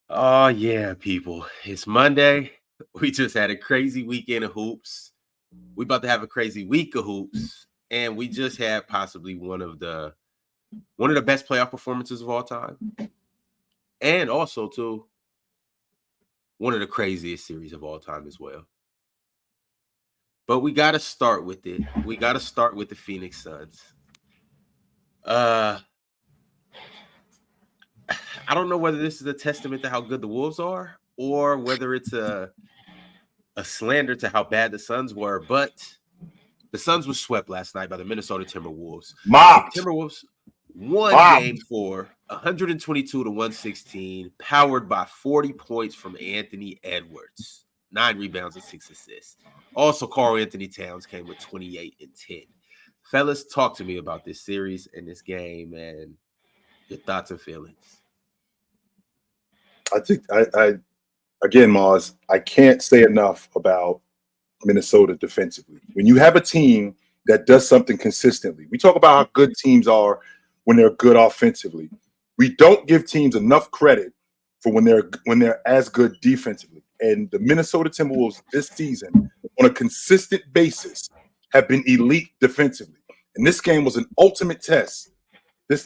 Oh, yeah, people. It's Monday. We just had a crazy weekend of hoops. We about to have a crazy week of hoops. And we just had possibly one of the best playoff performances of all time. And also, too, one of the craziest series of all time as well. But we got to start with it. We got to start with the Phoenix Suns. I don't know whether this is a testament to how good the Wolves are or whether it's a slander to how bad the Suns were, but the Suns were swept last night by the Minnesota Timberwolves. Mopped. The Timberwolves won game 4, 122 to 116, powered by 40 points from Anthony Edwards, 9 rebounds and 6 assists. Also, Karl Anthony Towns came with 28 and 10. Fellas, talk to me about this series and this game and your thoughts and feelings. I think again, Mars, I can't say enough about Minnesota defensively. When you have a team that does something consistently, we talk about how good teams are when they're good offensively. We don't give teams enough credit for when they're as good defensively. And the Minnesota Timberwolves this season, on a consistent basis, have been elite defensively. And this game was an ultimate test.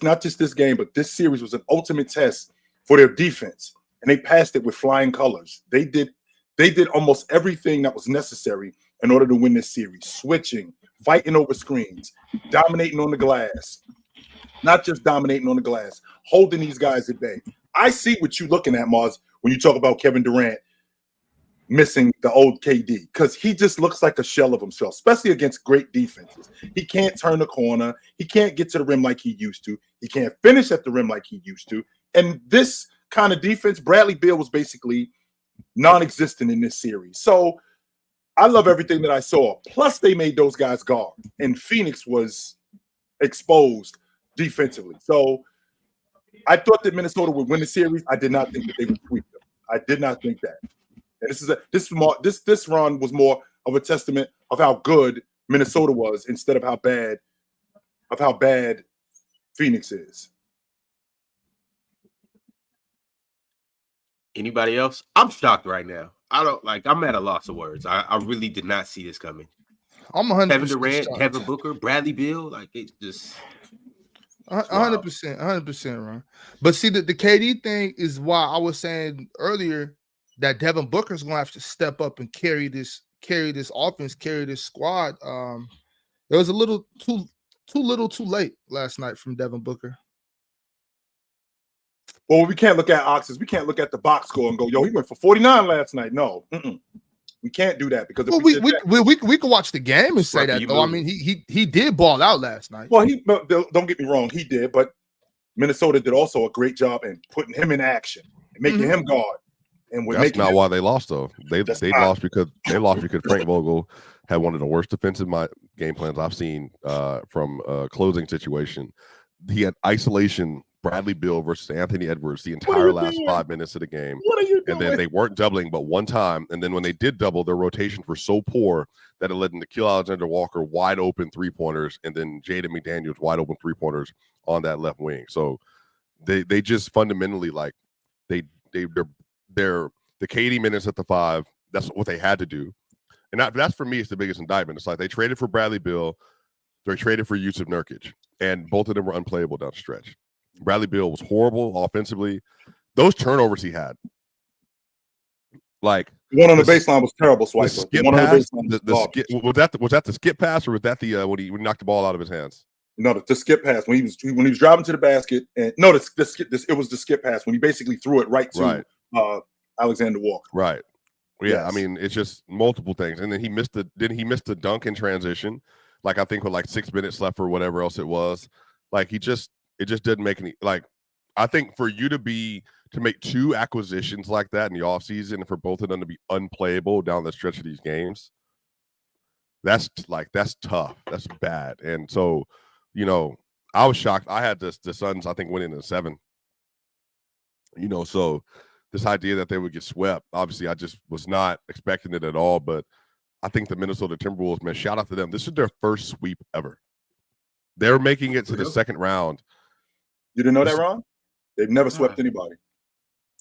Not just this game, but this series was an ultimate test for their defense. And they passed it with flying colors. They did almost everything that was necessary in order to win this series. Switching, fighting over screens, dominating on the glass. Not just dominating on the glass, holding these guys at bay. I see what you're looking at, Mars, when you talk about Kevin Durant missing the old KD, because he just looks like a shell of himself, especially against great defenses. He can't turn the corner. He can't get to the rim like he used to. He can't finish at the rim like he used to. And this kind of defense, Bradley Beal was basically non-existent in this series. So I love everything that I saw. Plus, they made those guys guard, and Phoenix was exposed defensively. So I thought that Minnesota would win the series. I did not think that they would sweep them. I did not think that. And this run was more of a testament of how good Minnesota was instead of how bad Phoenix is. Anybody else? I'm shocked right now. I'm at a loss of words. I really did not see this coming. I'm 100% Kevin Durant, shocked. Devin Booker, Bradley Beal, like it just 100%, Ron. But see, the KD thing is why I was saying earlier that Devin Booker's gonna have to step up and carry this offense, carry this squad. It was a little too late last night from Devin Booker. Well, we can't look at Oxes. We can't look at the box score and go, "Yo, he went for 49 last night." No, we can't do that because we could watch the game and say that though. I mean, he did ball out last night. Well, don't get me wrong, he did, but Minnesota did also a great job in putting him in action and making him guard. And that's not why they lost though. They lost because Frank Vogel had one of the worst defensive game plans I've seen from a closing situation. He had isolation Bradley Beal versus Anthony Edwards the entire last 5 minutes of the game. What are you doing? And then they weren't doubling but one time. And then when they did double, their rotations were so poor that it led to Nikhil Alexander-Walker wide open three-pointers and then Jaden McDaniels wide open three-pointers on that left wing. So they just fundamentally like they're the KD minutes at the 5. That's what they had to do. And that's for me, it's the biggest indictment. It's like they traded for Bradley Beal, they traded for Yusuf Nurkic, and both of them were unplayable down the stretch. Bradley Beal was horrible offensively. Those turnovers he had, like one on the baseline was terrible. Swiper. Skip pass, was that the skip pass or was that the when he knocked the ball out of his hands? No, the skip pass when he was driving to the basket, and no, it was the skip pass when he basically threw it right to Alexander Walker. Right. Yeah, yes. I mean it's just multiple things, and then he missed the dunk in transition, like I think with like 6 minutes left or whatever else it was. Like it just didn't make any. Like I think for you to make 2 acquisitions like that in the offseason and for both of them to be unplayable down the stretch of these games, that's tough. That's bad. And so, I was shocked. I had the Suns, I think, winning in 7. So this idea that they would get swept, obviously, I just was not expecting it at all. But I think the Minnesota Timberwolves, man, shout out to them. This is their first sweep ever. They're making it to the second round. You didn't know that, Ron? They've never swept anybody.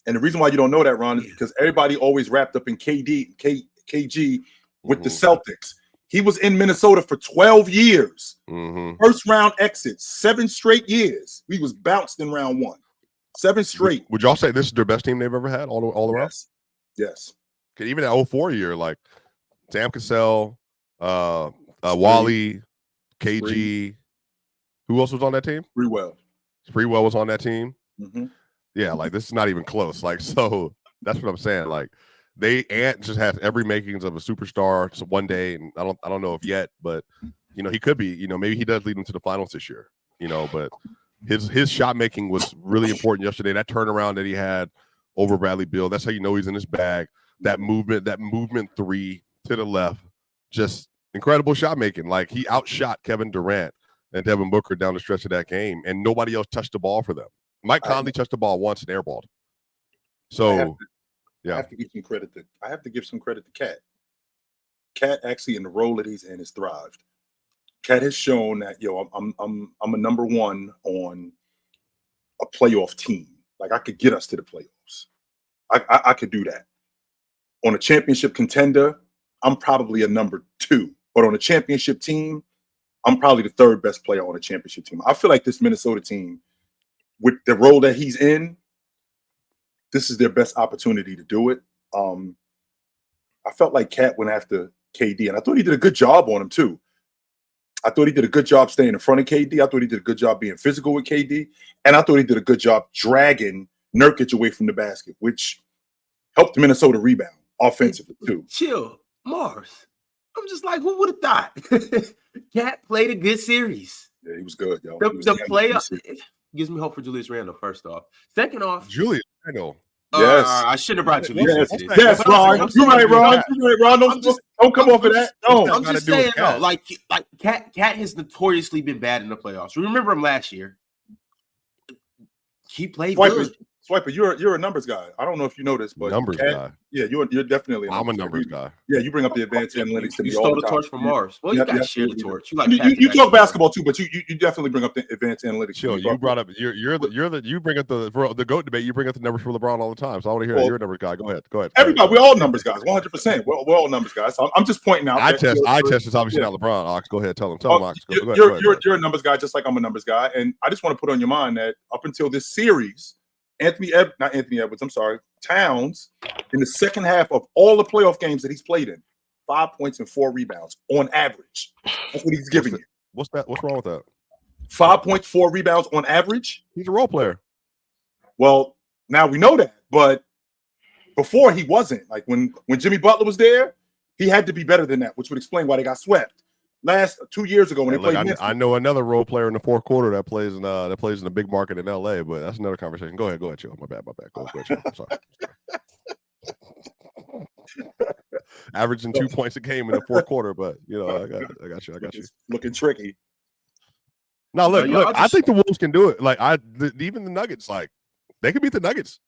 And the reason why you don't know that, Ron, is because everybody always wrapped up in KG with the Celtics. He was in Minnesota for 12 years. First round exits, 7 straight years. We was bounced in round 1. 7 straight. Would y'all say this is their best team they've ever had all around? Yes. Because even that 04 year, like Sam Cassell, Wally, KG. Who else was on that team? Freewell was on that team. Yeah, like this is not even close. Like, so that's what I'm saying. Like, Ant just has every makings of a superstar one day, and I don't know if yet, but you know, he could be. You know, maybe he does lead them to the finals this year. You know, but his shot making was really important yesterday. That turnaround that he had over Bradley Beal, that's how you know he's in his bag. That movement 3 to the left, just incredible shot making. Like, he outshot Kevin Durant and Devin Booker down the stretch of that game, and nobody else touched the ball for them. Mike Conley touched the ball once and airballed. So, I have to give some credit to Cat. Cat actually, in the role that he's in, has thrived. Cat has shown that I'm a number one on a playoff team. Like, I could get us to the playoffs. I could do that. On a championship contender, I'm probably a number 2. But on a championship team, I'm probably the 3rd best player on a championship team. I feel like this Minnesota team, with the role that he's in, this is their best opportunity to do it. I felt like Cat went after KD, and I thought he did a good job on him too. I thought he did a good job staying in front of KD. I thought he did a good job being physical with KD, and I thought he did a good job dragging Nurkic away from the basket, which helped Minnesota rebound offensively too. Chill, Mars. I'm just like, who would have thought? Cat played a good series. Yeah, he was good, yo. The playoff gives me hope for Julius Randle, first off. Second off, Julius Randle. Yes. I shouldn't have brought Julius into this. Yes, Ron. You're right, Ron. Don't come off of that. No. I'm just saying, no. Like Cat has notoriously been bad in the playoffs. Remember him last year. He played good. Swiper, you're a numbers guy. I don't know if you know this, but numbers guy. Yeah, you're definitely. I'm a numbers guy. Yeah, you bring up the advanced analytics to me all the time. You stole the torch from Mars. Well, you got to share the torch. You talk basketball too, but you definitely bring up the advanced analytics. Sure, you brought up you bring up the GOAT debate. You bring up the numbers for LeBron all the time. So I want to hear that. You're a numbers guy. Go ahead. Everybody, we're all numbers guys. 100%. We're all numbers guys. So I'm just pointing out. I test is obviously not LeBron. Ox, go ahead. Tell him. Ox. You're a numbers guy, just like I'm a numbers guy, and I just want to put on your mind that up until this series, Towns, in the second half of all the playoff games that he's played in, 5 points and 4 rebounds on average. That's what he's giving you. What's wrong with that? 5.4 rebounds on average. He's a role player. Well, now we know that, but before he wasn't. Like when Jimmy Butler was there, he had to be better than that, which would explain why they got swept. 2 years ago when they played. I know another role player in the fourth quarter that plays in a big market in LA, but that's another conversation. Go ahead, Chill. My bad. Go ahead, Chill. I'm sorry. Averaging 2 points a game in the fourth quarter, but I got you. It's looking tricky. Now look, I think the Wolves can do it. Like even the Nuggets, like they can beat the Nuggets.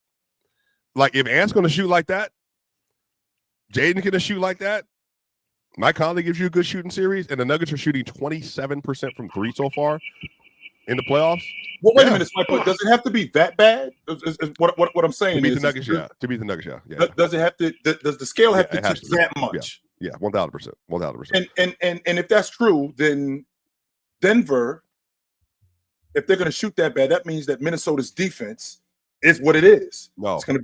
Like if Ant's going to shoot like that, Jaden going to shoot like that. Mike Conley gives you a good shooting series, and the Nuggets are shooting 27% from 3 so far in the playoffs. Well, wait a minute, Sniper. Does it have to be that bad? What I'm saying to beat the Nuggets, yeah. To beat the Nuggets, yeah. Does it have to? Does the scale have to tip that much? Yeah, 1,000%. And if that's true, then Denver, if they're going to shoot that bad, that means that Minnesota's defense is what it is. No, it's going to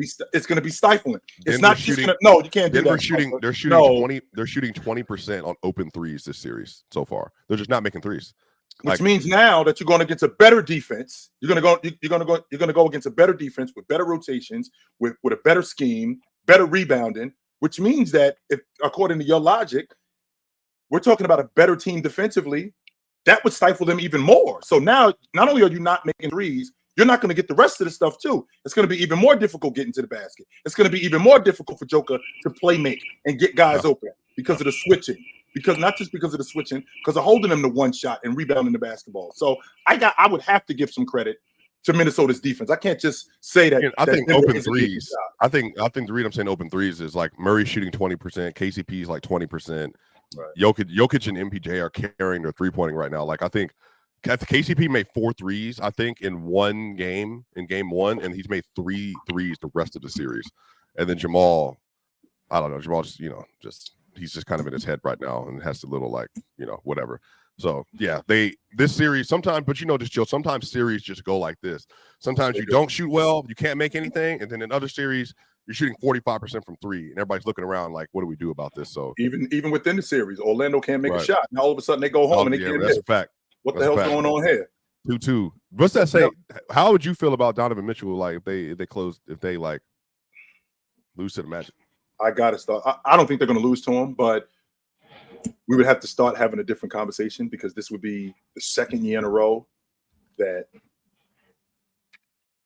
be stifling. It's Denver's not shooting. No, you can't do Denver that. Shooting. They're shooting 20. They're shooting 20% on open threes this series so far. They're just not making threes. Which means now that you're going against a better defense, you're going to go against a better defense with better rotations, with a better scheme, better rebounding. Which means that if, according to your logic, we're talking about a better team defensively, that would stifle them even more. So now, not only are you not making threes, you're not going to get the rest of the stuff too. It's going to be even more difficult getting to the basket. It's going to be even more difficult for Joker to play make and get guys open because of the switching. Because not just because of the switching, because of holding them to one shot and rebounding the basketball. So I would have to give some credit to Minnesota's defense. I can't just say that. I think open threes. I think the reason I'm saying open threes is like Murray shooting 20%, KCP is like 20%. Right. Jokic and MPJ are carrying their 3-pointing right now. Like I think KCP made 4 threes, I think, in game 1, and he's made 3 threes the rest of the series. And then Jamal, I don't know, Jamal just he's just kind of in his head right now and has a little whatever. So yeah, this series sometimes, but this, Joe, sometimes series just go like this. Sometimes you don't shoot well, you can't make anything, and then in other series you're shooting 45% from 3, and everybody's looking around like, what do we do about this? So even within the series, Orlando can't make a shot. Now all of a sudden they go home and they can't that's hit. a fact. What the hell's going on here? 2-2. What's that say? How would you feel about Donovan Mitchell? Like if they lose to the Magic? I gotta start. I don't think they're gonna lose to him, but we would have to start having a different conversation because this would be the second year in a row that.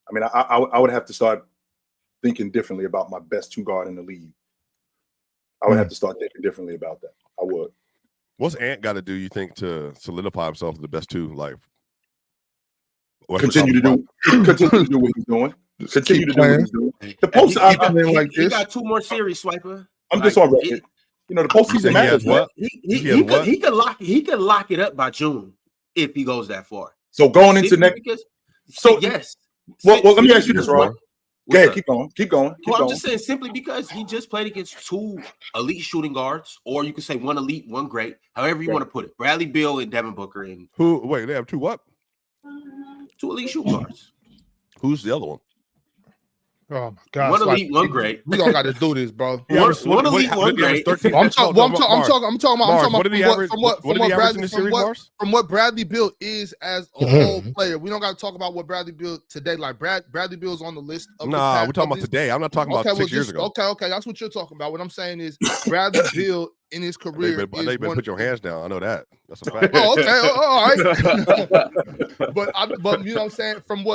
I mean, I would have to start thinking differently about my best 2 guard in the league. I would have to start thinking differently about that. I would. What's Ant got to do, you think, to solidify himself as the best 2? Like, continue to do what he's doing. Continue to do what he's doing. The post, he got 2 more series, Swiper. I'm just on record. The postseason matters. He could lock it up by June if he goes that far. So going into next, yes. Well, let me ask you this, Ron. Go ahead, keep going. I'm just saying simply because he just played against 2 elite shooting guards, or you could say 1 elite, 1 great, however you want to put it. Bradley Beal and Devin Booker, and they have 2 what? 2 elite shooting guards. Who's the other one? Oh my God! 1 elite, 1 great. We don't got to do this, bro. One elite, 1 great. I'm talking about from what Bradley Beal is as a whole player. We don't got to talk about what Bradley Beal today. Like Bradley Beal's on the list. We're talking about today. I'm not talking about 6 years ago. Okay, that's what you're talking about. What I'm saying is Bradley Beal in his career. I know you better put your hands down. I know that. That's a fact. Oh, okay, all right. but you know what I'm saying? From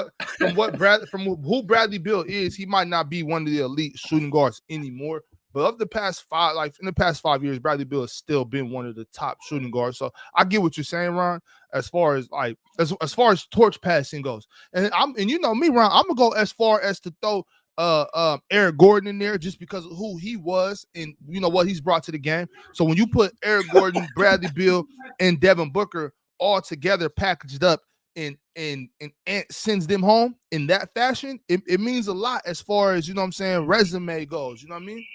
who Bradley Beal is, he might not be one of the elite shooting guards anymore. But in the past 5 years, Bradley Beal has still been one of the top shooting guards. So I get what you're saying, Ron, as far as as far as torch passing goes. And you know me, Ron, I'm gonna go as far as to throw Eric Gordon in there just because of who he was and what he's brought to the game. So when you put Eric Gordon, Bradley Beal, and Devin Booker all together packaged up and Ant sends them home in that fashion, it means a lot as far as resume goes. You know what I mean?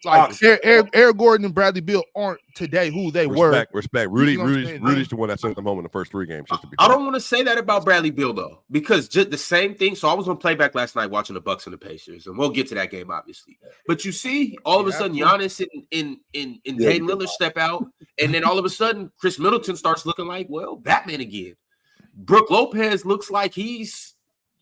Like Eric Gordon and Bradley Beal aren't today who they were. Respect. Rudy's the one that sent them home in the first 3 games. Just to be I don't want to say that about Bradley Beal though, because just the same thing. So I was on playback last night watching the Bucks and the Pacers, and we'll get to that game obviously. But you see, all of a sudden Giannis and Dame Lillard step out, and then all of a sudden Chris Middleton starts looking like Batman again. Brook Lopez looks like he's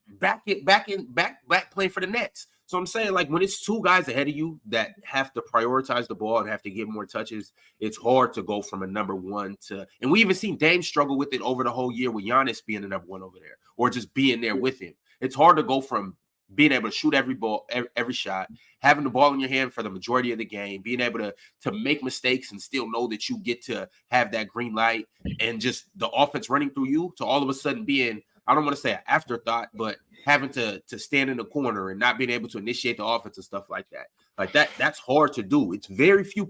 back playing for the Nets. So I'm saying, like, when it's 2 guys ahead of you that have to prioritize the ball and have to get more touches, it's hard to go from a number 1 to – and we even seen Dame struggle with it over the whole year with Giannis being the number 1 over there or just being there with him. It's hard to go from being able to shoot every ball, every shot, having the ball in your hand for the majority of the game, being able to make mistakes and still know that you get to have that green light and just the offense running through you to all of a sudden being – I don't want to say an afterthought, but having to stand in the corner and not being able to initiate the offense and stuff like that. Like that's hard to do. It's very few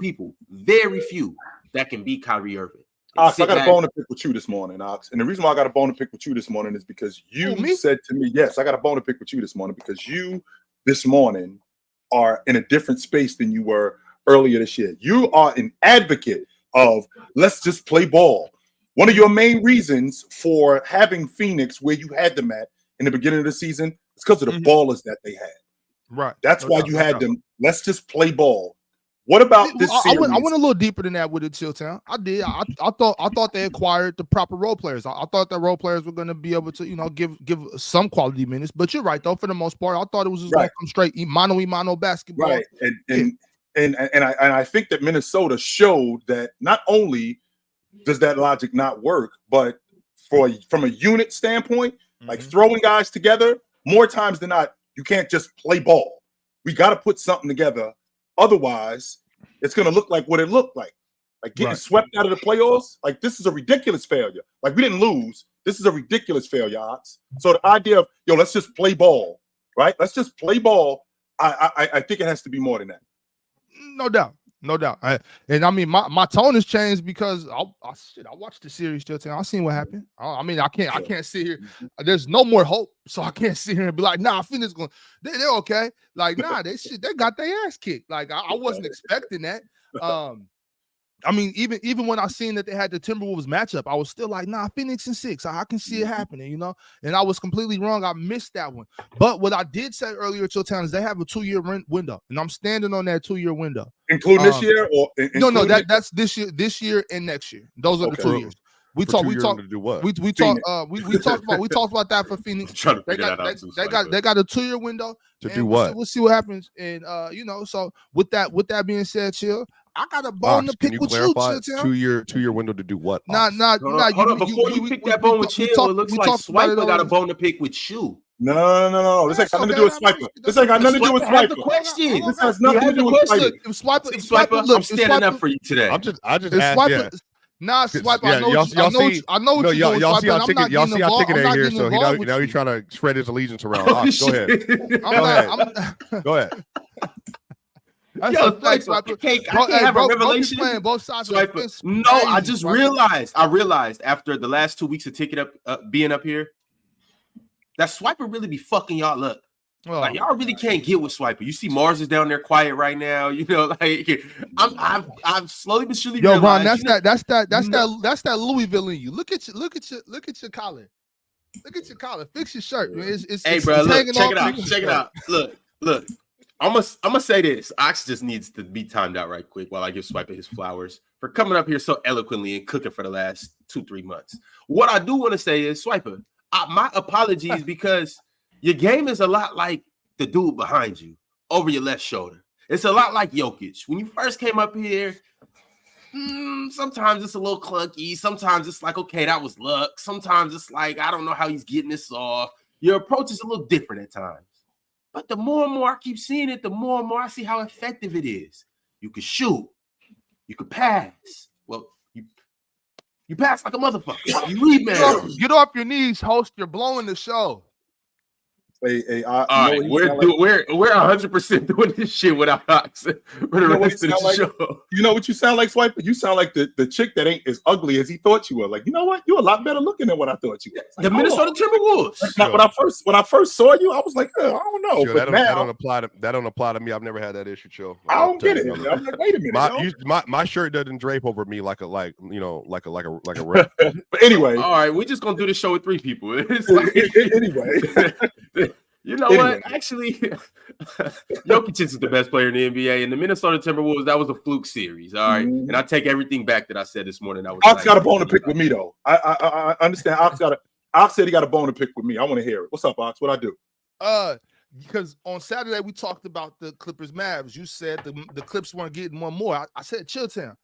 that can be Kyrie Irving. Ox, I got a bone to pick with you this morning, Ox. And the reason why I got a bone to pick with you this morning is because you said to me, yes, I got a bone to pick with you this morning because you this morning are in a different space than you were earlier this year. You are an advocate of let's just play ball. One of your main reasons for having Phoenix where you had them at in the beginning of the season is because of the ballers that they had. Right. That's why you had them. Let's just play ball. What about this series? I went a little deeper than that with the Chilltown. I did. I thought they acquired the proper role players. I thought that role players were going to be able to, give some quality minutes. But you're right, though. For the most part, I thought it was just like some straight mano basketball. Right. And I think that Minnesota showed that not only does that logic not work, but from a unit standpoint, like throwing guys together, more times than not, you can't just play ball. We got to put something together. Otherwise, it's going to look like what it looked like. Like getting swept out of the playoffs. Like this is a ridiculous failure. Like we didn't lose. This is a ridiculous failure, Ox. So the idea of, let's just play ball, right? Let's just play ball. I think it has to be more than that. No doubt. No doubt. And I mean, my tone has changed because I watched the series still. I seen what happened. I mean, I can't sit here. There's no more hope, so I can't sit here and be like, nah, Phoenix going. They're okay. Like, nah, they got their ass kicked. Like, I wasn't expecting that. I mean, even when I seen that they had the Timberwolves matchup, I was still like, nah, Phoenix in 6. I can see it happening, you know? And I was completely wrong. I missed that one. But what I did say earlier, Chilltown, is they have a 2-year window. And I'm standing on that 2-year window. Including this year or no, that's this year and next year. Those are the 2 years. We talked to do what? We talked about that for Phoenix. They got a 2-year window to do what? We'll see what happens. And you know, so with that being said, Chill, I got a bone to pick with you, Chill. 2-year window to do what? Nah. Hold on, before you pick that bone with Chill, it looks like Swiper got a bone to pick with you. No. This ain't got nothing to do with Swiper. This ain't got nothing to do with Swiper. This has nothing to do with Swiper. Swiper, I'm standing up for you today. I just asked, yeah. Nah, Swiper, I know what you're doing. Y'all see how ticket ain't here, so now he's trying to spread his allegiance around. Go ahead. Go ahead. Yo, Swiper, I can't have a revelation. Both sides. No, I just realized. I realized after the last 2 weeks of ticket being up here, that Swiper really be fucking y'all up. Like y'all really can't get with Swiper. You see Mars is down there quiet right now. You know, like I'm slowly but surely. Yo, Ron, that's that Louisville in you. Look at your collar. Look at your collar. Fix your shirt. Hey, bro, look, check it out. Look. I'm gonna say this. Ox just needs to be timed out right quick while I give Swiper his flowers for coming up here so eloquently and cooking for the last 2-3 months. What I do want to say is, Swiper, my apologies because your game is a lot like the dude behind you over your left shoulder. It's a lot like Jokic. When you first came up here, sometimes it's a little clunky. Sometimes it's like, okay, that was luck. Sometimes it's like, I don't know how he's getting this off. Your approach is a little different at times. But the more and more I keep seeing it, the more and more I see how effective it is. You can shoot. You can pass. Well, you pass like a motherfucker. You rebound. Get off your knees, host. You're blowing the show. Hey, all right, we're 100% doing this shit without Ox for the rest of the show. You know what you sound like, Swiper? You sound like the chick that ain't as ugly as he thought you were. Like, you know what? You're a lot better looking than what I thought you were. Like, the Minnesota Timberwolves. Like, when I first saw you, I was like, I don't know. Sure, but that don't apply to me. I've never had that issue, Chill. I don't get it. I'm like, wait a minute. My shirt doesn't drape over me like a rep. But anyway, all right, we're just gonna do the show with 3 people. It's like, anyway. You know what? Actually, Jokic is the best player in the NBA, and the Minnesota Timberwolves, that was a fluke series. All right. And I take everything back that I said this morning. Ox got a bone to pick with me, though. I understand. Ox said he got a bone to pick with me. I want to hear it. What's up, Ox? What I do? Because on Saturday we talked about the Clippers Mavs. You said the Clips weren't getting one more. I said Chilltown.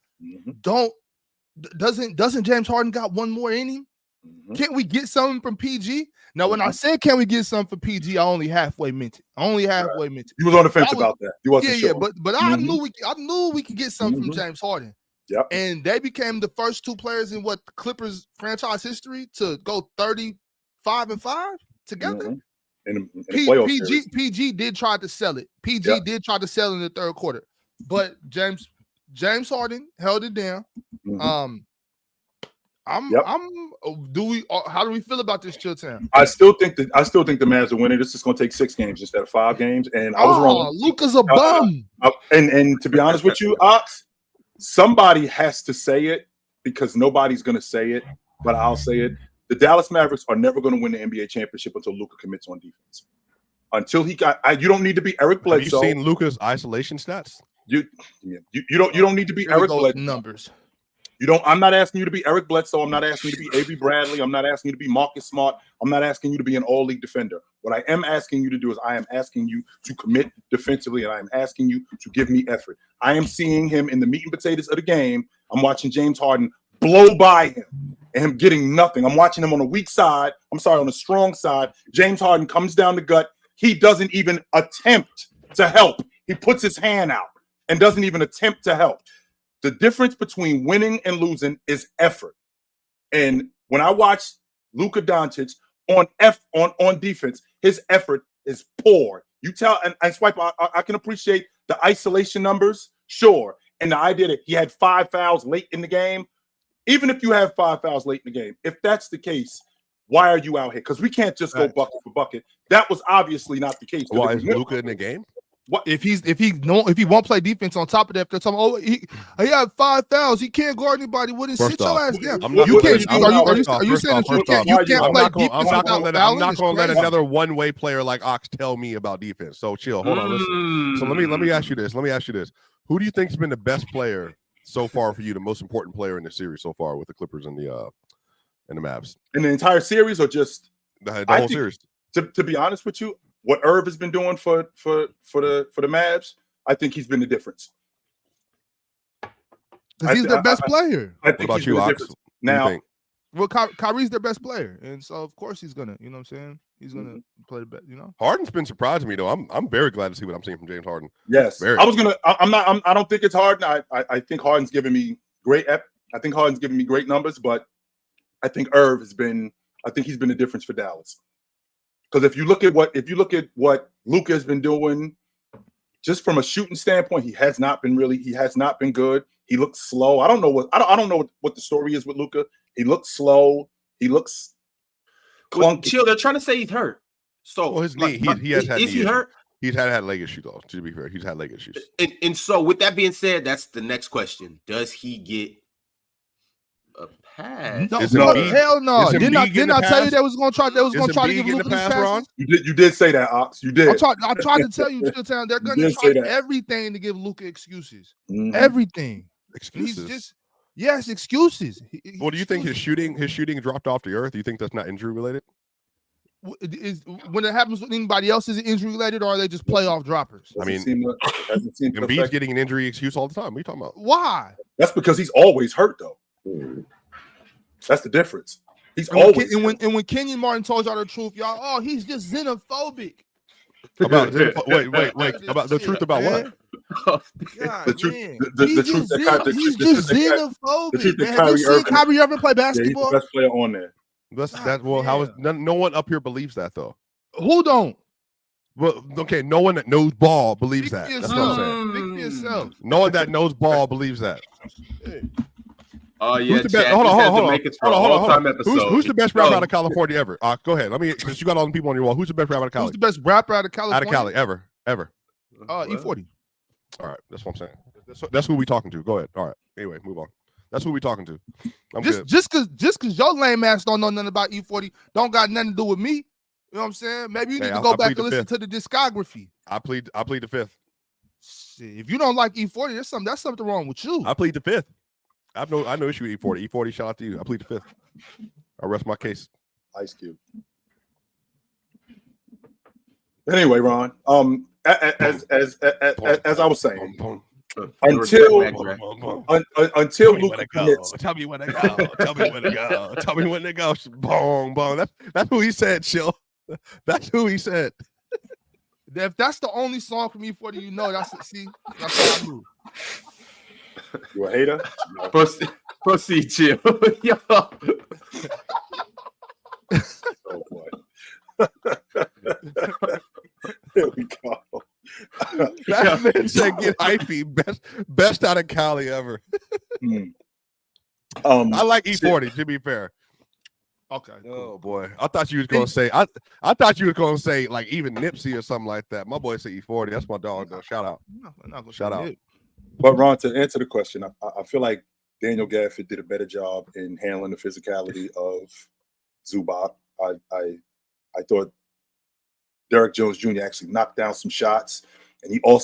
Doesn't James Harden got one more inning? Can't we get something from PG? Now, when I said can we get something from PG, I only halfway meant it. You was on the fence about that. You wasn't sure. But I knew we could get something from James Harden. Yep. And they became the first 2 players in what Clippers franchise history to go 35-5 together. In the PG did try to sell it. PG did try to sell in the third quarter, but James Harden held it down. How do we feel about this, Chilltown? I still think the Mavs are winning. This is going to take 6 games instead of 5 games, and I was wrong. Luka's a bum. And to be honest with you, Ox, somebody has to say it because nobody's going to say it, but I'll say it. The Dallas Mavericks are never going to win the NBA championship until Luka commits on defense. Until he got, you don't need to be Eric Bledsoe. Have you seen Luka's isolation stats? You don't need to be Eric Bledsoe. Numbers. I'm not asking you to be Eric Bledsoe. I'm not asking you to be A.B. Bradley. I'm not asking you to be Marcus Smart. I'm not asking you to be an all-league defender. What I am asking you to do is I am asking you to commit defensively, and I am asking you to give me effort. I am seeing him in the meat and potatoes of the game. I'm watching James Harden blow by him and him getting nothing. I'm watching him on the strong side. James Harden comes down the gut. He doesn't even attempt to help. He puts his hand out and doesn't even attempt to help. The difference between winning and losing is effort. And when I watch Luka Doncic on defense, his effort is poor. You tell and Swipe, I can appreciate the isolation numbers, sure. And the idea that he had 5 fouls late in the game, even if you have 5 fouls late in the game, if that's the case, why are you out here? Because we can't just go bucket for bucket. That was obviously not the case. Why is Luka in the game? What if he won't play defense on top of that? They're talking, oh, he had 5 fouls. He can't guard anybody. Wouldn't sit your ass down. I'm not going to let another one-way player like Ox tell me about defense. So chill. Hold on. Listen. So let me ask you this. Who do you think's been the best player so far for you, the most important player in the series so far with the Clippers and the Mavs? In the entire series, or just the whole series? To be honest with you, what Irv has been doing for the Mavs, I think he's been the difference. Because he's their best player. I think what about you, Ox? Now, well, Kyrie's their best player, and so of course he's gonna, you know what I'm saying? He's gonna play the best, you know. Harden's been surprising me though. I'm very glad to see what I'm seeing from James Harden. Yes, I don't think it's Harden. I think Harden's giving me great. I think Harden's giving me great numbers, but I think Irv has been. I think he's been the difference for Dallas. Because if you look at what Luka has been doing, just from a shooting standpoint, he has not been good. He looks slow. I don't know what the story is with Luka. He looks slow. He looks clunky. Chill. They're trying to say he's hurt. So his knee. He has had. Is he hurt? He's had leg issues though. To be fair, he's had leg issues. And so with that being said, that's the next question. Does he get a pass? No, hell no. Didn't I tell you they was gonna try to give Luka this pass? You did say that, Ox. You did. I tried to tell you, they're gonna try everything to give Luka excuses. Mm-hmm. Everything. Excuses. Yes, excuses. Well, do you think his shooting dropped off the earth? Do you think that's not injury related? When it happens with anybody else, is it injury related, or are they just playoff droppers? I mean, Embiid's getting an injury excuse all the time. What are you talking about? Why? That's because he's always hurt, though. That's the difference. He's always. When Kenyon Martin told y'all the truth, y'all, oh, he's just xenophobic. Wait. About the truth about what? The truth that he's just xenophobic. Have you seen Kyrie Irving play basketball? He's the best player on there. How is no one up here believes that though? Who don't? Well, okay, no one that knows ball believes that. That's what I'm saying. Speak for yourself. No one that knows ball believes that. Oh yeah, hold on. Who's the best rapper out of California ever? Go ahead. Since you got all the people on your wall, who's the best rapper out of Cali? Who's the best rapper out of California? Out of Cali ever. E40. All right, that's what I'm saying. That's who we talking to. Go ahead. All right. Anyway, move on. That's who we talking to. Just because your lame ass don't know nothing about E40, don't got nothing to do with me. You know what I'm saying? Maybe you need to go back and listen to the discography. I plead the fifth. Shit, if you don't like E40, that's something wrong with you. I plead the fifth. I no issue with E40. E40, shout out to you. I plead the fifth. I rest my case. Ice Cube. Anyway, Ron. As I was saying, until Luka commits. Tell me when to go. Tell me when to go. Tell me when to go. Boom, boom. That's who he said, chill. That's who he said. If that's the only song from E40, you know that's how I move. You a hater? Proceed, chill. Yo. Oh boy. Here we go. That man said get hypey. Best out of Cali ever. I like E40, to be fair. Okay. Oh boy. I thought you was gonna say I thought you was gonna say like even Nipsey or something like that. My boy said E40. That's my dog though. Shout out. Shout out. But Ron, to answer the question, I feel like Daniel Gafford did a better job in handling the physicality of Zubac. I thought Derrick Jones Jr. actually knocked down some shots, and I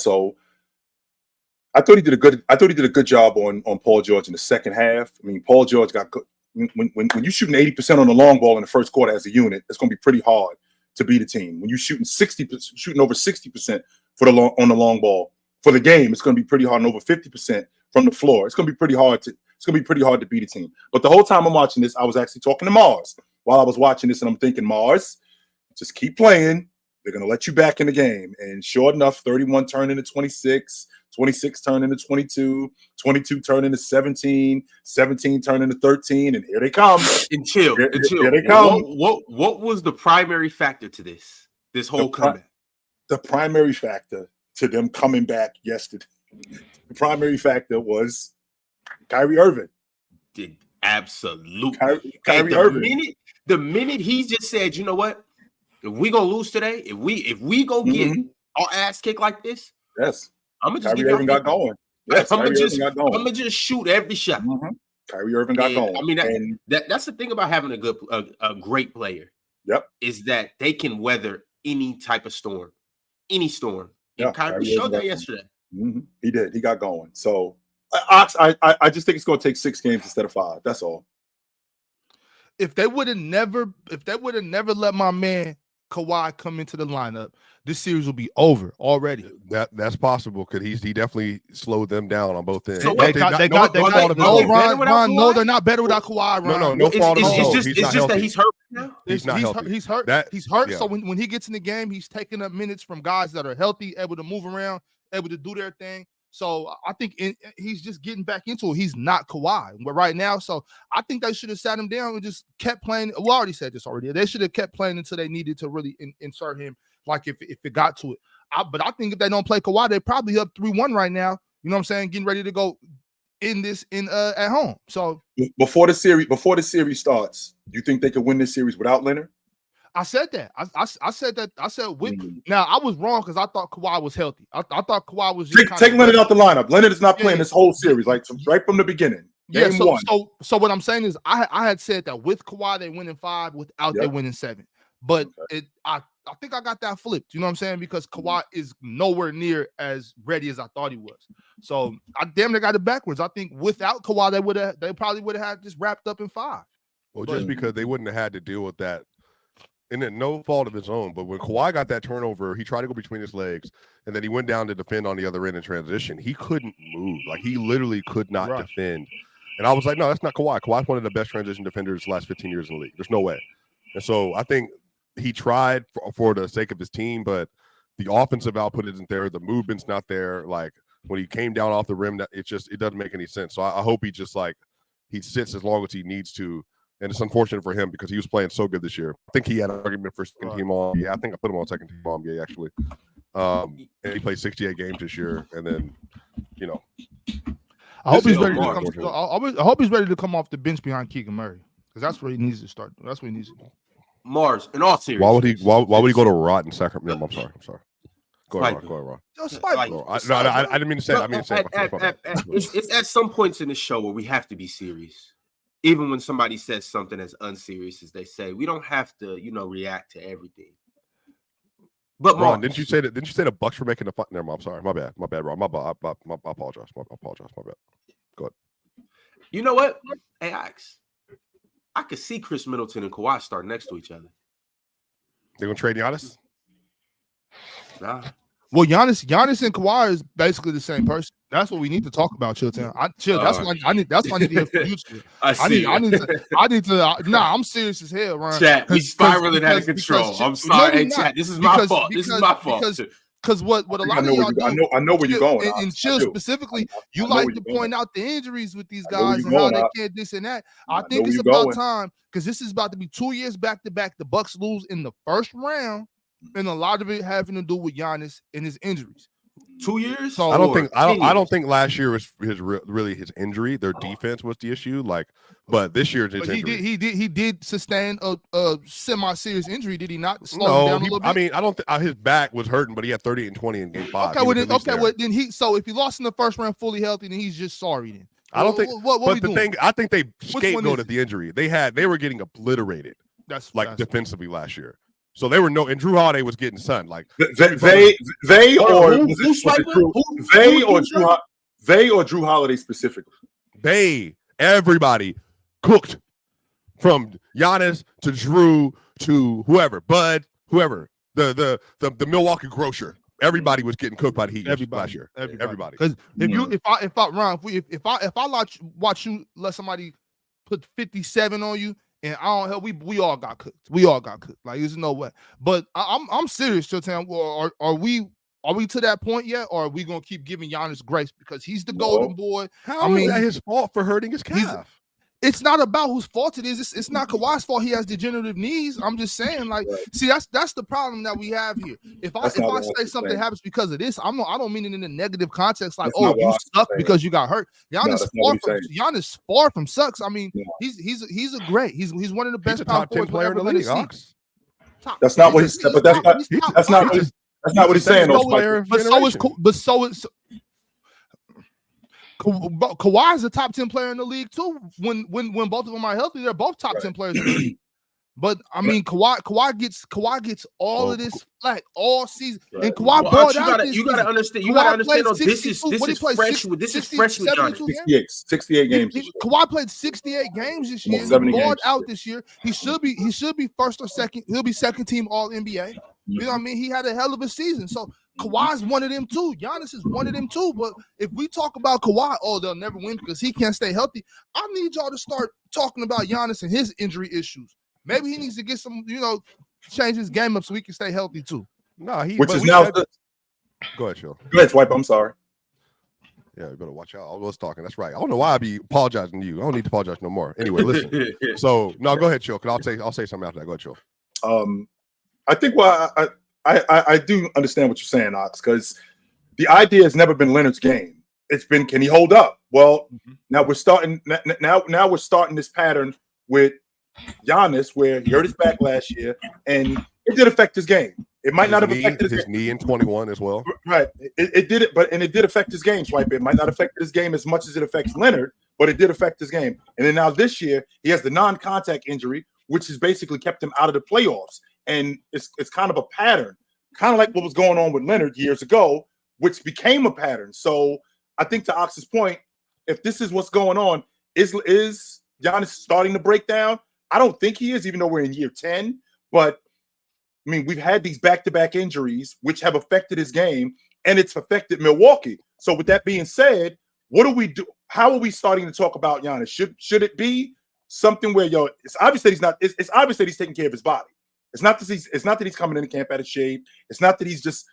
thought he did a good job on Paul George in the second half. I mean, Paul George got good. When you're shooting 80% on the long ball in the first quarter as a unit, it's going to be pretty hard to beat a team. When you're shooting over 60% on the long ball for the game, it's going to be pretty hard, and over 50% from the floor. It's going to be pretty hard to beat a team. But the whole time I'm watching this, I was actually talking to Mars while I was watching this, and I'm thinking, Mars, just keep playing. They're going to let you back in the game. And sure enough, 31 turned into 26, 26 turned into 22, 22 turned into 17, 17 turned into 13, and here they come. And chill. Here they come. What was the primary factor to this whole comeback? The primary factor to them coming back yesterday The primary factor was Kyrie Irving. Did absolutely. Kyrie the Irving. minute he just said, you know what? If we gonna lose today, if we go get our ass kicked like this, yes, I'm gonna just Kyrie give Irving got going. Yes, I'm gonna just shoot every shot. Kyrie Irving got going. I mean, that's the thing about having a great player. Yep, is that they can weather any type of storm, any storm. And yeah, Kyrie showed that yesterday. He did. He got going. So I just think it's going to take 6 games instead of 5. That's all. If they would have never let my man Kawhi come into the lineup, this series will be over already. That's possible because he definitely slowed them down on both ends. So they're not better without Kawhi. No fault of his own. It's just that he's hurt now. He's not healthy. He's hurt. Yeah. So when he gets in the game, he's taking up minutes from guys that are healthy, able to move around, able to do their thing. So I think he's just getting back into it. He's not Kawhi, but right now, so I think they should have sat him down and just kept playing. We already said this already. They should have kept playing until they needed to really insert him, like if it got to it. But I think if they don't play Kawhi, they're probably up 3-1 right now. You know what I'm saying? Getting ready to go at home. So before the series starts, you think they could win this series without Leonard? I said that. I said that. I said Now I was wrong because I thought Kawhi was healthy. I thought Kawhi was just take Leonard out the lineup. Leonard is not playing this whole series, like right from the beginning. Game one. So what I'm saying is I had said that with Kawhi they win in 5, without they win in 7. But I think I got that flipped. You know what I'm saying? Because Kawhi is nowhere near as ready as I thought he was. So I damn near got it backwards. I think without Kawhi they probably would have had this wrapped up in 5. Well, just because they wouldn't have had to deal with that. And then no fault of his own, but when Kawhi got that turnover, he tried to go between his legs, and then he went down to defend on the other end in transition. He couldn't move. Like, he literally could not defend. And I was like, no, that's not Kawhi. Kawhi's one of the best transition defenders the last 15 years in the league. There's no way. And so I think he tried for the sake of his team, but the offensive output isn't there. The movement's not there. Like, when he came down off the rim, it doesn't make any sense. So I hope he just, like, he sits as long as he needs to. And it's unfortunate for him because he was playing so good this year. I think he had an argument for second team all. Yeah, I think I put him on second team all. Yeah, actually. And he played 68 games this year. And then, you know. I hope he's ready to come. I hope he's ready to come off the bench behind Keegan Murray because that's where he needs to start. That's what he needs to do. Mars, in all seriousness. Why would he go to rotten Sacramento? No, I'm sorry. Go ahead, Ron. I didn't mean to say that. It's at some points in the show where we have to be serious. Even when somebody says something as unserious as they say, we don't have to, react to everything. But Ron, didn't you say the Bucks were making the fun? Never mind. I'm sorry. My bad, Ron. My apologize. My bad. Go ahead. You know what? Hey, I could see Chris Middleton and Kawhi start next to each other. They're gonna trade Giannis? Nah. Well, Giannis and Kawhi is basically the same person. That's what we need to talk about, Chitchat. That's why I need to hear from you. I need to. Nah, I'm serious as hell, Ron. Chat, we spiraling out of control. I'm sorry, chat. This is my fault. Because what a lot of y'all do. I know where you're going. And Chill specifically, you like to point out the injuries with these guys and how they can't this and that. I think it's about time because this is about to be 2 years back to back. The Bucks lose in the first round. And a lot of it having to do with Giannis and his injuries. 2 years? So I don't think last year was really his injury. Their defense was the issue. But this year he did sustain a semi-serious injury. Did he not? Slow him down a little bit? I mean, I don't think his back was hurting, but he had 38 and 20 in game 5. Then he. So if he lost in the first round fully healthy, then he's just sorry. Then I don't think. I think they scapegoated the injury. They were getting obliterated. That's defensively last year. So they were and Drew Holiday was getting sunned. Like they or Drew Holiday specifically. Everybody cooked from Giannis to Drew to whoever, Bud, whoever, the Milwaukee grocer. Everybody was getting cooked by the Heat last year. Everybody. Because if I watch you let somebody put 57 on you. And I don't help. We all got cooked. Like there's no way. But I'm serious, Chilton. Well, are we to that point yet, or are we gonna keep giving Giannis grace because he's the golden boy? How is that his fault for hurting his calf? it's not about whose fault it is. It's not Kawhi's fault. He has degenerative knees. I'm just saying, like, see, that's the problem that we have here. If I say something happens because of this, I don't mean it in a negative context, like, oh, you suck because you got hurt. Giannis far from sucks. I mean, he's a great. He's one of the best power top 10 player in the league. That's not what he said, but that's not what he's saying. But so is Kawhi is a top 10 player in the league too. When both of them are healthy, they're both top 10 players in the league. But I mean, Kawhi gets all of this flack all season, and Kawhi brought out. You gotta understand. You gotta understand. This is fresh with Giannis. 68 games. Kawhi played 68 games this year. He brought out this year. He should be first or second. He'll be second team All NBA. You know what I mean? He had a hell of a season. So Kawhi's one of them too. Giannis is one of them too. But if we talk about Kawhi, they'll never win because he can't stay healthy. I need y'all to start talking about Giannis and his injury issues. Maybe he needs to get some, change his game up so he can stay healthy too. No, which is now. Go ahead, Chill. Go ahead, Swipe. I'm sorry. Yeah, you better watch out. I was talking. That's right. I don't know why I be apologizing to you. I don't need to apologize no more. Anyway, listen. So no, go ahead, Chill. Cause I'll say something after that. Go ahead, Chill. I think I do understand what you're saying, Ox, because the idea has never been Leonard's game. It's been, can he hold up? Well, now we're starting this pattern with Giannis, where he hurt his back last year, and it did affect his game. It might not have affected his knee in 21 as well. Right. It did it, but it did affect his game, Swipe. It might not affect his game as much as it affects Leonard, but it did affect his game. And then now this year, he has the non-contact injury, which has basically kept him out of the playoffs. And it's kind of a pattern, kind of like what was going on with Leonard years ago, which became a pattern. So I think to Ox's point, if this is what's going on, is Giannis starting to break down? I don't think he is, even though we're in year 10. But I mean, we've had these back-to-back injuries, which have affected his game, and it's affected Milwaukee. So with that being said, what do we do? How are we starting to talk about Giannis? Should it be something where, it's obvious that he's not. It's obvious that he's taking care of his body. It's not that he's coming into camp out of shape. It's not that he's just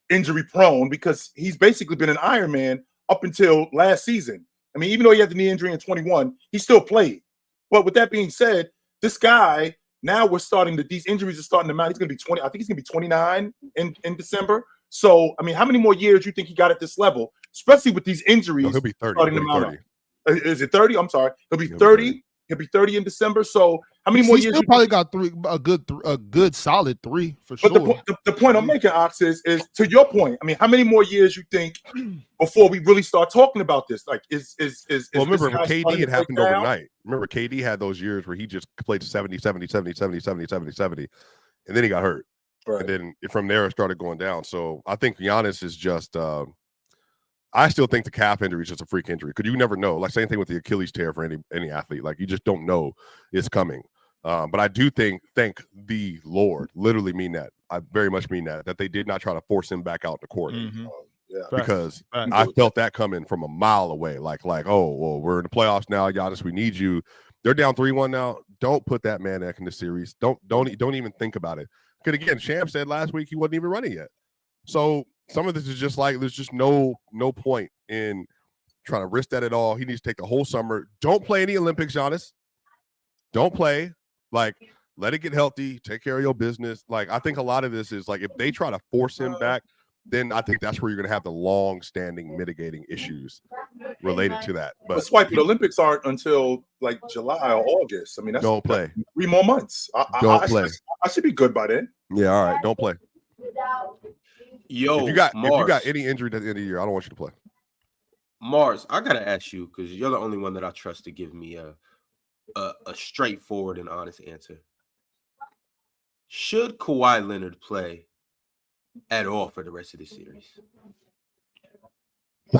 injury prone, because he's basically been an Iron Man up until last season. I mean, even though he had the knee injury in 21, he still played. But with that being said, this guy, now these injuries are starting to mount. He's going to be 20. I think he's going to be 29 in December. So, I mean, how many more years do you think he got at this level, especially with these injuries? No, he'll be 30. Starting to mount. Is it 30? I'm sorry. He'll be 30. He'll be 30 in December. So how many more years? He probably got a good solid 3 for sure. But the point I'm making, Ox, is to your point. I mean, how many more years you think before we really start talking about this? Like, well, remember, KD, it happened overnight. Remember, KD had those years where he just played 70, and then he got hurt. Right. And then from there, it started going down. So I think Giannis is just I still think the calf injury is just a freak injury, because you never know. Like, same thing with the Achilles tear for any athlete. Like, you just don't know it's coming. But I do thank the Lord, literally mean that. I very much mean that they did not try to force him back out the court. Because I felt that coming from a mile away. Like, oh, well, we're in the playoffs now, Giannis. We need you. They're down 3-1 now. Don't put that man back in the series. Don't even think about it. Because again, Sham said last week he wasn't even running yet. So some of this is just like, there's just no point in trying to risk that at all. He needs to take the whole summer. Don't play any Olympics, Giannis. Don't play. Like, let it get healthy. Take care of your business. Like, I think a lot of this is like, if they try to force him back, then I think that's where you're going to have the long-standing mitigating issues related to that. But Swipe, the Olympics aren't until like July or August. I mean, that's don't play. 3 more months. Don't play. I should be good by then. Yeah, all right. Don't play. Yo, if you got any injury at the end of the year, I don't want you to play. Mars, I gotta ask you, because you're the only one that I trust to give me a straightforward and honest answer. Should Kawhi Leonard play at all for the rest of the series?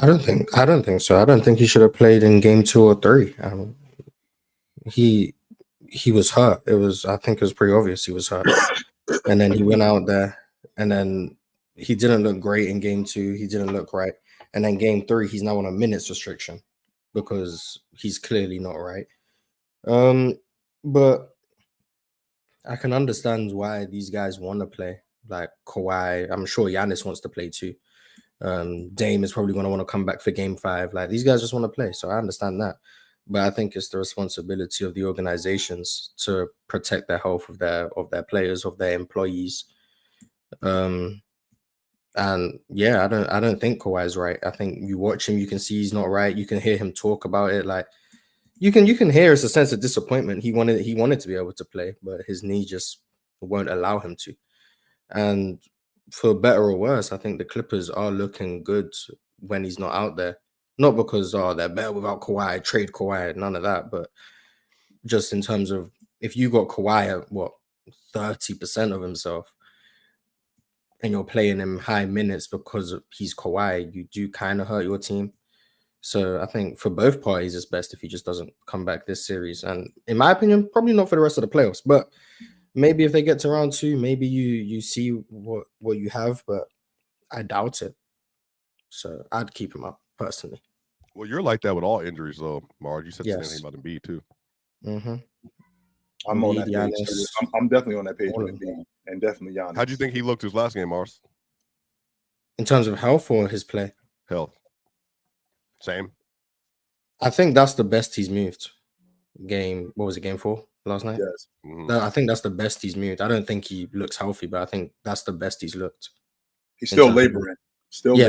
I don't think so. I don't think he should have played in game 2 or 3. He was hurt. I think it was pretty obvious he was hurt. And then he went out there, and then he didn't look great in game 2. He didn't look right. And then game 3, he's now on a minutes restriction because he's clearly not right. But I can understand why these guys want to play. Like Kawhi, I'm sure Giannis wants to play too. Dame is probably going to want to come back for game 5. Like, these guys just want to play. So I understand that. But I think it's the responsibility of the organizations to protect the health of their players, of their employees. And yeah, I don't think Kawhi is right. I think you watch him, you can see he's not right. You can hear him talk about it. Like you can hear it's a sense of disappointment. He wanted to be able to play, but his knee just won't allow him to. And for better or worse, I think the Clippers are looking good when he's not out there. Not because they're better without Kawhi, trade Kawhi, none of that, but just in terms of if you got Kawhi at 30% of himself and you're playing him high minutes because he's Kawhi, you do kind of hurt your team. So I think for both parties, it's best if he just doesn't come back this series. And in my opinion, probably not for the rest of the playoffs, but maybe if they get to round 2, maybe you see what you have, but I doubt it. So I'd keep him up personally. Well, you're like that with all injuries, though, Marge. You said the Yes. same thing about Embiid too. Mm-hmm. I'm on that page. Giannis. I'm definitely on that page with Embiid, and definitely Giannis. How'd you think he looked his last game, Mars? In terms of health or his play? Health. Same. I think that's the best he's moved. Game 4 last night? Yes. Mm-hmm. I think that's the best he's moved. I don't think he looks healthy, but I think that's the best he's looked. He's still laboring. But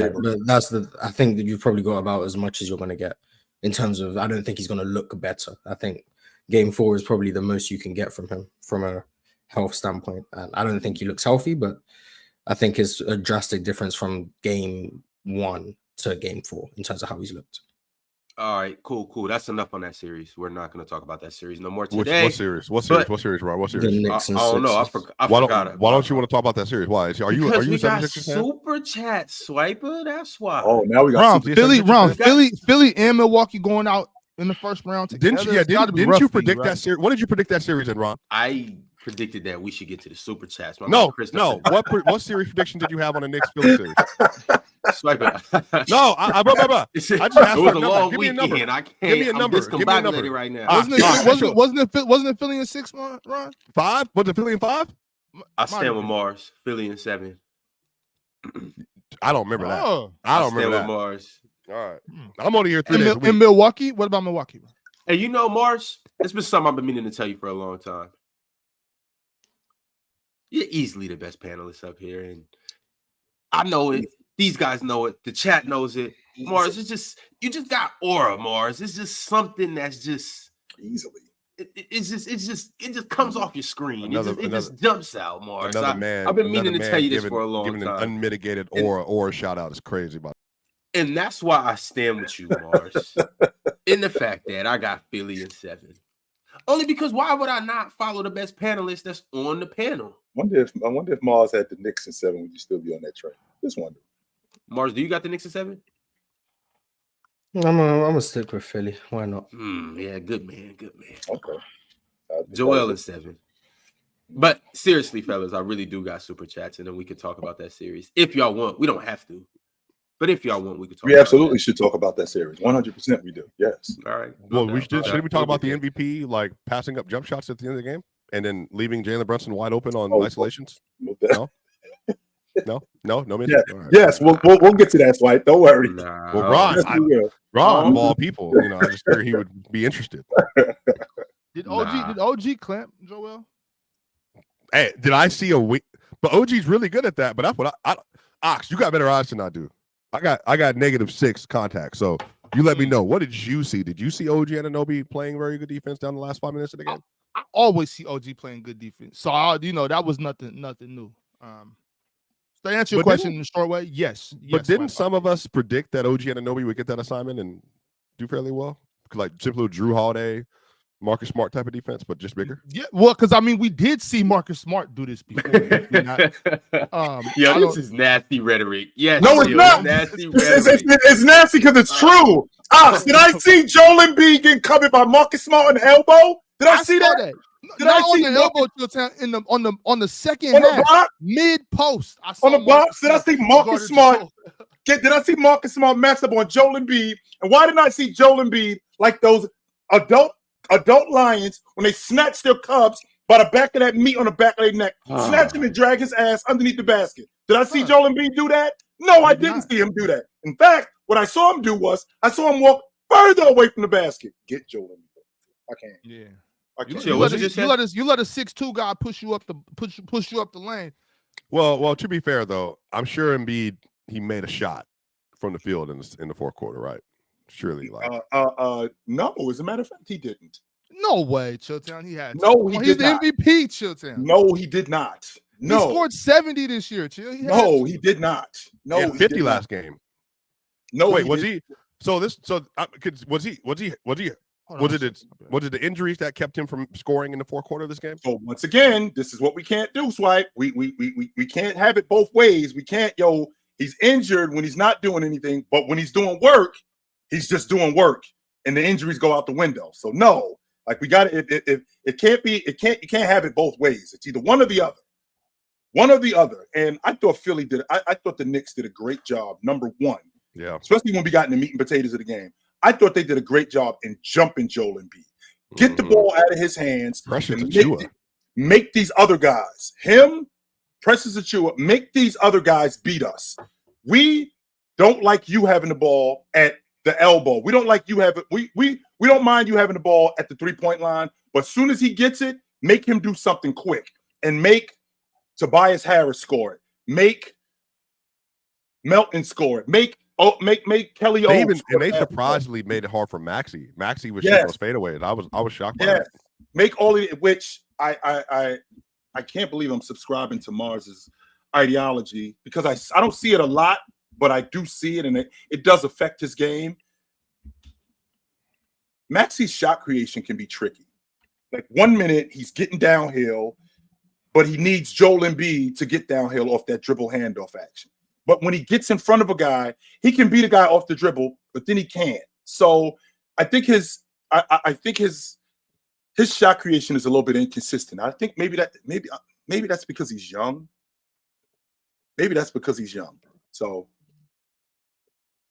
I think that you've probably got about as much as you're going to get in terms of, I don't think he's going to look better. I think game 4 is probably the most you can get from him from a health standpoint. And I don't think he looks healthy, but I think it's a drastic difference from game 1 to game 4 in terms of how he's looked. All right, cool. That's enough on that series. We're not going to talk about that series no more today. What series? What series, Rob? What series? The Knicks and I don't know. I forgot. Why don't you want to talk about that series? Why? Are you we a got 76ers fan? super chat swiper? That's why. Oh, now we got Philly and Milwaukee going out in the first round together. Didn't you predict that series? What did you predict that series in, Ron? I predicted that we should get to the super chats. No. What series prediction did you have on the Knicks Philly series? Swiper. No, I just asked it was for a long weekend. I can't. Give me a number. I'm discombobulated right now. Wasn't it Philly in 6 months, Ron? 5? Was it Philly in 5? I stand with Mars. Philly in 7. I don't remember that. I don't remember that. Mars. All right. I'm only here 3 days a week. In Milwaukee? What about Milwaukee? Hey, Mars, it's been something I've been meaning to tell you for a long time. You're easily the best panelist up here, and I know it. These guys know it. The chat knows it. Mars, you just got aura, Mars. It's just something that's just easily. It just comes off your screen. It just jumps out, Mars. I've been meaning to tell you this for a long time. Giving an unmitigated aura shout out is crazy, about. And that's why I stand with you, Mars. In the fact that I got Philly in 7. Only because why would I not follow the best panelist that's on the panel? I wonder if Mars had the Knicks in 7, would you still be on that train? Just wonder. Mars, do you got the Knicks in 7? I'm gonna stick with Philly. Why not? Yeah, good man. Okay. Joel in 7. But seriously, fellas, I really do got super chats, and then we can talk about that series if y'all want. We don't have to, but if y'all want, we could talk. We absolutely should talk about that series. 100%, we do. Yes. All right. Well, should we talk about the MVP like passing up jump shots at the end of the game and then leaving Jalen Brunson wide open on isolations? No. Yeah. Right. Yes, we'll get to that fight. Don't worry. Nah, well, Ron, of all people, I just figured he would be interested. Did OG clamp Joel? Hey, did I see a week? But OG's really good at that. But that's what Ox, you got better eyes than I do. I got -6 contact. So you let me know. What did you see? Did you see OG Anunoby playing very good defense down the last 5 minutes of the game? I always see OG playing good defense. So that was nothing new. To answer your question in a short way, yes. But didn't some of us predict that OG Anunoby would get that assignment and do fairly well? Like simply Drew Holiday, Marcus Smart type of defense, but just bigger? Yeah, well, because we did see Marcus Smart do this before. This is nasty rhetoric. Yes, no, it's not. Nasty it's nasty because it's true. Did I see Joel Embiid getting covered by Marcus Smart on the elbow? Did I see that? Did I see the elbow on the second half, mid post? On the box, did I see Marcus Smart? Did I see Marcus Smart matched up on Joel Embiid? And why didn't I see Joel Embiid like those adult lions when they snatch their cubs by the back of that meat on the back of their neck, snatch him and drag his ass underneath the basket? Did I see Joel Embiid do that? No, I didn't see him do that. In fact, what I saw him do was I saw him walk further away from the basket. Get Joel Embiid. I can't. Yeah. I can't. You what let you a just said? 6'2" guy push you up the lane. Well, to be fair though, I'm sure Embiid he made a shot from the field in the fourth quarter, right? Surely, like No, as a matter of fact, he didn't. No way, Chilltown. He had to. No, he He's did the not. MVP, Chilltown. No, he did not. No, He scored 70 this year, Chill. no, he did not. No, he had 50 did last not. game. No, Wait, was didn't. he? So was he? Was it the injuries that kept him from scoring in the fourth quarter of this game? So once again, this is what we can't do, Swipe. We can't have it both ways. We can't, he's injured when he's not doing anything, but when he's doing work, he's just doing work, and the injuries go out the window. So no, like we got it can't be, you can't have it both ways. It's either one or the other. One or the other. And I thought Philly did, I thought the Knicks did a great job, number one. Yeah. Especially when we got in the meat and potatoes of the game. I thought they did a great job in jumping Joel Embiid. Get the ball out of his hands. And make these other guys, him, Precious Achiuwa, make these other guys beat us. We don't like you having the ball at the elbow. We don't like you having, we don't mind you having the ball at the 3-point line, but as soon as he gets it, make him do something quick and make Tobias Harris score it. Make Melton score it. Make Kelly Oates. They surprisingly made it hard for Maxey. Maxey was shooting those fadeaways. I was shocked by that. Make all of it, which I can't believe I'm subscribing to Mars's ideology because I don't see it a lot, but I do see it, and it does affect his game. Maxey's shot creation can be tricky. Like 1 minute he's getting downhill, but he needs Joel Embiid to get downhill off that dribble handoff action. But when he gets in front of a guy, he can beat a guy off the dribble, but then he can't. So I think his shot creation is a little bit inconsistent. I think maybe that's because he's young. Maybe that's because he's young. So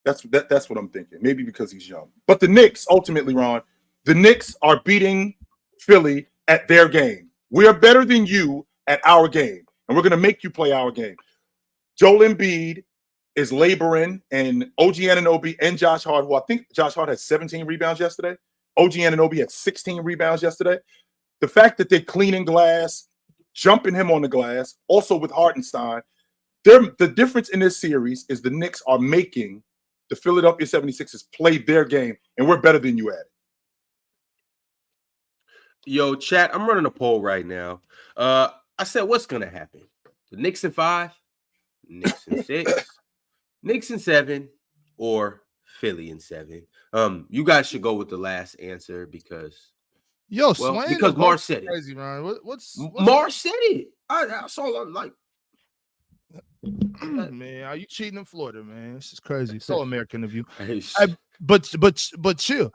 that's what I'm thinking. Maybe because he's young. But the Knicks, ultimately, Ron, the Knicks are beating Philly at their game. We are better than you at our game, and we're going to make you play our game. Joel Embiid is laboring, and OG Anunoby and Josh Hart, who I think Josh Hart had 17 rebounds yesterday. OG Anunoby had 16 rebounds yesterday. The fact that they're cleaning glass, jumping him on the glass, also with Hartenstein, the difference in this series is the Knicks are making the Philadelphia 76ers play their game, and we're better than you at it. Yo, chat, I'm running a poll right now. I said, what's going to happen? The Knicks in 5, Knicks in 6, Knicks in 7, or Philly in 7. You guys should go with the last answer because Mars said it. Crazy, Ryan. What's Mars said it. I saw like. Man, are you cheating in Florida, man? This is crazy. So American of you. Hey, But chill.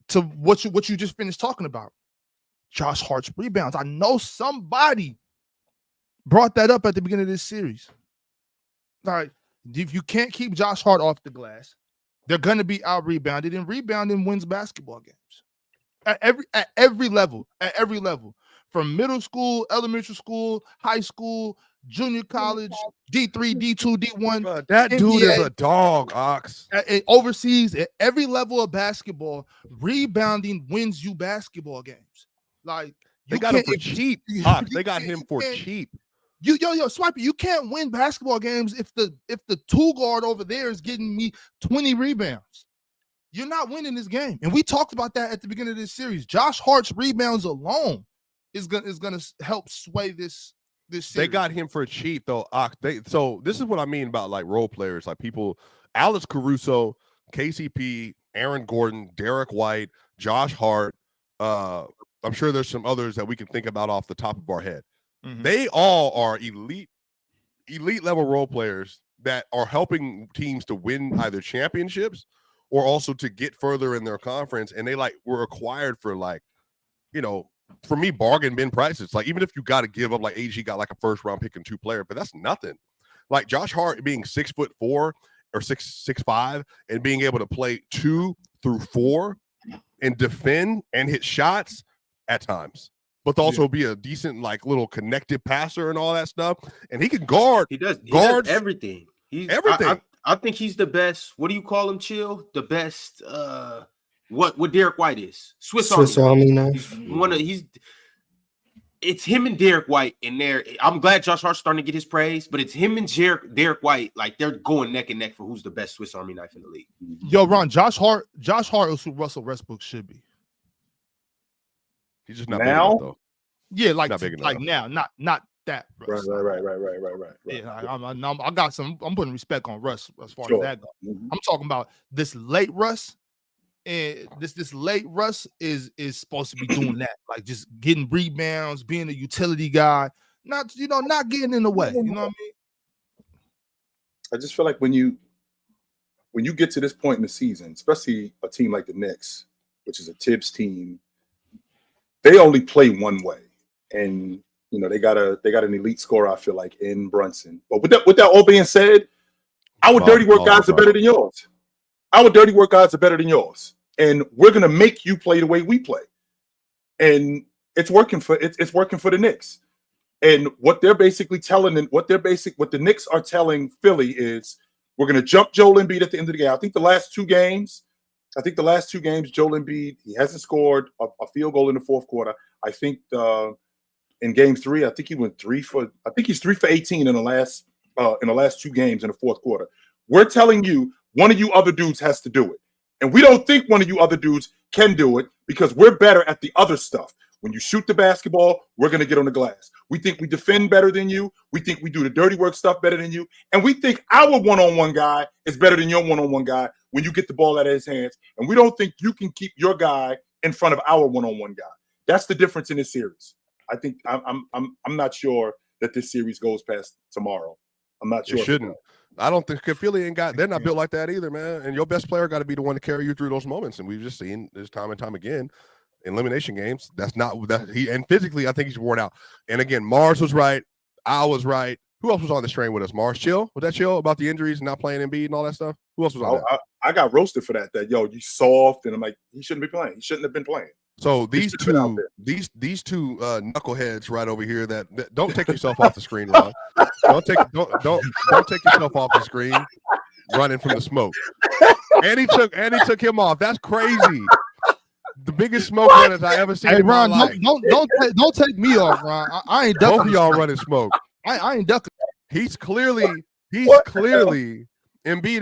To what you just finished talking about, Josh Hart's rebounds. I know somebody brought that up at the beginning of this series. All right, if you can't keep Josh Hart off the glass, they're gonna be out rebounded, and rebounding wins basketball games at every level, from middle school, elementary school, high school, junior college, D3, D2, D1. That NBA, dude is a dog, Ox. Overseas, at every level of basketball, rebounding wins you basketball games. Like they got him for cheap. They got him for cheap. Yo, Swiper, you can't win basketball games if the 2 guard over there is getting me 20 rebounds. You're not winning this game. And we talked about that at the beginning of this series. Josh Hart's rebounds alone is gonna help sway this series. They got him for cheap though. So this is what I mean about like role players, like people, Alex Caruso, KCP, Aaron Gordon, Derek White, Josh Hart. I'm sure there's some others that we can think about off the top of our head. Mm-hmm. They all are elite level role players that are helping teams to win either championships or also to get further in their conference. And they were acquired for for me, bargain bin prices. Like, even if you got to give up, like AG got like a first round pick and 2 player, but that's nothing. Like Josh Hart being 6'4" or 6'5" and being able to play 2 through 4 and defend and hit shots at times, but to also be a decent, like, little connected passer and all that stuff. And he can guard. He does guards everything. Everything. I think he's the best. What do you call him, Chill? The best. What Derek White is? Swiss Army knife. knife. It's him and Derek White in there. I'm glad Josh Hart's starting to get his praise, but it's him and Derek White. Like, they're going neck and neck for who's the best Swiss Army knife in the league. Yo, Ron, Josh Hart is who Russell Westbrook should be. He's just not now, big enough, though. Yeah, like Not big like enough. now, not that. Right. Yeah, I got some. I'm putting respect on Russ as far Sure. as that goes. I'm talking about this late Russ, and this late Russ is supposed to be doing that, like just getting rebounds, being a utility guy, not getting in the way. You know what I mean? I just feel like when you get to this point in the season, especially a team like the Knicks, which is a Tibbs team, they only play one way, and they got an elite scorer. I feel like in Brunson. But with that all being said, our dirty work guys are better than yours. Our dirty work guys are better than yours, and we're gonna make you play the way we play, and it's working for the Knicks. And what they're basically telling, and what the Knicks are telling Philly is, we're gonna jump Joel Embiid at the end of the game. I think the last two games, Joel Embiid, he hasn't scored a field goal in the fourth quarter. I think in game 3, I think he went 3 for 18 in the last two games in the fourth quarter. We're telling you, one of you other dudes has to do it. And we don't think one of you other dudes can do it because we're better at the other stuff. When you shoot the basketball, we're going to get on the glass. We think we defend better than you. We think we do the dirty work stuff better than you. And we think our one-on-one guy is better than your one-on-one guy when you get the ball out of his hands. And we don't think you can keep your guy in front of our one-on-one guy. That's the difference in this series. I think I'm not sure that this series goes past tomorrow. I'm not sure. It shouldn't. I don't think Philly they're not built like that either, man. And your best player got to be the one to carry you through those moments. And we've just seen this time and time again in elimination games. And physically, I think he's worn out. And again, Mars was right. I was right. Who else was on this train with us? Mars Chill? Was that Chill about the injuries and not playing Embiid and all that stuff? Who else was on that? I got roasted for that. That, yo, you soft. And I'm like, he shouldn't be playing. He shouldn't have been playing. So these two knuckleheads right over here that don't take yourself off the screen, Ron. Don't take yourself off the screen running from the smoke. And he took him off. That's crazy. The biggest smoke runners I ever seen. Hey, in my Ron, life. don't take me off, Ron. I ain't ducking. Both of y'all running smoke. I ain't ducking. Embiid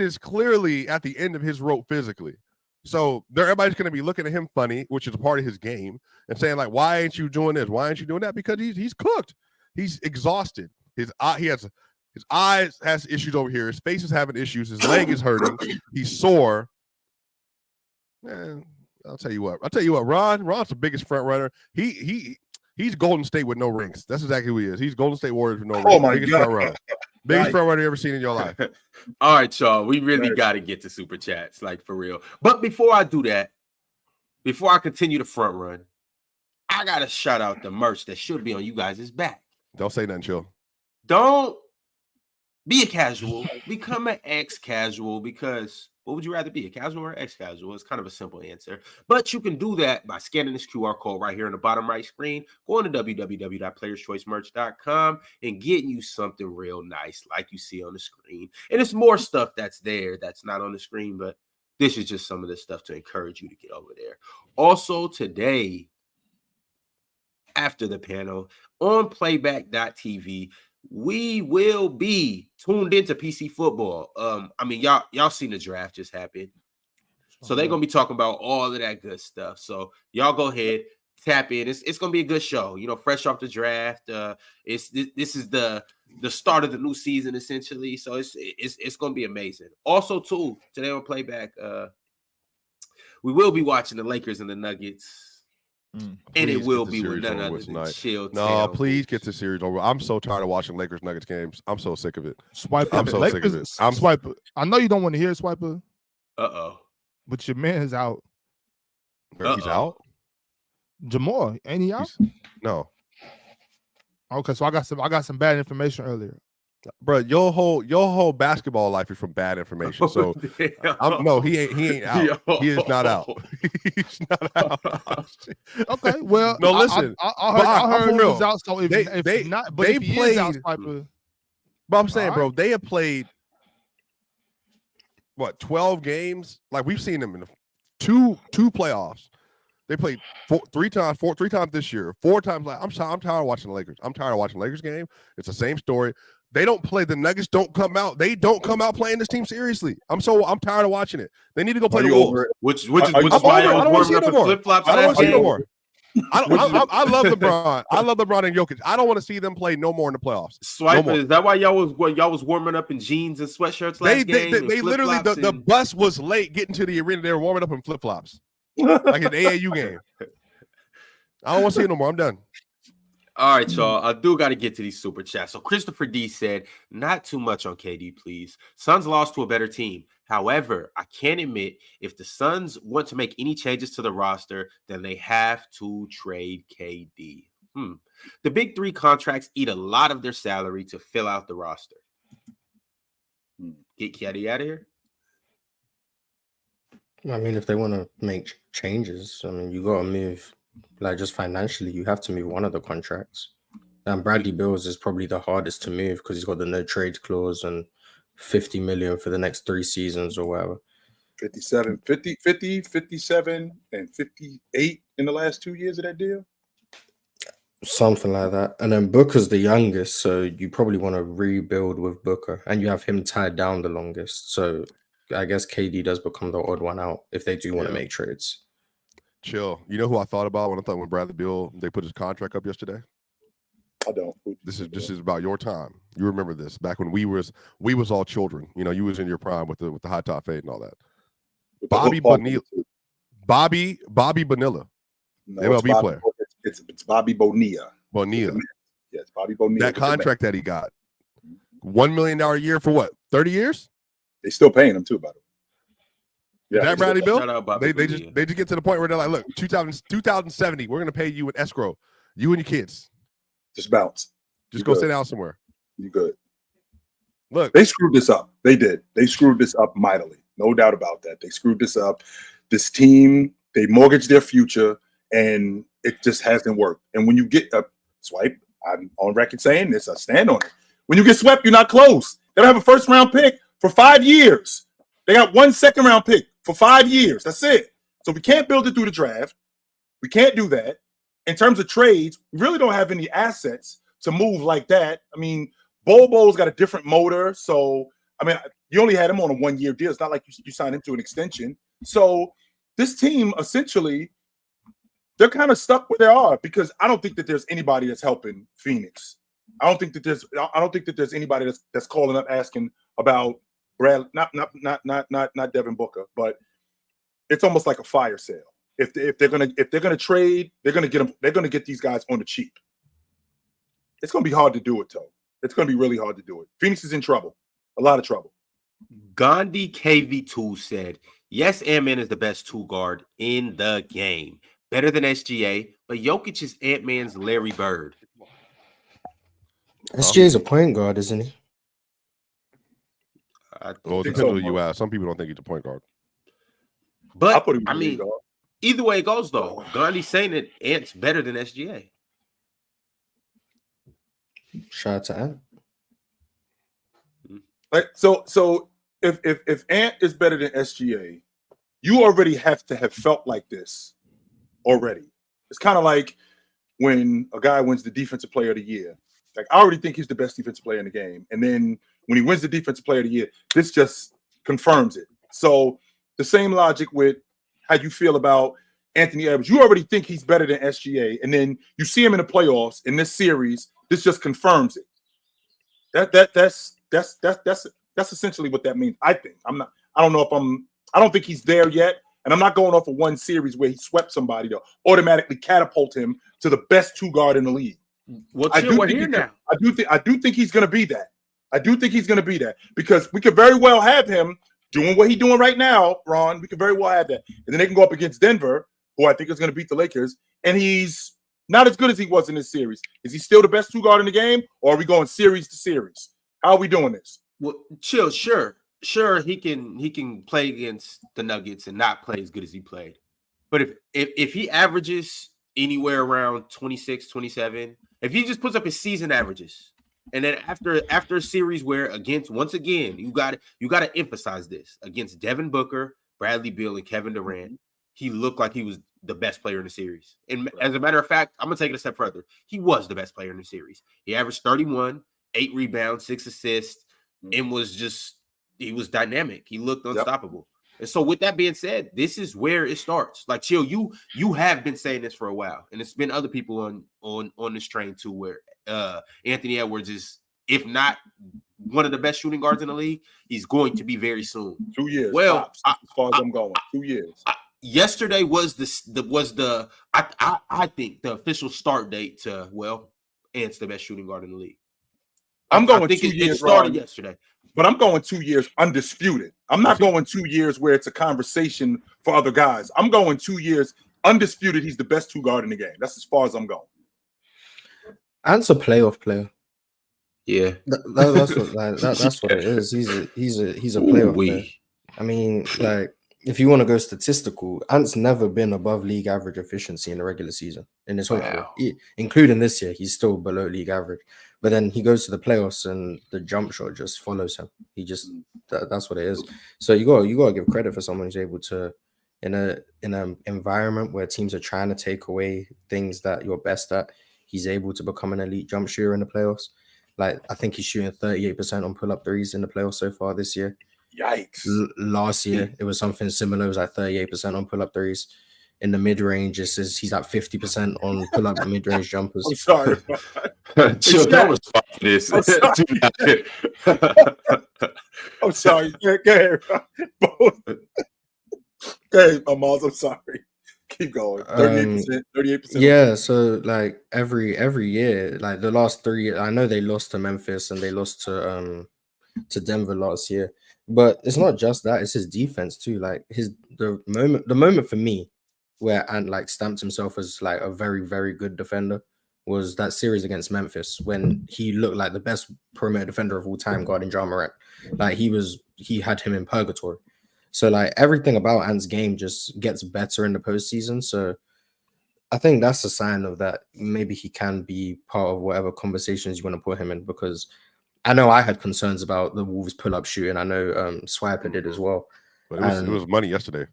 is clearly at the end of his rope physically. So everybody's going to be looking at him funny, which is a part of his game, and saying like, "Why ain't you doing this? Why ain't you doing that?" Because he's cooked. He's exhausted. His eyes has issues over here. His face is having issues. His leg is hurting. He's sore. Man, I'll tell you what. Ron's the biggest front runner. He's Golden State with no rings. That's exactly who he is. He's Golden State Warriors with no rings. Oh my biggest God. front runner. Biggest front runner you ever seen in your life. All right, y'all. We really got to get to super chats, like for real. But before I do that, before I continue the front run, I got to shout out the merch that should be on you guys' back. Don't say nothing, Chill. Don't be a casual. Become an ex-casual, because what would you rather be, a casual or ex-casual? It's kind of a simple answer. But you can do that by scanning this QR code right here on the bottom right screen. Go on to www.playerschoicemerch.com and getting you something real nice like you see on the screen. And it's more stuff that's there that's not on the screen, but this is just some of the stuff to encourage you to get over there. Also today, after the panel, on playback.tv, we will be tuned into PC football. Y'all seen the draft just happen. So they're going to be talking about all of that good stuff. So y'all go ahead, tap in. It's going to be a good show. Fresh off the draft. This is the start of the new season, essentially. So it's going to be amazing. Also, too, today on Playback, we will be watching the Lakers and the Nuggets. And it will be with none other than Chill. No, please get the series over. I'm so tired of watching Lakers Nuggets games. I'm so sick of it. Swiper. I'm so sick of it. I'm Swiper. I know you don't want to hear Swiper. Uh-oh. But your man is out. He's out? Jamal, ain't he out? No. Okay, so I got some bad information earlier. Bro, your whole basketball life is from bad information. So no, he ain't out. He is not out. He's not out. Okay, well, no, listen. I heard he was out. So if he is out, but I'm saying, bro, they have played what 12 games. Like we've seen them in two playoffs. They played three times this year, 4 times. Like I'm tired of watching the Lakers. I'm tired of watching the Lakers game. It's the same story. They don't play. The Nuggets don't come out. They don't come out playing this team seriously. I'm tired of watching it. They need to go play the Wolves. Which is I'm why over it. I was warming up in flip flops. I don't want to see it no game. more. I love LeBron. I love LeBron and Jokic. I don't want to see them play no more in the playoffs. Swiper, no is that why y'all was warming up in jeans and sweatshirts last game? They literally the bus was late getting to the arena. They were warming up in flip flops, like an AAU game. I don't want to see it no more. I'm done. All right, y'all. I do got to get to these super chats. So Christopher D said, not too much on KD, please. Suns lost to a better team. However, I can admit if the Suns want to make any changes to the roster, then they have to trade KD. The big 3 contracts eat a lot of their salary to fill out the roster. Get KD out of here. I mean, if they want to make changes, I mean, you got to move. Like just financially, you have to move one of the contracts. And Bradley Beal is probably the hardest to move because he's got the no trade clause and $50 million for the next 3 seasons or whatever. 57, 57, and 58 in the last 2 years of that deal. Something like that. And then Booker's the youngest, so you probably want to rebuild with Booker, and you have him tied down the longest. So I guess KD does become the odd one out if they do want to make trades. Chill. You know who I thought about when Bradley Beal, they put his contract up yesterday? I don't. This is about your time. You remember this back when we was all children. You know, you was in your prime with the high top fade and all that. Bobby Bonilla. Bobby Bonilla. No, MLB player. It's Bobby Bonilla. Bonilla. Yes, Bobby Bonilla. That contract that he got. $1 million a year for what? 30 years? They still paying him too, by the way. Yeah, that Bradley Bill? They just get to the point where they're like, look, 2070, we're gonna pay you an escrow. You and your kids. Just bounce. Just go sit down somewhere. You good. Look, they screwed this up. They did. They screwed this up mightily. No doubt about that. They screwed this up. This team, they mortgaged their future, and it just hasn't worked. And when you get a swipe, I'm on record saying this, I stand on it. When you get swept, you're not close. They don't have a first-round pick for 5 years. They got 1 second-round pick for 5 years. That's it. So we can't build it through the draft. We can't do that. In terms of trades, we really don't have any assets to move like that. I mean, Bobo's got a different motor. So, I mean, you only had him on a 1-year deal. It's not like you signed him to an extension. So this team, essentially, they're kind of stuck where they are because I don't think that there's anybody that's helping Phoenix. I don't think that there's anybody that's calling up asking about Brad, not Devin Booker, but it's almost like a fire sale. If they're gonna trade, they're gonna get these guys on the cheap. It's gonna be hard to do it, though. It's gonna be really hard to do it. Phoenix is in trouble, a lot of trouble. Gandhi KV2 said, yes, Ant-Man is the best 2 guard in the game. Better than SGA, but Jokic is Ant-Man's Larry Bird. SGA is a point guard, isn't he? Well, it depends on who you ask. Some people don't think he's a point guard. But I mean, either way it goes, though, Gandhi's saying that Ant's better than SGA. Shout out to Ant. Like so if Ant is better than SGA, you already have to have felt like this already. It's kind of like when a guy wins the defensive player of the year. Like, I already think he's the best defensive player in the game. And then when he wins the defensive player of the year, this just confirms it. So the same logic with how you feel about Anthony Edwards. You already think he's better than SGA. And then you see him in the playoffs in this series. This just confirms it. That's essentially what that means. I think. I don't think he's there yet. And I'm not going off of one series where he swept somebody to automatically catapult him to the best 2 guard in the league. Well, we're here now. I do think he's going to be that. I do think he's going to be that because we could very well have him doing what he's doing right now, Ron. We could very well have that. And then they can go up against Denver, who I think is going to beat the Lakers. And he's not as good as he was in this series. Is he still the best 2 guard in the game, or are we going series to series? How are we doing this? Well, chill, sure, he can play against the Nuggets and not play as good as he played. But if he averages anywhere around 26, 27, if he just puts up his season averages And then after a series where once again, you got to emphasize this against Devin Booker, Bradley Beal, and Kevin Durant, he looked like he was the best player in the series. And as a matter of fact, I'm gonna take it a step further. He was the best player in the series. He averaged 31, 8 rebounds, 6 assists, and he was dynamic. He looked unstoppable. And so with that being said, this is where it starts. Like, Chill, you have been saying this for a while, and it's been other people on this train too, where Anthony Edwards is, if not one of the best shooting guards in the league, he's going to be very soon. 2 years. Well, tops, as far as I'm going, 2 years. Yesterday was I think the official start date to Ant's the best shooting guard in the league. I'm going I think 2 years. It started yesterday, but I'm going 2 years undisputed. I'm not going 2 years where it's a conversation for other guys. I'm going 2 years undisputed. He's the best 2 guard in the game. That's as far as I'm going. Ant's a playoff player. Yeah, that's what it is. He's a playoff player. I mean, like, if you want to go statistical, Ant's never been above league average efficiency in the regular season in his whole career, including this year. He's still below league average, but then he goes to the playoffs and the jump shot just follows him. He just that's what it is. So you got to give credit for someone who's able to, in an environment where teams are trying to take away things that you're best at, he's able to become an elite jump shooter in the playoffs. Like, I think he's shooting 38% on pull-up threes in the playoffs so far this year. Yikes. Last year, it was something similar. It was like 38% on pull-up threes. In the mid-range, he's at 50% on pull-up mid-range jumpers. I'm sorry. Chill, don't respond to this. I'm sorry. Go ahead. Go ahead, Miles. I'm sorry. Keep going. 38%. Yeah, so like every year, like the last 3 years, I know they lost to Memphis and they lost to Denver last year, but it's not just that; it's his defense too. Like the moment for me where Ant like stamped himself as like a very, very good defender was that series against Memphis when he looked like the best perimeter defender of all time, guarding Ja Morant. Like he had him in purgatory. So like everything about Ant's game just gets better in the postseason. So I think that's a sign of that. Maybe he can be part of whatever conversations you want to put him in, because I know I had concerns about the Wolves pull-up shooting. I know Swiper did as well. But it was money yesterday.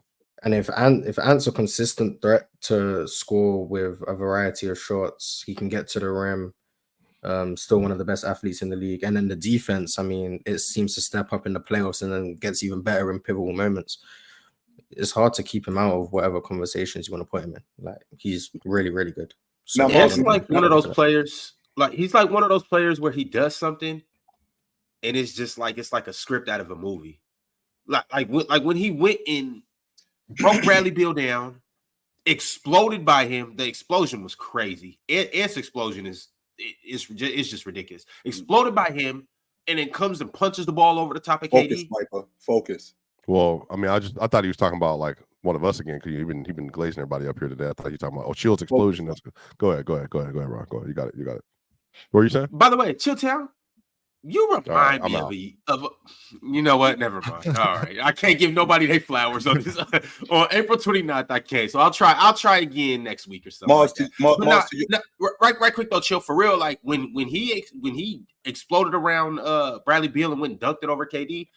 And if Ant's a consistent threat to score with a variety of shots, he can get to the rim. Still one of the best athletes in the league. And then the defense, I mean, it seems to step up in the playoffs and then gets even better in pivotal moments. It's hard to keep him out of whatever conversations you want to put him in. Like, he's really, really good. So it's like one of those players. Like, he's like one of those players where he does something, and it's just like it's like a script out of a movie. Like when he went in, broke Bradley Beal down, exploded by him. The explosion was crazy. Its explosion is just ridiculous. Exploded by him, and then comes and punches the ball over the top of KD. Focus. Well, I mean, I thought he was talking about like one of us again, because he been glazing everybody up here today. I thought you talking about Chill's explosion. That's good. Go ahead, Ron. Go ahead. You got it. What were you saying? By the way, Chilltown, you remind me of you know what? Never mind. All right, I can't give nobody their flowers on this. On April 29th, I can't. So I'll try again next week or something. Right quick though, Chill, for real. Like when he exploded around Bradley Beal and went and dunked it over KD.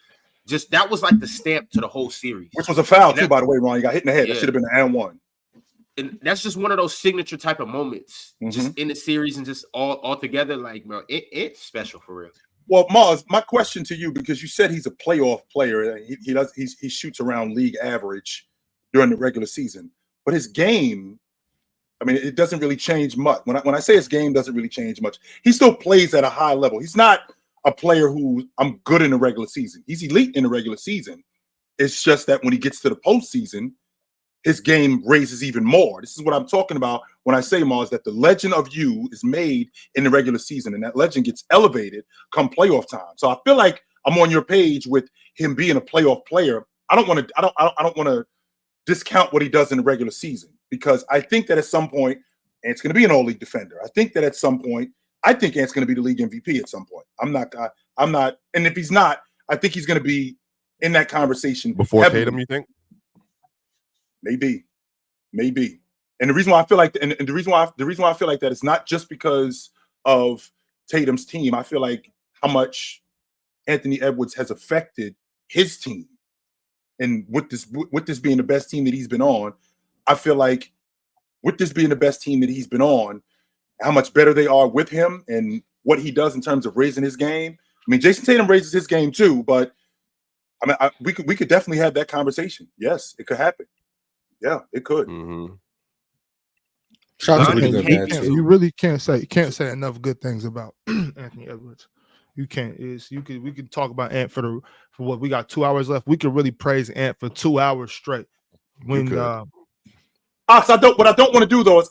Just that was like the stamp to the whole series. Which was a foul too, by the way, Ron. You got hit in the head. That should have been an and one. And that's just one of those signature type of moments, just in the series and just all together. Like, bro, it's special for real. Well, Mars, my question to you, because you said he's a playoff player. He shoots around league average during the regular season, but his game, I mean, it doesn't really change much. When I say his game doesn't really change much, he still plays at a high level. He's not a player who I'm good in the regular season. He's elite in the regular season. It's just that when he gets to the postseason, his game raises even more. This is what I'm talking about when I say, Mars, that the legend of you is made in the regular season, and that legend gets elevated come playoff time. So I feel like I'm on your page with him being a playoff player. I don't want to discount what he does in the regular season, because I think that at some point, Ant's going to be an all-league defender. I think that at some point, Ant's going to be the league MVP at some point. I'm not, and if he's not, I think he's going to be in that conversation before Tatum. You think? Maybe. And the reason why I feel like, the reason why I feel like that is not just because of Tatum's team, I feel like how much Anthony Edwards has affected his team. And with this being the best team that he's been on, I feel like with this being the best team that he's been on, how much better they are with him and what he does in terms of raising his game. I mean, Jason Tatum raises his game too, but I mean, we could definitely have that conversation. Yes, it could happen. Yeah, it could. Mm-hmm. Shout out to Lonnie the K- bad You too. really can't say enough good things about Anthony Edwards. You can't. We could talk about Ant for what we got 2 hours left. We could really praise Ant for 2 hours straight. When Ox, what I don't want to do though is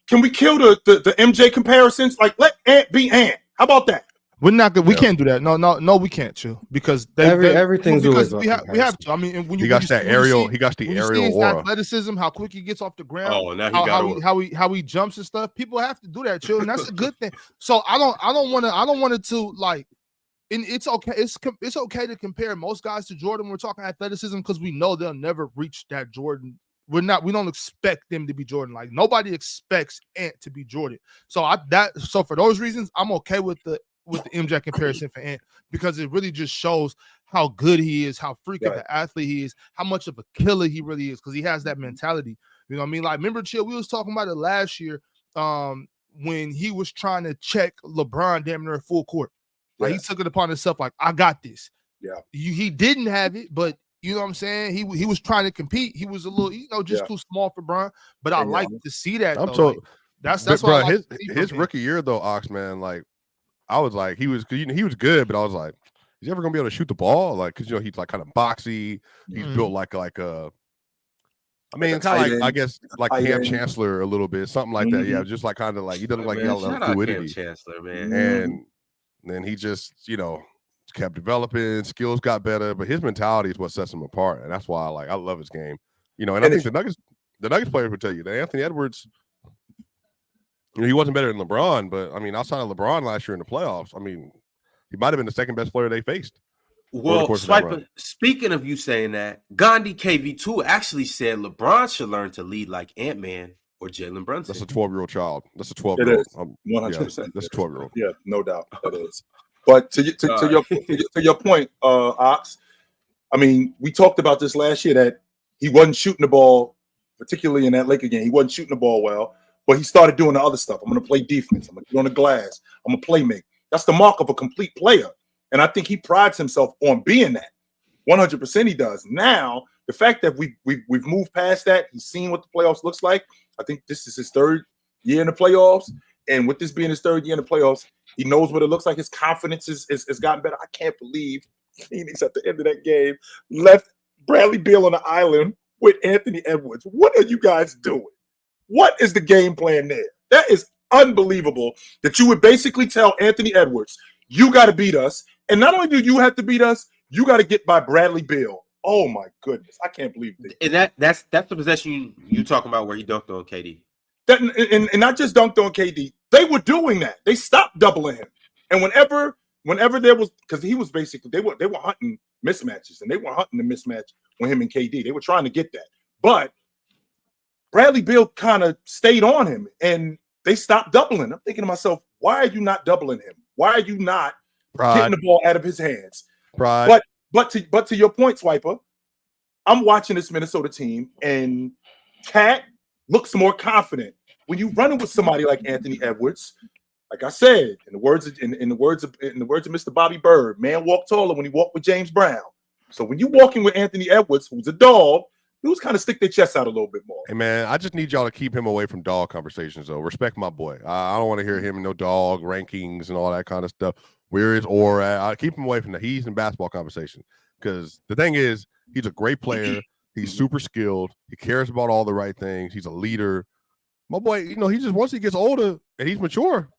can we kill the MJ comparisons? Like let Ant be Ant. How about that? we're not good. We Yeah. can't do that. No, we can't, chill. Because Everything's because always we about have to. I mean, and when He you got when you that see- when you aerial. see- He got the when you see aerial his aura. athleticism, how quick he gets off the ground, Oh, now he got how he jumps and stuff. People have to do that, chill, and that's a good thing. So I don't want it to like, and it's okay. It's okay to compare most guys to Jordan. We're talking athleticism because we know they'll never reach that Jordan. We don't expect them to be Jordan. Like nobody expects Ant to be Jordan. So for those reasons, I'm okay with the MJ comparison for Ant because it really just shows how good he is, how freaking Right. the athlete he is, how much of a killer he really is because he has that mentality. You know what I mean? Like remember, chill. We was talking about it last year when he was trying to check LeBron damn near full court. Like Yes. he took it upon himself, like I got this. Yeah. He didn't have it, but you know what I'm saying. He was trying to compete. He was a little, just too small for Bron. But I And, like to see that. I'm though. so Like, that's but, what I bro, like to see from his him. rookie year though, Ox, man, like I was like he was good, but I was like, is he ever gonna be able to shoot the ball? Like, cause he's like kind of boxy. He's built like a. I mean, Like a kind of tight like I end, guess like tight Cam end. Chancellor a little bit, something like that. Yeah, Mhm. just like kind of like he doesn't look like he Man, got a lot shout of out Cam fluidity. Chancellor, man. And then he just kept developing, skills got better, but his mentality is what sets him apart, and that's why I love his game. And I think the Nuggets players would tell you that Anthony Edwards, he wasn't better than LeBron, but I mean, outside of LeBron last year in the playoffs, I mean, he might have been the second best player they faced. Well, course of that run. Swiper, speaking of you saying that, Gandhi KV2 actually said LeBron should learn to lead like Ant-Man or Jalen Brunson. That's a 12-year-old child. That's a It 12-year-old. is 100%. That's a 12-year-old. Yeah, no doubt that is. But to your point, Ox, I mean, we talked about this last year that he wasn't shooting the ball, particularly in that Laker game. He wasn't shooting the ball well, but he started doing the other stuff. I'm going to play defense. I'm going to get on the glass. I'm going to play make. That's the mark of a complete player. And I think he prides himself on being that. 100% he does. Now, the fact that we've moved past that, he's seen what the playoffs looks like. I think this is his third year in the playoffs. And with this being his third year in the playoffs, he knows what it looks like. His confidence has gotten better. I can't believe Phoenix at the end of that game left Bradley Beal on the island with Anthony Edwards. What are you guys doing? What is the game plan there? That is unbelievable that you would basically tell Anthony Edwards, you got to beat us. And not only do you have to beat us, you got to get by Bradley Beal. Oh my goodness. I can't believe this. And that's the possession you talking about where he dunked on KD. That, and not just dunked on KD. They were doing that. They stopped doubling him. And whenever there was, because he was basically, they were hunting mismatches, and they were hunting the mismatch with him and KD. They were trying to get that. But Bradley Beal kind of stayed on him, and they stopped doubling. I'm thinking to myself, why are you not doubling him? Why are you not getting the ball out of his hands? Pride. But to your point, Swiper, I'm watching this Minnesota team, and Cat looks more confident. When you running with somebody like Anthony Edwards, like I said, in the words of Mr. Bobby Bird, man walked taller when he walked with James Brown. So when you walking with Anthony Edwards, who's a dog, dudes kind of stick their chests out a little bit more. Hey man, I just need y'all to keep him away from dog conversations though. Respect my boy. I don't want to hear him in no dog rankings and all that kind of stuff. Where is aura at? I keep him away from that. He's in basketball conversation because the thing is, he's a great player. He's super skilled. He cares about all the right things. He's a leader. My boy, he just once he gets older and he's mature.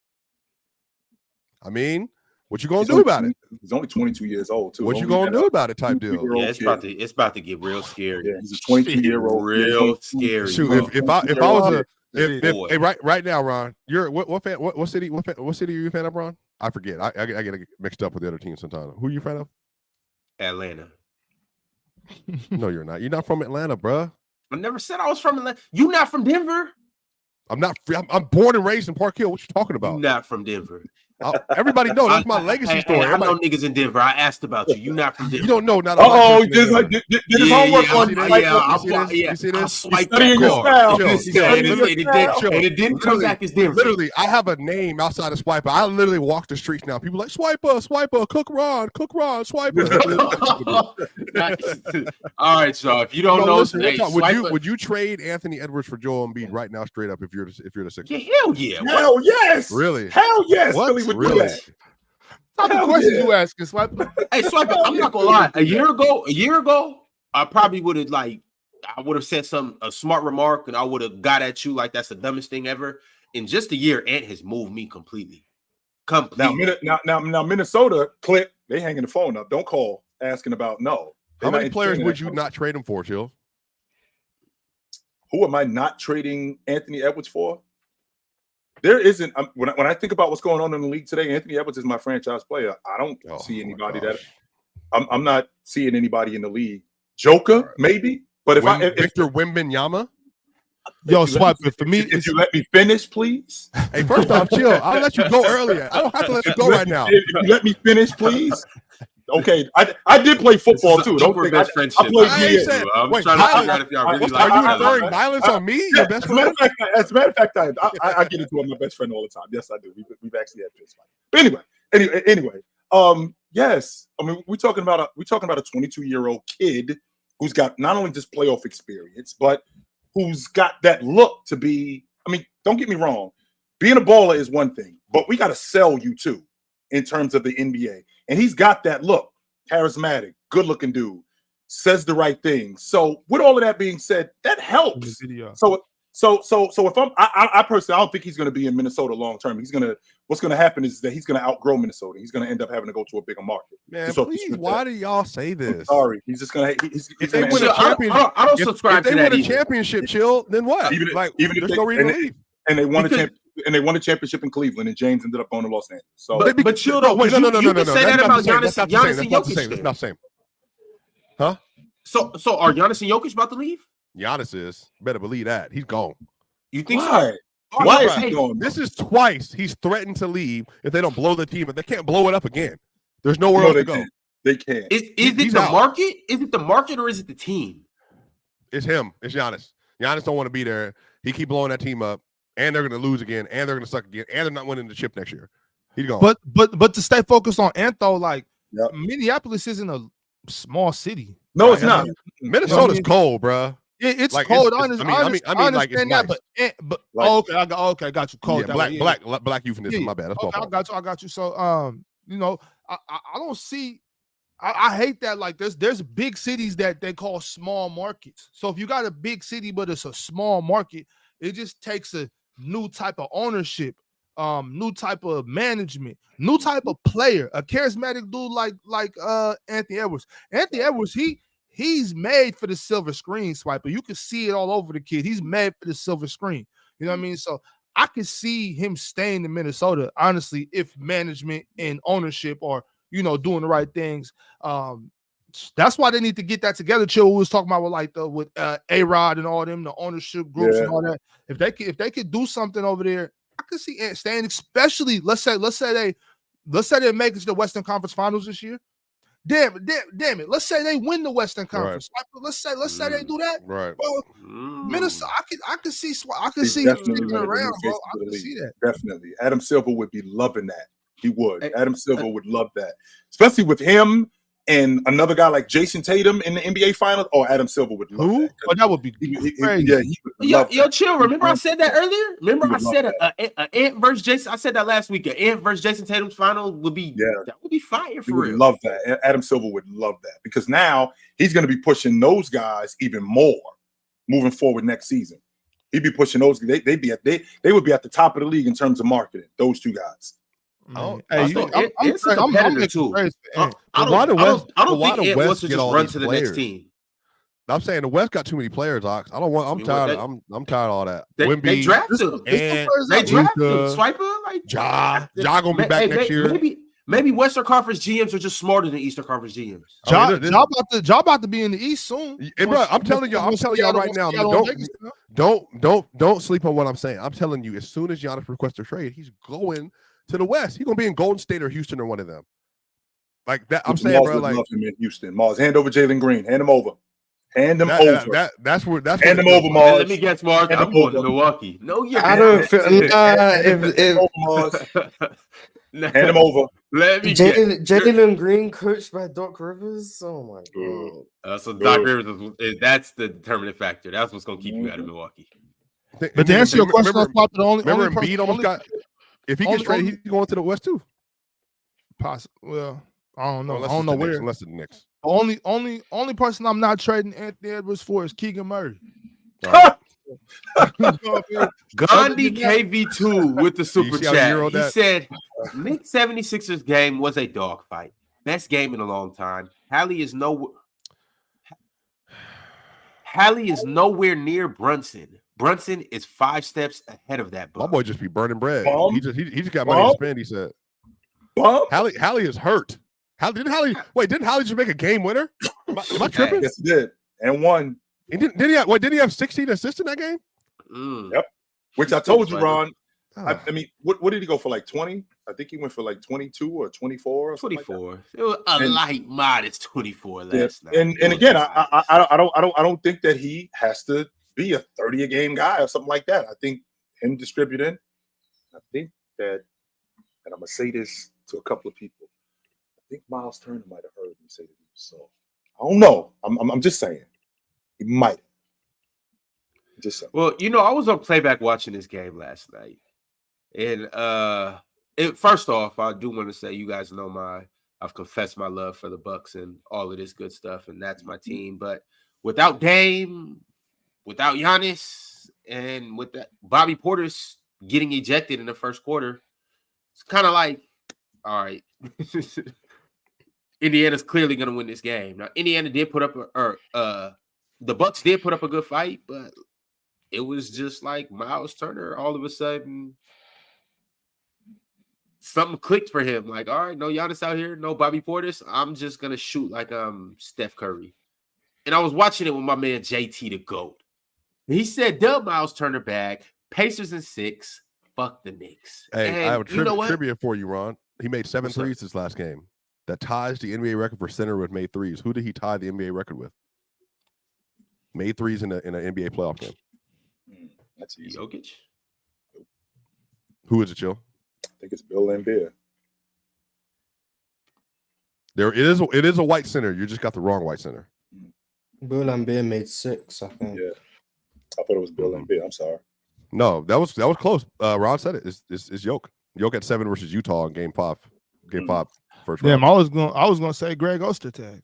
I mean, what you gonna do about it? He's only 22 years old too. What you gonna do about it? Type deal. Yeah, it's about to get real scary. Yeah, he's a 22-year-old. Real scary. Shoot, if I was right now, Ron, you're what city are you a fan of, Ron? I forget. I get mixed up with the other team sometimes. Who are you a fan of? Atlanta. No, you're not. You're not from Atlanta, bruh. I never said I was from Atlanta. You not from Denver? I'm not. I'm born and raised in Park Hill. What you talking about? You not from Denver. Everybody knows that's my legacy story. I know niggas in Denver. I asked about you. You not from Denver. You don't know not a black person in just Denver. like did his homework on You see this? I swiped studying that your card. style. And it didn't come back as Denver. Literally, I have a name outside of Swiper. I literally walk the streets now. People like Swiper, Cook Ron, Swiper. All right, so if you don't know, listen, would you trade Anthony Edwards for Joel Embiid right now, straight up? If you're the Sixers? Yeah, hell yeah. Hell yes. Really? Hell yes. What? Philly would do Really? that. What type of question you asking, Swiper? Hey, Swiper, I'm not gonna lie. A year ago, I probably would have said a smart remark, and I would have got at you like that's the dumbest thing ever. In just a year, Ant has moved me completely. Now Minnesota, click. They hanging the phone up. Don't call asking about no. How many players would you not trade him for, Chill? Who am I not trading Anthony Edwards for? There isn't. When I think about what's going on in the league today, Anthony Edwards is my franchise player. I don't see anybody that I'm not seeing anybody in the league. Joker, maybe, but if Victor Wembanyama. Yo, Swiper, for me, if you let me finish, please. Hey, first off, chill. I'll let you go earlier. I don't have to let you go right now. If you let me finish, please. Okay, I did play football too. Don't think best friendship. I played I'm wait, trying to figure out if y'all really like Are you each other. throwing violence on me? Your best friend? As a matter of fact, I get into it with my best friend all the time. Yes, I do. We've actually had this fight. But anyway. Yes. I mean, we're talking about a 22-year-old kid who's got not only just playoff experience, but who's got that look to be. I mean, don't get me wrong. Being a baller is one thing, but we got to sell you too in terms of the NBA. And he's got that look, charismatic, good-looking dude, says the right thing. So with all of that being said, that helps. So if I personally, I don't think he's going to be in Minnesota long term. What's going to happen is that he's going to outgrow Minnesota. He's going to end up having to go to a bigger market. Man, please, why do y'all say this? I'm sorry, he's just going to. If they win a championship, I don't subscribe to that. If they win a championship, Chill, then what? Even there's if no reason to leave. And they won a championship. And they won a championship in Cleveland, and James ended up going to Los Angeles. So, but Chill though. Wait, no. You can say that about Giannis and Jokic. That's not the same. Huh? So are Giannis and Jokic about to leave? Giannis is. Better believe that. He's gone. You think why? so? Why is he going? This is twice he's threatened to leave if they don't blow the team, but they can't blow it up again. There's nowhere else to go. They can't. Is it the market? Is it the market or is it the team? It's him. It's Giannis. Giannis don't want to be there. He keep blowing that team up, and they're going to lose again, and they're going to suck again, and they're not winning the chip next year. He's gone. But to stay focused on Antho, like Minneapolis isn't a small city. No, it's not. Minnesota's cold, bro. It's like, cold. I mean, like it's nice. But I got you. Cold. Yeah, black euphemism. My bad. That's my fault. I got you. So I don't see. I hate that. Like there's big cities that they call small markets. So if you got a big city but it's a small market, it just takes a new type of ownership, new type of management, new type of player, a charismatic dude like Anthony Edwards. Anthony Edwards, he's made for the silver screen, Swiper. You can see it all over the kid. He's made for the silver screen. You know what I mean? So I could see him staying in Minnesota, honestly, if management and ownership are, doing the right things. That's why they need to get that together. Chill, we was talking about with A-Rod and all them, the ownership groups and all that. If they could do something over there, I could see Ant staying, especially let's say they make it to the Western Conference Finals this year. Damn it. Let's say they win the Western Conference. Right. Let's say they do that. Right. Well, Minnesota, I could see him sticking around, bro. I could see that. Definitely. Adam Silver would be loving that. He would. Adam Silver would love that. Especially with him and another guy like Jason Tatum in the NBA Finals. Oh, Adam Silver would love that. Oh, that would be crazy. Yo, chill. Remember I said that earlier? Remember I said an Ant versus Jason. I said that last week. An Ant versus Jason Tatum's final would be that would be fire for real. Love that. Adam Silver would love that because now he's going to be pushing those guys even more moving forward next season. He'd be pushing those. They would be at the top of the league in terms of marketing. Those two guys. I'm too. I don't think Ant wants to just run to the next team. I'm saying the West got too many players, Ox. I'm tired. I'm tired of all that. They drafted him. They drafted him. Swiper like Ja gonna be back next year. Maybe Western Conference GMs are just smarter than Eastern Conference GMs. Ja about to be in the East soon. And bro, I'm telling y'all right now. Don't sleep on what I'm saying. I'm telling you, as soon as Giannis requests a trade, he's going to the West. He's gonna be in Golden State or Houston or one of them. Like that, I'm Mars saying, bro. would Like love him in Houston. Mars, hand over Jalen Green. Hand him over. Hand him over. That's where. Hand him over, Mars. Let me guess, Mars. Hand I'm him going to over. Milwaukee. No, you're I don't feel if Hand him over, Mars. Hand him over. Let me guess. Jalen Green coached by Doc Rivers. Oh my god! So Doc Rivers that's the determining factor. That's what's going to keep you out of Milwaukee. But to answer your question, remember only Embiid almost got. If he gets traded, he's going to the West too. Possible. Well, I don't know. Unless I don't know where. Unless the Knicks. Only person I'm not trading Anthony Edwards for is Keegan Murray. Gandhi KV2 with the super chat. He that? said, Knicks 76ers game was a dogfight. Best game in a long time. Hallie is nowhere near Brunson. Brunson is 5 steps ahead of that. My boy just be burning bread. Bum. He just got money to spend. He said. Hallie is hurt. Didn't Hallie just make a game winner? Am I tripping? Yes, he did. And won. Didn't he have 16 assists in that game? Yep. Which I told you, Ron. Oh. I mean, what did he go for? Like 20? I think he went for like 22 or 24 or 24. Like it was a light modest 24 last night. And again, I don't think that he has to be a 30 a game guy or something like that. I think him distributing. I think that, and I'm gonna say this to a couple of people. I think Miles Turner might have heard me say that. So I don't know. I'm just saying he might. Just saying. Well, I was on playback watching this game last night, and first off, I do want to say you guys know I've confessed my love for the Bucks and all of this good stuff, and that's my team. But without Dame, without Giannis, and with that Bobby Porter's getting ejected in the first quarter, it's kind of like, all right, Indiana's clearly going to win this game. Now, Indiana did put up the Bucks did put up a good fight, but it was just like Miles Turner. All of a sudden, something clicked for him. Like, all right, no Giannis out here, no Bobby Portis. I'm just gonna shoot like Steph Curry. And I was watching it with my man JT the GOAT. He said, "Dub Miles Turner back. Pacers in 6. Fuck the Knicks." Hey, and I have a trivia for you, Ron. He made 7 threes this last game. That ties the NBA record for center with made threes. Who did he tie the NBA record with? Made threes in an NBA playoff game. That's easy. Jokic. Who is it, Chill? I think it's Bill Embiid. It is a white center. You just got the wrong white center. Bill Embiid made 6, I think. Yeah, I thought it was Bill Embiid. I'm sorry. No, that was close. Ron said it. It's Yoke. Yoke had 7 versus Utah in Game 5. Game 5 first round. Damn, I was gonna say Greg Ostertag.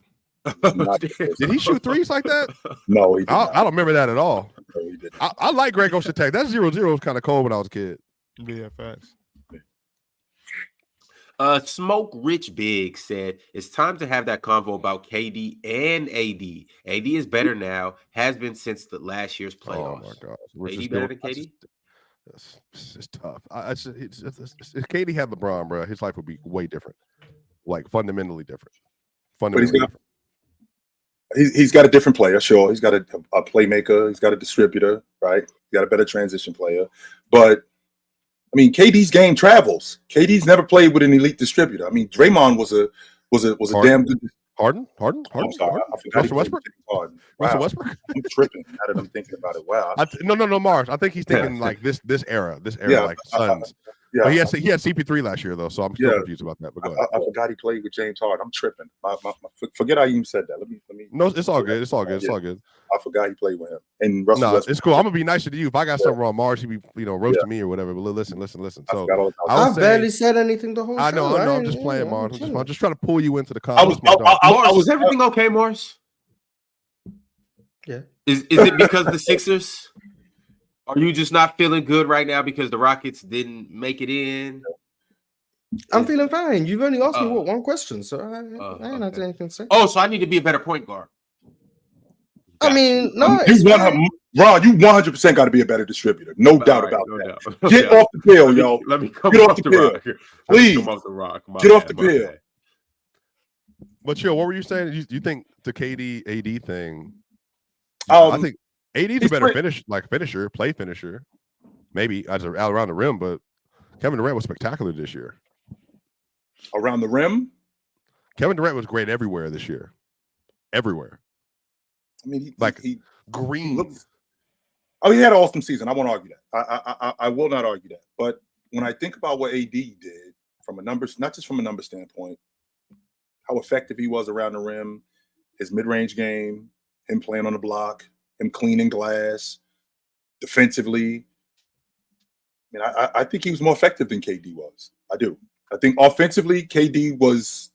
Did he shoot threes like that? No, he did I don't remember that at all. No, he didn't. I like Greg Ostertag. That 0-0 was kind of cold when I was a kid. Yeah, facts. Smoke Rich Big said it's time to have that convo about KD and AD. AD is better now, has been since the last year's playoffs. Oh my God, AD better than KD? It's tough. If KD had LeBron, bro, his life would be way different, like fundamentally different. He's got a different player, sure. He's got a playmaker. He's got a distributor, right? He's got a better transition player. But, I mean, KD's game travels. KD's never played with an elite distributor. I mean, Draymond was a damn good. Harden? I'm sorry. I forgot Russell Westbrook? Harden. Wow. Wow. Westbrook? I'm tripping now that I'm thinking about it. Wow. No, Mars. I think he's thinking like this era, Yeah, like Suns. Yeah, But he had CP3 last year though, so I'm still confused about that. But go ahead. I forgot he played with James Harden. I'm tripping. Forget I even said that. Let me. No, it's all good. It's all good. It's Yeah. all good. I forgot he played with him. And Russell No, Westbrook. it's cool. I'm gonna be nicer to you. If I got something wrong, Mars, he'd be roasting me or whatever. But listen. So I barely said anything the whole show. I know. I'm just playing, Mars. I'm just trying to pull you into the comments. Was everything okay, Morris? Yeah. Is it because of the Sixers? Are you just not feeling good right now because the Rockets didn't make it in? I'm feeling fine. You've only asked me one question, so I ain't had anything to say. Oh, so I need to be a better point guard. I mean, no, Ron, you 100% got to be a better distributor. No doubt about that. No Get doubt. off the pill, yo. Let me come Get off off the the pill. rock. Please. Come off the rock. Get off the pill. But Chill, what were you saying? You think the KD AD thing? Um, I think AD's a better finisher, play finisher, maybe as out around the rim. But Kevin Durant was spectacular this year. Around the rim, Kevin Durant was great everywhere this year. Everywhere. I mean, he green. Looks, he had an awesome season. I won't argue that. I will not argue that. But when I think about what AD did from a numbers, not just from a number standpoint, how effective he was around the rim, his mid-range game, him playing on the block, him cleaning glass, defensively. I mean, I think he was more effective than KD was. I do. I think offensively, KD was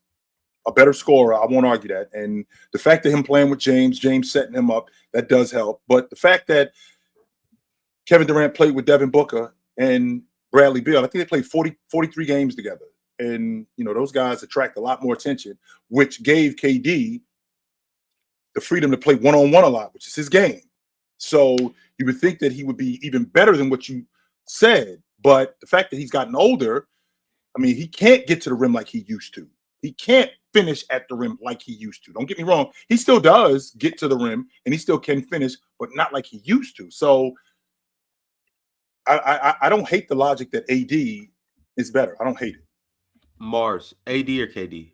a better scorer. I won't argue that. And the fact that him playing with James setting him up, that does help. But the fact that Kevin Durant played with Devin Booker and Bradley Beal, I think they played 43 games together. And, those guys attract a lot more attention, which gave KD the freedom to play one-on-one a lot, which is his game. So you would think that he would be even better than what you said. But the fact that he's gotten older, I mean, he can't get to the rim like he used to. He can't finish at the rim like he used to. Don't get me wrong. He still does get to the rim and he still can finish, but not like he used to. So I don't hate the logic that AD is better. I don't hate it. Mars, AD or KD?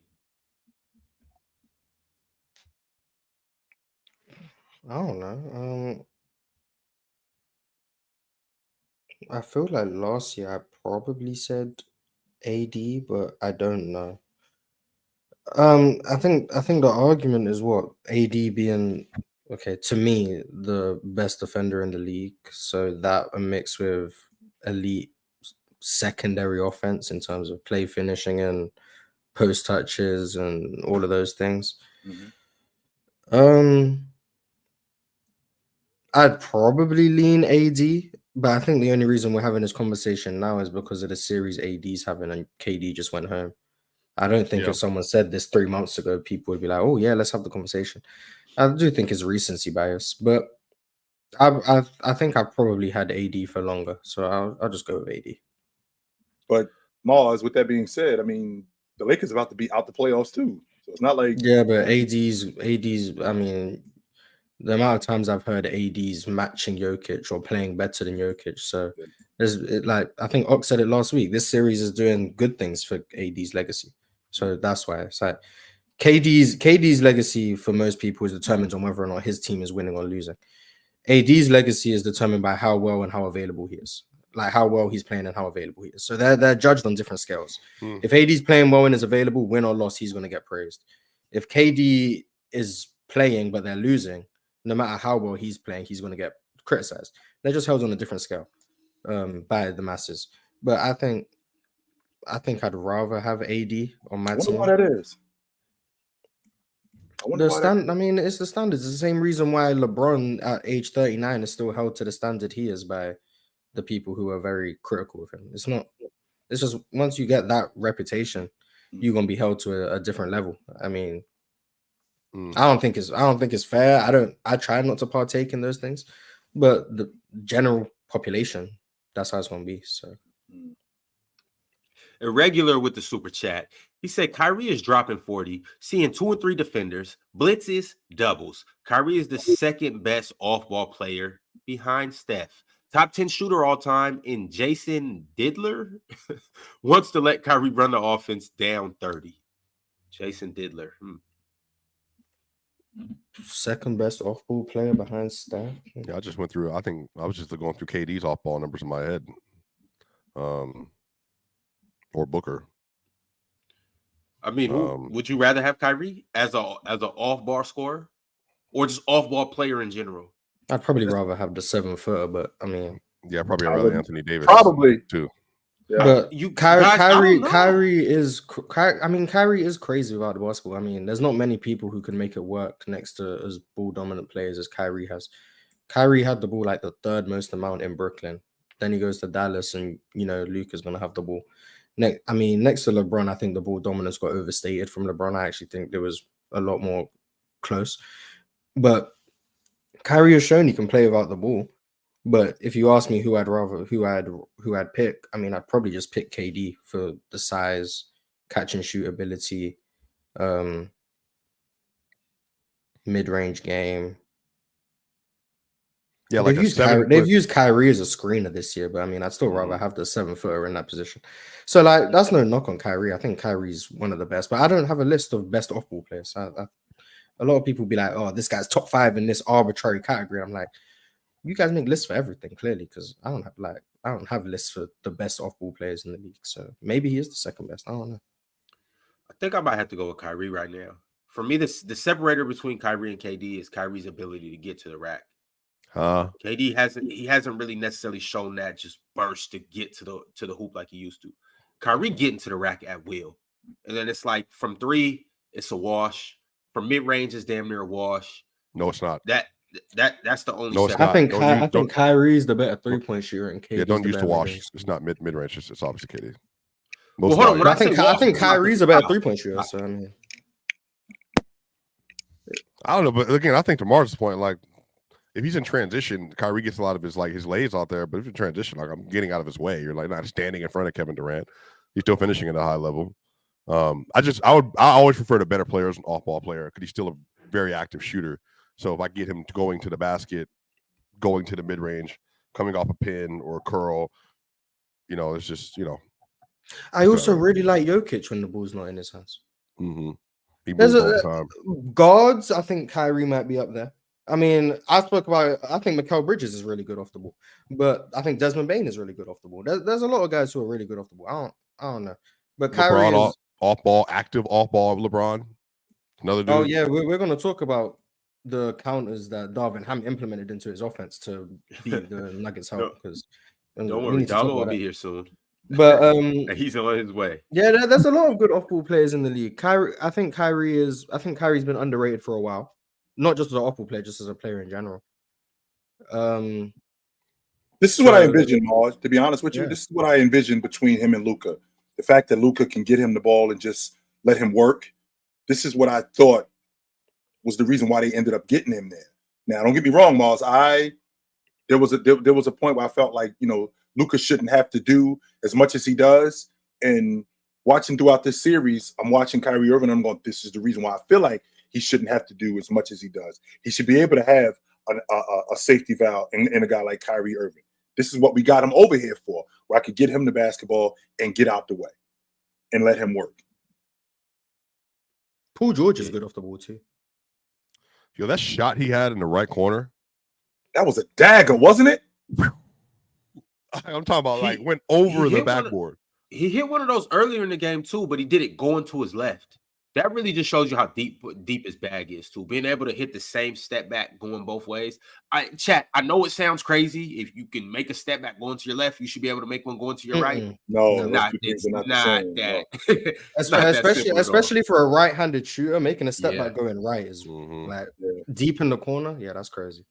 I don't know. I feel like last year I probably said AD, but I don't know. I think the argument is what AD being to me the best defender in the league, so that a mix with elite secondary offense in terms of play finishing and post touches and all of those things. I'd probably lean AD, but I think the only reason we're having this conversation now is because of the series AD's having and KD just went home. I don't think if someone said this 3 months ago, people would be like, "Oh yeah, let's have the conversation." I do think it's recency bias, but I think I've probably had AD for longer, so I'll just go with AD. But Mars, with that being said, I mean, the Lakers about to be out the playoffs too, so it's not like but AD's. I mean, the amount of times I've heard AD's matching Jokic or playing better than Jokic, so I think Ox said it last week. This series is doing good things for AD's legacy. So that's why it's like KD's legacy for most people is determined on whether or not his team is winning or losing. AD's legacy is determined by how well and how available he is, like how well he's playing and how available he is. So they're judged on different scales. If AD's playing well and is available, win or loss, he's going to get praised. If KD is playing but they're losing, no matter how well he's playing, he's going to get criticized. They're just held on a different scale by the masses. But I think I'd rather have AD on my team. Why that is. I mean, it's the standards. It's the same reason why LeBron at age 39 is still held to the standard he is by the people who are very critical of him. It's just once you get that reputation, you're gonna be held to a different level. I mean, I don't think it's fair. I try not to partake in those things, but the general population, that's how it's gonna be. So Irregular with the super chat. He said Kyrie is dropping 40, seeing 2 and 3 defenders, blitzes, doubles. Kyrie is the second best off-ball player behind Steph. Top 10 shooter all time in Jason Diddler wants to let Kyrie run the offense down 30. Jason Diddler. Second best off-ball player behind Steph. Yeah, I just went through. I think I was just going through KD's off-ball numbers in my head. Or Booker. I mean, would you rather have Kyrie as an off-ball scorer or just off-ball player in general? I'd probably rather have the 7-footer, but I mean, probably rather Anthony Davis. Probably too. Yeah. But Kyrie is crazy about the basketball. I mean, there's not many people who can make it work next to as ball dominant players as Kyrie has. Kyrie had the ball like the third most amount in Brooklyn. Then he goes to Dallas, and Luka's gonna have the ball. Next to LeBron, I think the ball dominance got overstated from LeBron. I actually think there was a lot more close. But Kyrie has shown he can play without the ball. But if you ask me who I'd pick, I mean, I'd probably just pick KD for the size, catch and shoot ability, mid-range game. Yeah, like they've used Kyrie as a screener this year, but I mean, I'd still rather have the 7-footer in that position. So, like, that's no knock on Kyrie. I think Kyrie's one of the best, but I don't have a list of best off-ball players. A lot of people be like, "Oh, this guy's top 5 in this arbitrary category." I'm like, you guys make lists for everything, clearly, because I don't have lists for the best off-ball players in the league. So maybe he is the second best. I don't know. I think I might have to go with Kyrie right now. For me, the separator between Kyrie and KD is Kyrie's ability to get to the rack. KD hasn't really necessarily shown that just burst to get to the hoop like he used to. Kyrie getting to the rack at will, and then it's like from 3, it's a wash. From mid range, it's damn near a wash. No, it's not. That's the only. No, it's setback. I think Kyrie's the better 3-point shooter, and KD's don't use the wash. mid-range. It's not mid range. It's obviously KD. Well, hold on. When I think Kyrie's a better 3-point shooter. So I mean, I don't know, but again, I think to Mars' point, like if he's in transition, Kyrie gets a lot of his lays out there. But if you're in transition, like I'm getting out of his way. You're like not standing in front of Kevin Durant. He's still finishing at a high level. I always prefer the better player as an off-ball player because he's still a very active shooter. So if I get him going to the basket, going to the mid range, coming off a pin or a curl, it's just I also really like Jokic when the ball's not in his hands. Mm-hmm. He moves all the time. Guards, I think Kyrie might be up there. I mean, I think Mikal Bridges is really good off the ball, but I think Desmond Bane is really good off the ball. There's a lot of guys who are really good off the ball. I don't know, but Kyrie is off ball, active off ball. LeBron, another dude. Oh yeah, we're going to talk about the counters that Darvin Ham implemented into his offense to beat the Nuggets out. Because don't worry, Darvin will be here soon. But he's on his way. Yeah, there's a lot of good off-ball players in the league. I think Kyrie's been underrated for a while, not just as an off-ball player, just as a player in general. This is what I envision, Mars. To be honest with you, this is what I envision between him and Luka. The fact that Luka can get him the ball and just let him work. This is what I thought was the reason why they ended up getting him there. Now, don't get me wrong, Mars. There was a point where I felt like Luka shouldn't have to do as much as he does. And watching throughout this series, I'm watching Kyrie Irving. And I'm going, this is the reason why I feel like he shouldn't have to do as much as he does. He should be able to have a safety valve in a guy like Kyrie Irving. This is what we got him over here for, where I could get him the basketball and get out the way and let him work. Paul George is good off the ball too. Yo, that shot he had in the right corner. That was a dagger, wasn't it? I'm talking about went over the backboard. He hit one of those earlier in the game too, but he did it going to his left. That really just shows you how deep his bag is too. Being able to hit the same step back going both ways. Chat, I know it sounds crazy. If you can make a step back going to your left, you should be able to make one going to your right. No, it's not that. No. especially for a right-handed shooter, making a step back going right is deep in the corner. Yeah, that's crazy.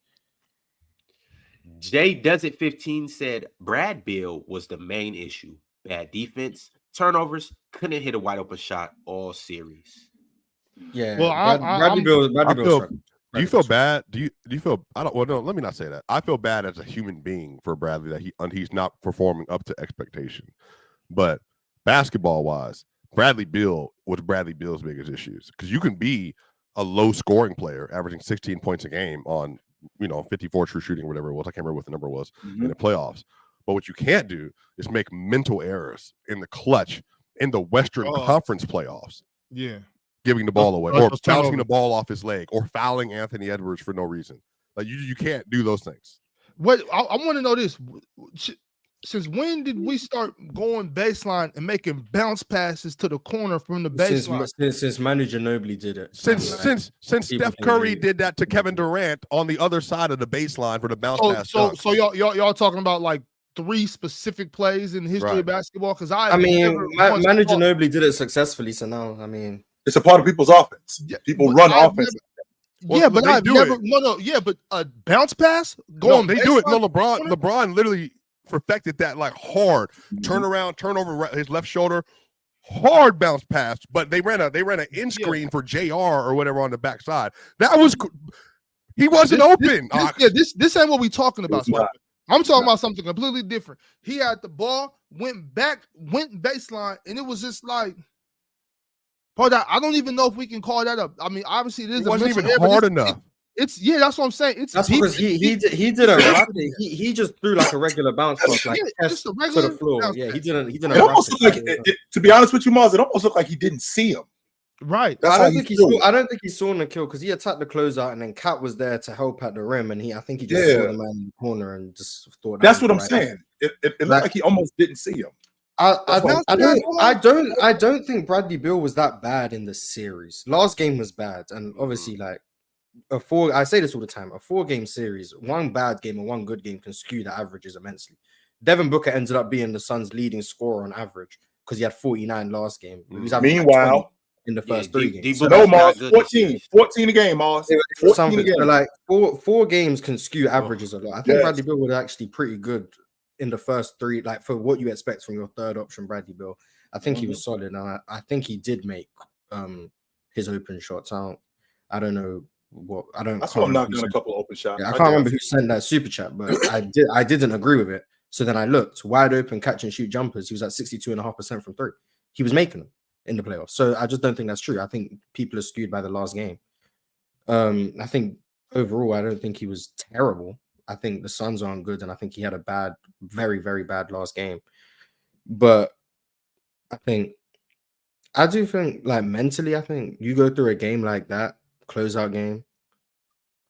Jay Does It 15 said Brad Beal was the main issue. Bad defense, turnovers, couldn't hit a wide open shot all series. Yeah. Well, Bradley Beal. Do you feel bad? Do you feel? I don't. Well, no. Let me not say that. I feel bad as a human being for Bradley that he's not performing up to expectation. But basketball wise, Bradley Beal was Bradley Beal's biggest issues because you can be a low scoring player, averaging 16 points a game on 54 true shooting, or whatever it was. I can't remember what the number was in the playoffs. But what you can't do is make mental errors in the clutch in the Western Conference playoffs. Yeah. Giving the ball away or bouncing the ball off his leg or fouling Anthony Edwards for no reason. Like you can't do those things. What I want to know this. Since when did we start going baseline and making bounce passes to the corner from the baseline? Since Manu Ginobili did it. Since Steph Curry did that to Kevin Durant on the other side of the baseline for the bounce pass. So y'all talking about like 3 specific plays in the history of basketball? Because Manu Ginobili did it successfully. So now, it's a part of people's offense. People run offense. But a bounce pass going. They do it. No, LeBron literally perfected that hard turnaround, turnover his left shoulder, hard bounce pass. But they ran an in screen for JR or whatever on the backside. That was he wasn't open. This ain't what we talking about. I'm talking about something completely different. He had the ball, went baseline, and it was just like. I don't even know if we can call that up. I mean, obviously, it wasn't even hard enough. That's what I'm saying. It's That's deep. because he didn't wrap it. He just threw like a regular bounce pass, like just chest a to regular the floor. bounce Yeah, he pass. didn't It wrap almost looked like, to be honest with you, Mars, it almost looked like he didn't see him. Right. That's I how don't you think he feel. saw. I don't think he saw Nikhil because he attacked the closeout and then Cat was there to help at the rim, and I think he just saw the man in the corner and just thought. That's what I'm saying. It looked like he almost didn't see him. I don't think Bradley Beal was that bad in the series. Last game was bad, and obviously, like I say this all the time: a 4-game series, one bad game and one good game can skew the averages immensely. Devin Booker ended up being the Suns' leading scorer on average because he had 49 last game. He was Meanwhile, in the first 3 games. No, Mars, 14 a game, Mars. 14 a game. So like four games can skew averages a lot. I think Bradley Beal was actually pretty good in the first 3, like for what you expect from your third option, Bradley Beal. I think he was solid, and I think he did make his open shots. I don't know what I don't. I saw him knock down a couple open shots. Yeah, I can't remember who sent that super chat, but I didn't agree with it. So then I looked wide open catch and shoot jumpers. He was at 62.5% from 3. He was making them in the playoffs. So I just don't think that's true. I think people are skewed by the last game. I think overall, I don't think he was terrible. I think the Suns aren't good, and I think he had a bad, very, very bad last game. But I do think, like mentally, I think you go through a game like that, closeout game,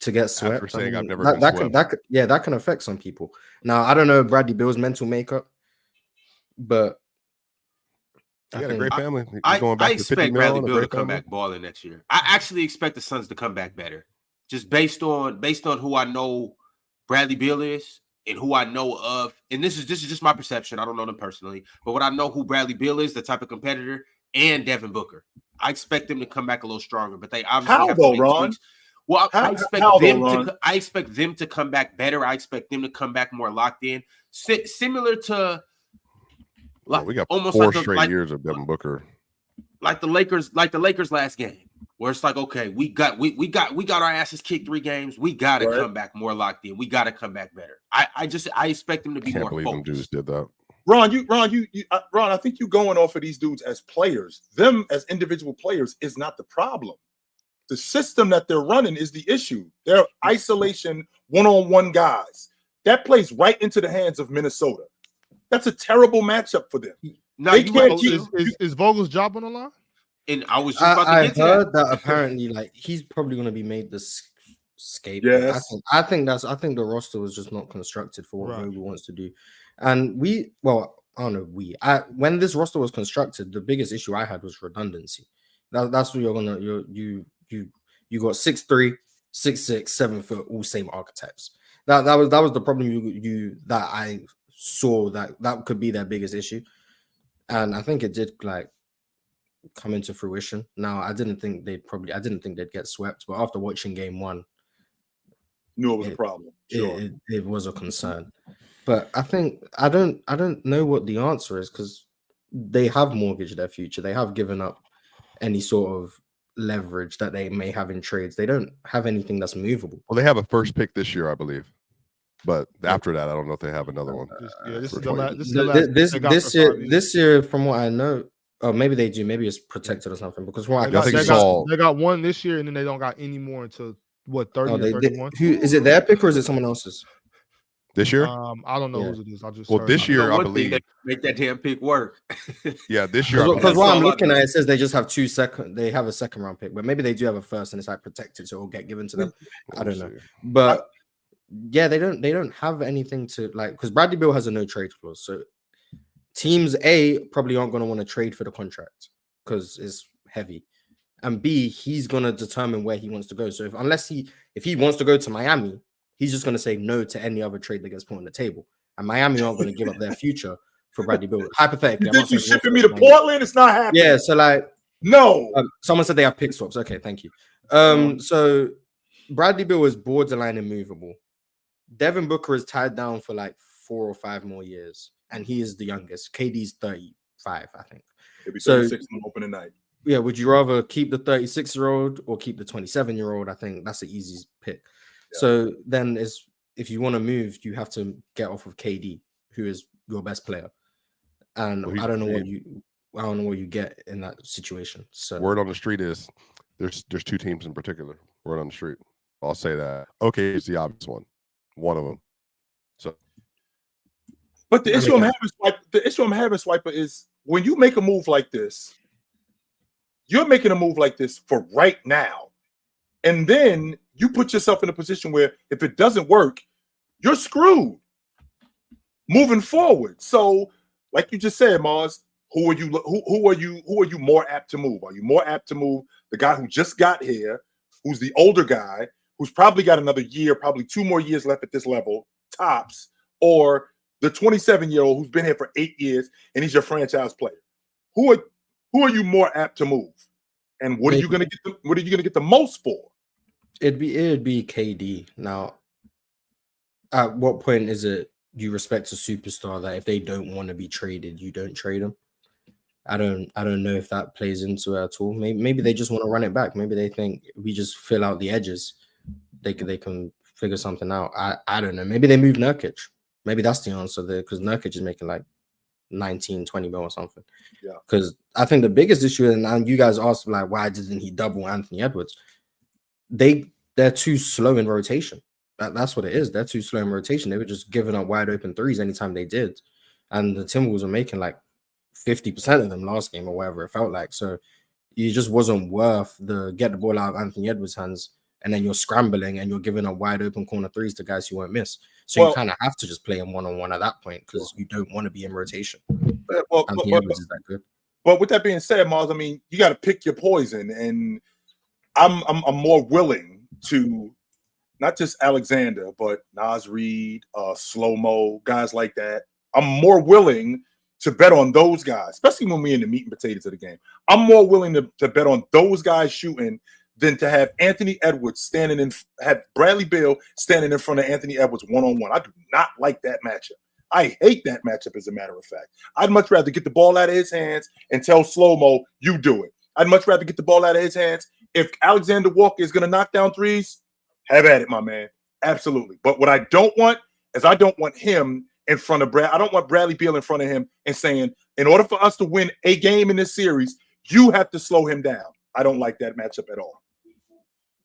to get swept. After saying I've never been swept. That can affect some people. Now I don't know Bradley Beal's mental makeup, but he had a great family. I expect Bradley Beal to come back balling next year. I actually expect the Suns to come back better, just based on who I know Bradley Beal is and who I know of. And this is just my perception. I don't know them personally, but what I know who Bradley Beal is, the type of competitor, and Devin Booker. I expect them to come back a little stronger, but they obviously have to make tweaks. Well, I expect them to come back better. I expect them to come back more locked in, similar to like we got almost 4 straight years of Devin Booker, like the Lakers last game, where it's like, okay, we got our asses kicked 3 games. We got to come back more locked in. We got to come back better. I expect them to be more focused. Them dudes did that. Ron, I think you going off of these dudes as players. Them as individual players is not the problem. The system that they're running is the issue. They're isolation, one-on-one guys. That plays right into the hands of Minnesota. That's a terrible matchup for them. Now, is Vogel's job on the line? And I was just about to get to heard that apparently, like he's probably going to be made the scapegoat. Yes. I think the roster was just not constructed for what Vogel wants to do. And when this roster was constructed, the biggest issue I had was redundancy. That's what you're gonna you got 6'3", 6'6", 7 foot, all same archetypes. That was the problem that I saw that could be their biggest issue, and I think it did like come into fruition. Now I didn't think they'd get swept, but after watching game 1, knew it was a problem. Sure. It was a concern. But I think I don't know what the answer is because they have mortgaged their future. They have given up any sort of leverage that they may have in trades. They don't have anything that's movable. Well, they have a first pick this year, I believe. But after that, I don't know if they have another one. This year, from what I know, maybe they do. Maybe it's protected or something. Because they got one this year, and then they don't got any more until what 30 or 31. Who is it? Their pick or is it someone else's? This year? I don't know who it is. I just this year, I believe make that damn pick work. Yeah, this year. Because what I'm looking at, it says they just have they have a second round pick, but maybe they do have a first and it's like protected, so it'll get given to them. I don't know. But yeah, they don't have anything to like because Bradley Beal has a no trade clause. So teams A probably aren't going to want to trade for the contract because it's heavy. And B, he's going to determine where he wants to go. So if he wants to go to Miami, he's just going to say no to any other trade that gets put on the table. And Miami aren't going to give up their future for Bradley Beal. Hypothetically. You think you're shipping me to Portland? It's not happening. Yeah, so like... No. Someone said they have pick swaps. Okay, thank you. So Bradley Beal is borderline immovable. Devin Booker is tied down for like 4 or 5 more years. And he is the youngest. KD's 35, I think. He'll be 36 on opening night. Yeah, would you rather keep the 36-year-old or keep the 27-year-old? I think that's the easiest pick. Yeah. So then if you want to move, you have to get off of KD, who is your best player. And I don't know what you get in that situation. So word on the street is there's 2 teams in particular. Word on the street. I'll say that. Okay, it's the obvious one of them. So, but the issue I'm having, Swiper, is when you make a move like this, you're making a move like this for right now, and then you put yourself in a position where if it doesn't work, you're screwed moving forward. So, like you just said, Mars, who are you more apt to move? Are you more apt to move the guy who just got here, who's the older guy, who's probably got another year, probably 2 more years left at this level, tops, or the 27-year-old who's been here for 8 years and he's your franchise player? Who are you more apt to move? And what are you gonna get the most for? It'd be KD. Now, at what point is it you respect a superstar that if they don't want to be traded, you don't trade them? I don't know if that plays into it at all. Maybe they just want to run it back. Maybe they think we just fill out the edges. They can figure something out. I don't know. Maybe they move Nurkic. Maybe that's the answer there, because Nurkic is making like 19, 20 mil or something. Yeah. Because I think the biggest issue, and you guys asked like, why didn't he double Anthony Edwards? They're too slow in rotation. That's what it is. They're too slow in rotation. They were just giving up wide open threes anytime they did. And the Timberwolves were making like 50% of them last game or whatever it felt like. So it just wasn't worth the get the ball out of Anthony Edwards' hands, and then you're scrambling and you're giving up wide open corner threes to guys who won't miss. So you kind of have to just play him one-on-one at that point, because you don't want to be in rotation. Anthony Edwards is that good. But with that being said, Mars, I mean, you got to pick your poison, and I'm more willing to not just Alexander, but Naz Reid, Slow-Mo, guys like that. I'm more willing to bet on those guys, especially when we're in the meat and potatoes of the game. I'm more willing to bet on those guys shooting than to have Anthony Edwards have Bradley Beal standing in front of Anthony Edwards one-on-one. I do not like that matchup. I hate that matchup, as a matter of fact. I'd much rather get the ball out of his hands and tell Slow-Mo, you do it. I'd much rather get the ball out of his hands. If Alexander Walker is going to knock down threes, have at it, my man. Absolutely. But what I don't want is I don't want him in front of Brad. I don't want Bradley Beal in front of him and saying, in order for us to win a game in this series, you have to slow him down. I don't like that matchup at all.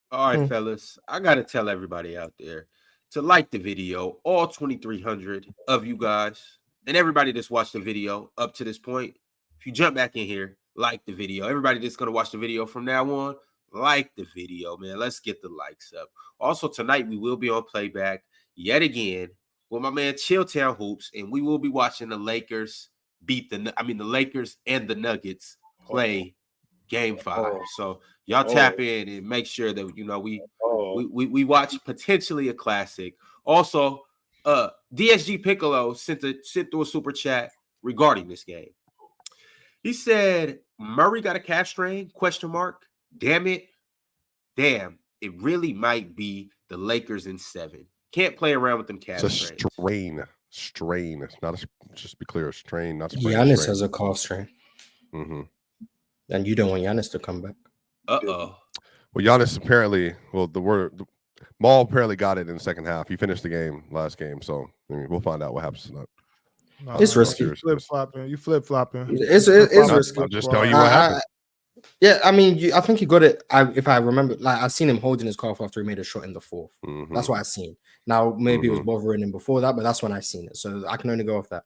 All right, fellas, I got to tell everybody out there to like the video, all 2,300 of you guys, and everybody that's watched the video up to this point. If you jump back in here, like the video. Everybody that's going to watch the video from now on, like the video, man. Let's get the likes up. Also, tonight we will be on playback yet again with my man Chilltown Hoops, and we will be watching the Lakers the Lakers and the Nuggets play Game 5. So y'all tap in and make sure that we watch potentially a classic. Also, DSG Piccolo sent through a super chat regarding this game. He said Murray got a calf strain? ? Damn it. Damn, it really might be the Lakers in 7. Can't play around with them calf strains. Strain. It's not just to be clear, strain, not sprain. Giannis has a calf strain. Mm-hmm. And you don't want Giannis to come back. Well, Giannis apparently, Maul apparently got it in the second half. He finished the last game. So we'll find out what happens tonight. No, it's risky. You flip-flopping. It's risky. I'll just tell you what happened. Yeah, I mean, I think he got it. If I remember, like I've seen him holding his calf after he made a shot in the 4th. Mm-hmm. That's what I've seen. Now maybe it was bothering him before that, but that's when I seen it. So I can only go off that.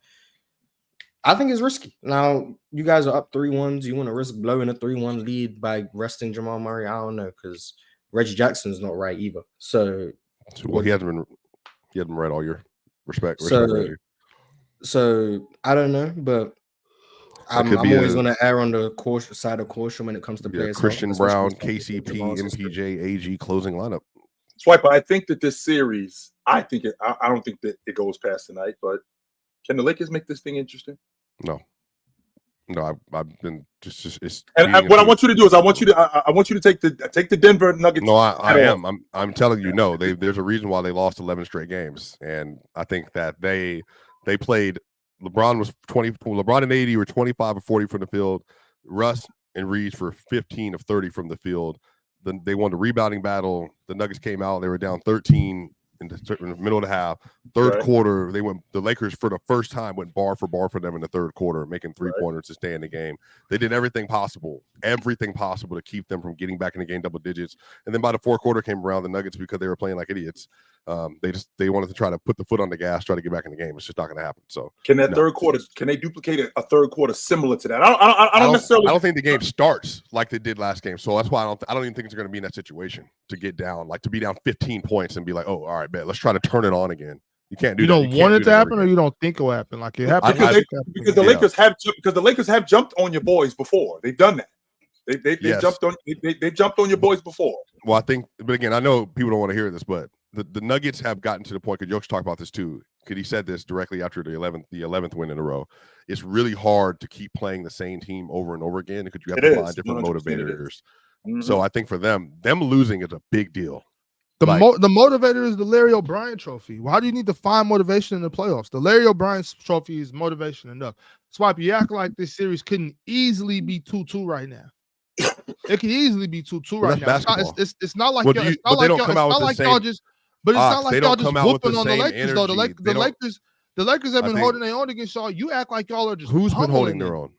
I think it's risky. Now you guys are up 3-1. Do you want to risk blowing a 3-1 lead by resting Jamal Murray? I don't know, because Reggie Jackson's not right either. So he hasn't been right all year. Respect. So I don't know, but I'm always going to err on the side of caution when it comes to players. Christian Brown, KCP, MPJ, AG closing lineup. Swiper, I think that this series, I don't think that it goes past tonight, but can the Lakers make this thing interesting? No, I've been just. What I want you to do is I want you to take the Denver Nuggets. No, I am. I'm telling you, no. There's a reason why they lost 11 straight games, and I think that they played. LeBron was 20. LeBron and AD were 25 or 40 from the field. Russ and Reeves for 15 of 30 from the field. Then they won the rebounding battle. The Nuggets came out. They were down 13 in the middle of the half. Third Right. quarter, the Lakers for the first time went bar for them in the third quarter, making 3-pointers to stay in the game. They did everything possible to keep them from getting back in the game double digits. And then by the fourth quarter came around, the Nuggets, because they were playing like idiots, they wanted to try to put the foot on the gas, try to get back in the game. It's just not going to happen. So can they duplicate a third quarter similar to that? I don't necessarily. I don't think the game starts like they did last game. So that's why I don't even think it's going to be in that situation to get down, like to be down 15 points and be like, oh, all right, bet, let's try to turn it on again. You can't do you that. don't want it to happen, or you don't think it will happen? Like it happened because the Lakers have jumped on your boys before. They've done that. They jumped on your boys before. Well, I think, but again, I know people don't want to hear this, but the Nuggets have gotten to the point, because Jokic talked about this too, because he said this directly after the 11th win in a row. It's really hard to keep playing the same team over and over again, because you have to find different motivators. Mm-hmm. So I think for them losing is a big deal. The motivator is the Larry O'Brien trophy. Why do you need to find motivation in the playoffs? The Larry O'Brien trophy is motivation enough. Swipe, you act like this series couldn't easily be 2-2 right now. It could easily be 2-2 right now. It's not like y'all. It's not like y'all just. But it's not like y'all just whooping on the Lakers though. The Lakers have been holding their own against y'all. You act like y'all are just. Who's been holding their own?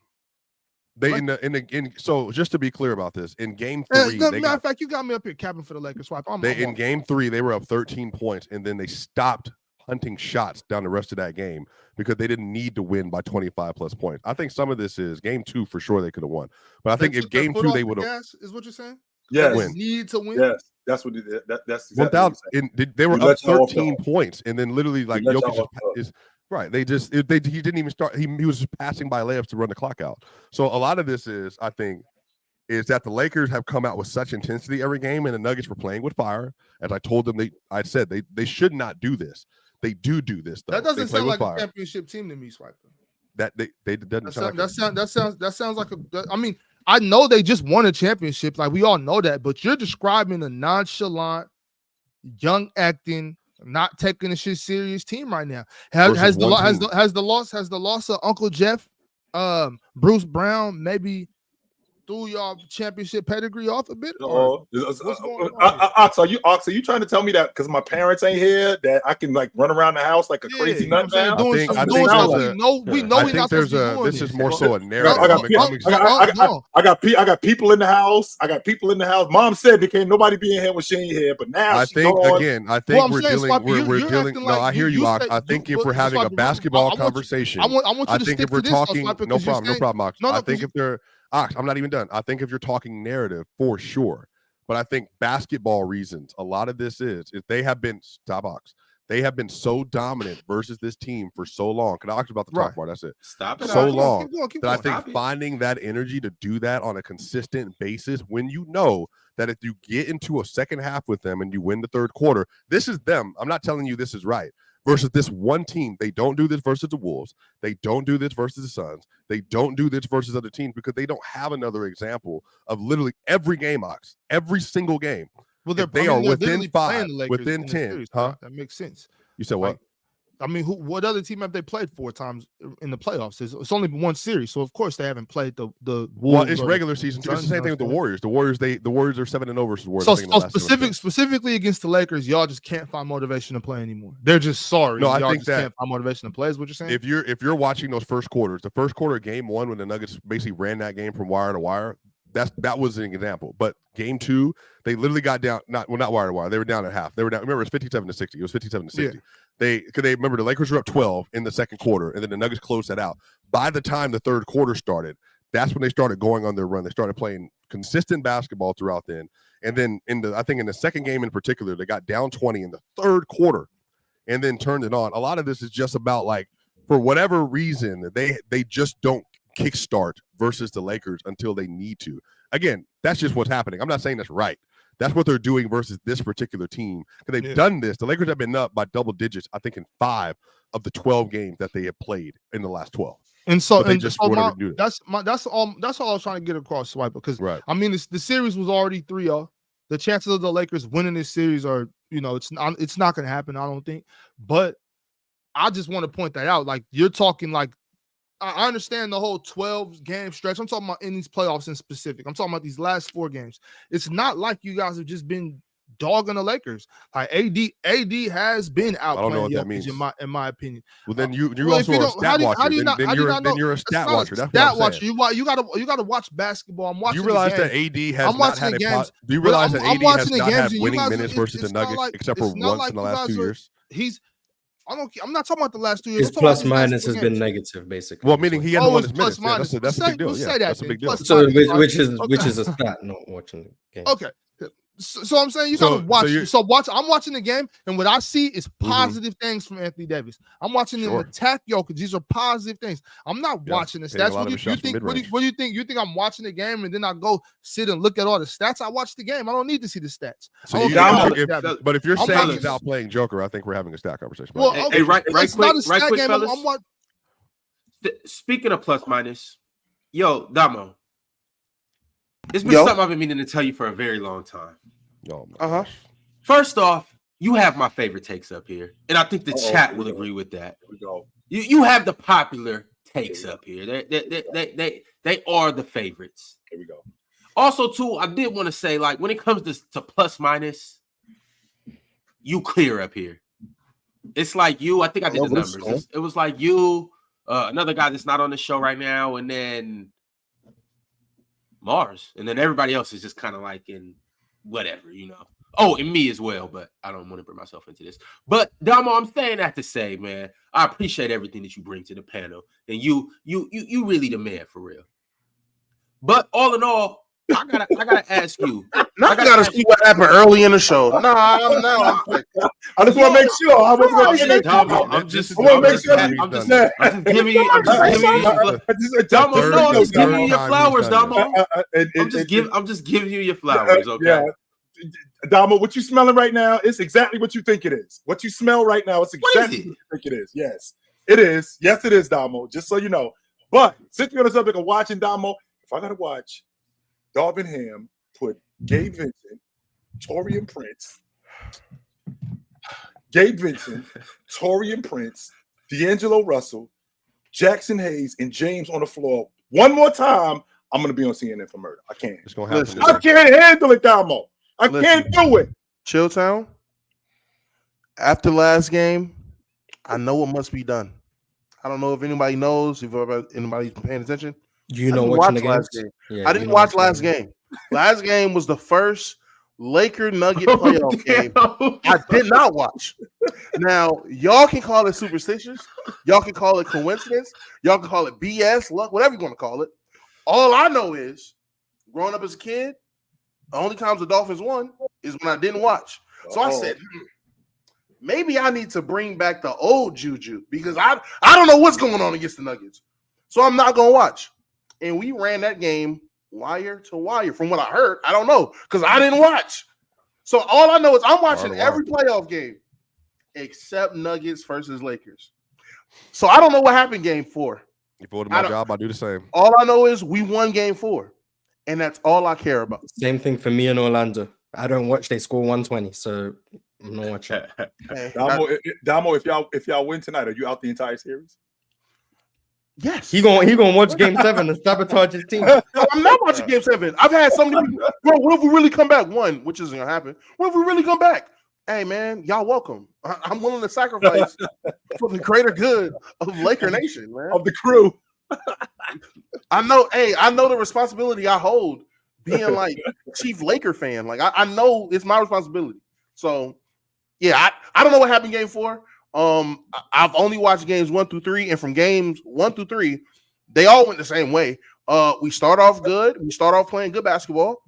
So just to be clear about this, in game 3, matter of fact, you got me up here capping for the Lakers. Swipe. In game 3, they were up 13 points, and then they stopped hunting shots down the rest of that game because they didn't need to win by 25 plus points. I think some of this is game 2 for sure they could have won, but I think if game 2 they would have. Is what you're saying? Yes. They need to win. Yes, that's what. That's exactly they were up 13 points, and then literally like Jokic is. Right. He didn't even start. He was just passing by layups to run the clock out. So a lot of this is, I think, is that the Lakers have come out with such intensity every game, and the Nuggets were playing with fire. As I told them, I said they should not do this. They do this though. That doesn't sound like a championship team to me, Swiper. That sounds like a. I mean, I know they just won a championship, like we all know that, but you're describing a nonchalant, young acting, not taking the shit serious team right now. Has the loss of Uncle Jeff, Bruce Brown maybe threw y'all championship pedigree off a bit? Are you trying to tell me that because my parents ain't here that I can like run around the house like a crazy nut now? We know we not supposed to be doing this is more so a narrative. I got people in the house. Mom said there can't nobody be in here when she ain't here, but now I think we're dealing. No, I hear you. I think if we're having a basketball conversation, I think if we're talking, no problem. I think if they're I'm not even done. I think if you're talking narrative, for sure. But I think basketball reasons, a lot of this is they have been so dominant versus this team for so long. Because I talked about the top part. That's it. Stop it. So long that I think finding that energy to do that on a consistent basis, when you know that if you get into a second half with them and you win the third quarter, this is them. I'm not telling you this is right. Versus this one team, they don't do this versus the Wolves. They don't do this versus the Suns. They don't do this versus other teams because they don't have another example of literally every game, every single game. Well, they are within 5, within 10. Series, huh? That makes sense. You said what? I mean, what other team have they played 4 times in the playoffs? It's only been one series, so of course they haven't played the Wolves. Well, it's regular season. It's the same thing with the Warriors. The Warriors are 7-0 versus the Warriors. So specifically against the Lakers, y'all just can't find motivation to play anymore. They're just sorry. No, I y'all think just can't find motivation to play. Is what you're saying? If you're watching those first quarters, the first quarter of game 1 when the Nuggets basically ran that game from wire to wire. That was an example. But game 2, they literally got down. Not wire to wire. They were down at half. They were down. Remember, it's 57-60. It was 57-60. Yeah. They remember the Lakers were up 12 in the second quarter, and then the Nuggets closed that out. By the time the third quarter started, that's when they started going on their run. They started playing consistent basketball throughout then. And then I think in the second game in particular, they got down 20 in the third quarter and then turned it on. A lot of this is just about like, for whatever reason, they just don't kickstart versus the Lakers until they need to. Again, that's just what's happening. I'm not saying that's right. That's what they're doing versus this particular team. Because they've done this. The Lakers have been up by double digits, I think, in 5 of the 12 games that they have played in the last 12. And so, that's all I was trying to get across, Swipe, because I mean, the series was already 3-0. The chances of the Lakers winning this series are, it's not going to happen, I don't think. But I just want to point that out. Like, you're talking like, I understand the whole 12-game stretch. I'm talking about in these playoffs in specific. I'm talking about these last 4 games. It's not like you guys have just been dogging the Lakers. Like AD has been don't know outplaying what that Jokic means. in my opinion. Well, then you Well, if also you are a don't- stat watcher. Then you're a It's stat not a watcher. That's what stat I'm watcher. saying. You gotta watch basketball. I'm Do watching. you realize the that games. AD has I'm not watching had the a games. Do you But realize that I'm AD watching has the not games, had and you winning guys- minutes versus the it's not Nuggets like- except for it's not once like in the you last guys 2 are- years? I'm not talking about the last 2 years. His I'm talking about plus these last minus 2 has been games. negative, basically. Well, meaning he hasn't Oh, won it's his plus minutes. Yeah, minus. that's a big deal. We'll Yeah, say that that's a then. big deal. Plus So minus, right? which is a Okay. stat, not watching the game. Okay. So I'm saying you So- gotta watch. so So watch. I'm watching the game, and what I see is Mhm. positive things from Anthony Davis. I'm watching him Sure. attack Jokic. These are positive things. I'm not Yeah, watching the taking a stats. lot What of do his you shots from think? mid-range. What do you think? You think I'm watching the game and then I go sit and look at all the stats? I watch the game. I don't need to see the stats. So I don't you, care about if, the stats. but if you're I'm saying watching- he's outplaying Joker, I think we're having a stat conversation. Well, Hey, okay, hey, right it's quick, not a stat game. fellas. I'm watching. Speaking of plus minus, yo, Damo, it's been Yo. something I've been meaning to tell you for a very long time. Oh, my Uh-huh. gosh. First off, you have my favorite takes up here, and I think the Uh-oh, chat here will we go. agree with that. Here we go. You have the popular takes up here. They are the favorites. Here we go. Also, too, I did want to say, like, when it comes to plus minus, you clear up here. It's like you. I think I did the know this numbers. It was like you, another guy that's not on the show right now, and then Mars, and then everybody else is just kind of like in whatever, you know. Oh, and me as well, but I don't want to bring myself into this. But Damo, I'm saying that to say, man, I appreciate everything that you bring to the panel, and you really the man for real. But all in all, I gotta ask you. Now I gotta see what happened early in the show. I'm like, I just want to make sure. I wasn't going to make Damo, sure. I'm just I want to make sure. I'm just giving you. I'm just giving you. Damo, no, I'm just giving you your flowers, Damo. I'm just giving you your flowers, okay? Yeah. Damo, what you smelling right now is exactly what you think it is. What you smell right now is exactly what you think it is. Yes, it is. Yes, it is, Damo. Just so you know. But since we're on the subject of watching, Damo, if I gotta watch Darvin Ham put Gabe Vincent, Torian Prince, D'Angelo Russell, Jackson Hayes, and James on the floor one more time, I'm gonna be on CNN for murder. I can't. It's gonna happen. Listen. I can't handle it, Damo. I can't do it. Chilltown. After last game, I know what must be done. I don't know if anybody knows, if anybody's been paying attention. You I know didn't watching watch the last games? game. Yeah, I you didn't know watch watching last the games. game. Last game was the first Laker Nugget playoff game I did not watch. Now, y'all can call it superstitious. Y'all can call it coincidence. Y'all can call it BS, luck, whatever you want to call it. All I know is, growing up as a kid, the only times the Dolphins won is when I didn't watch. So I said, maybe I need to bring back the old juju because I don't know what's going on against the Nuggets. So I'm not going to watch. And we ran that game wire to wire. From what I heard, I don't know because I didn't watch. So all I know is I'm watching every playoff game except Nuggets versus Lakers. So I don't know what happened game 4. If it was my job, I'd do the same. All I know is we won game 4. And that's all I care about. Same thing for me in Orlando. I don't watch. They score 120, so I'm not watching. Damo, if y'all win tonight, are you out the entire series? Yes. He gonna watch Game 7 and sabotage his team. I'm not watching Game 7. I've had so many people. Bro, what if we really come back? One, which isn't gonna happen. What if we really come back? Hey man, y'all welcome. I'm willing to sacrifice for the greater good of Laker Nation, man. Of the crew. I know. Hey, I know the responsibility I hold being like chief Laker fan. Like I know it's my responsibility. So yeah, I don't know what happened game 4. I've only watched games 1 through 3, and from games 1 through 3, they all went the same way. We start off good. We start off playing good basketball.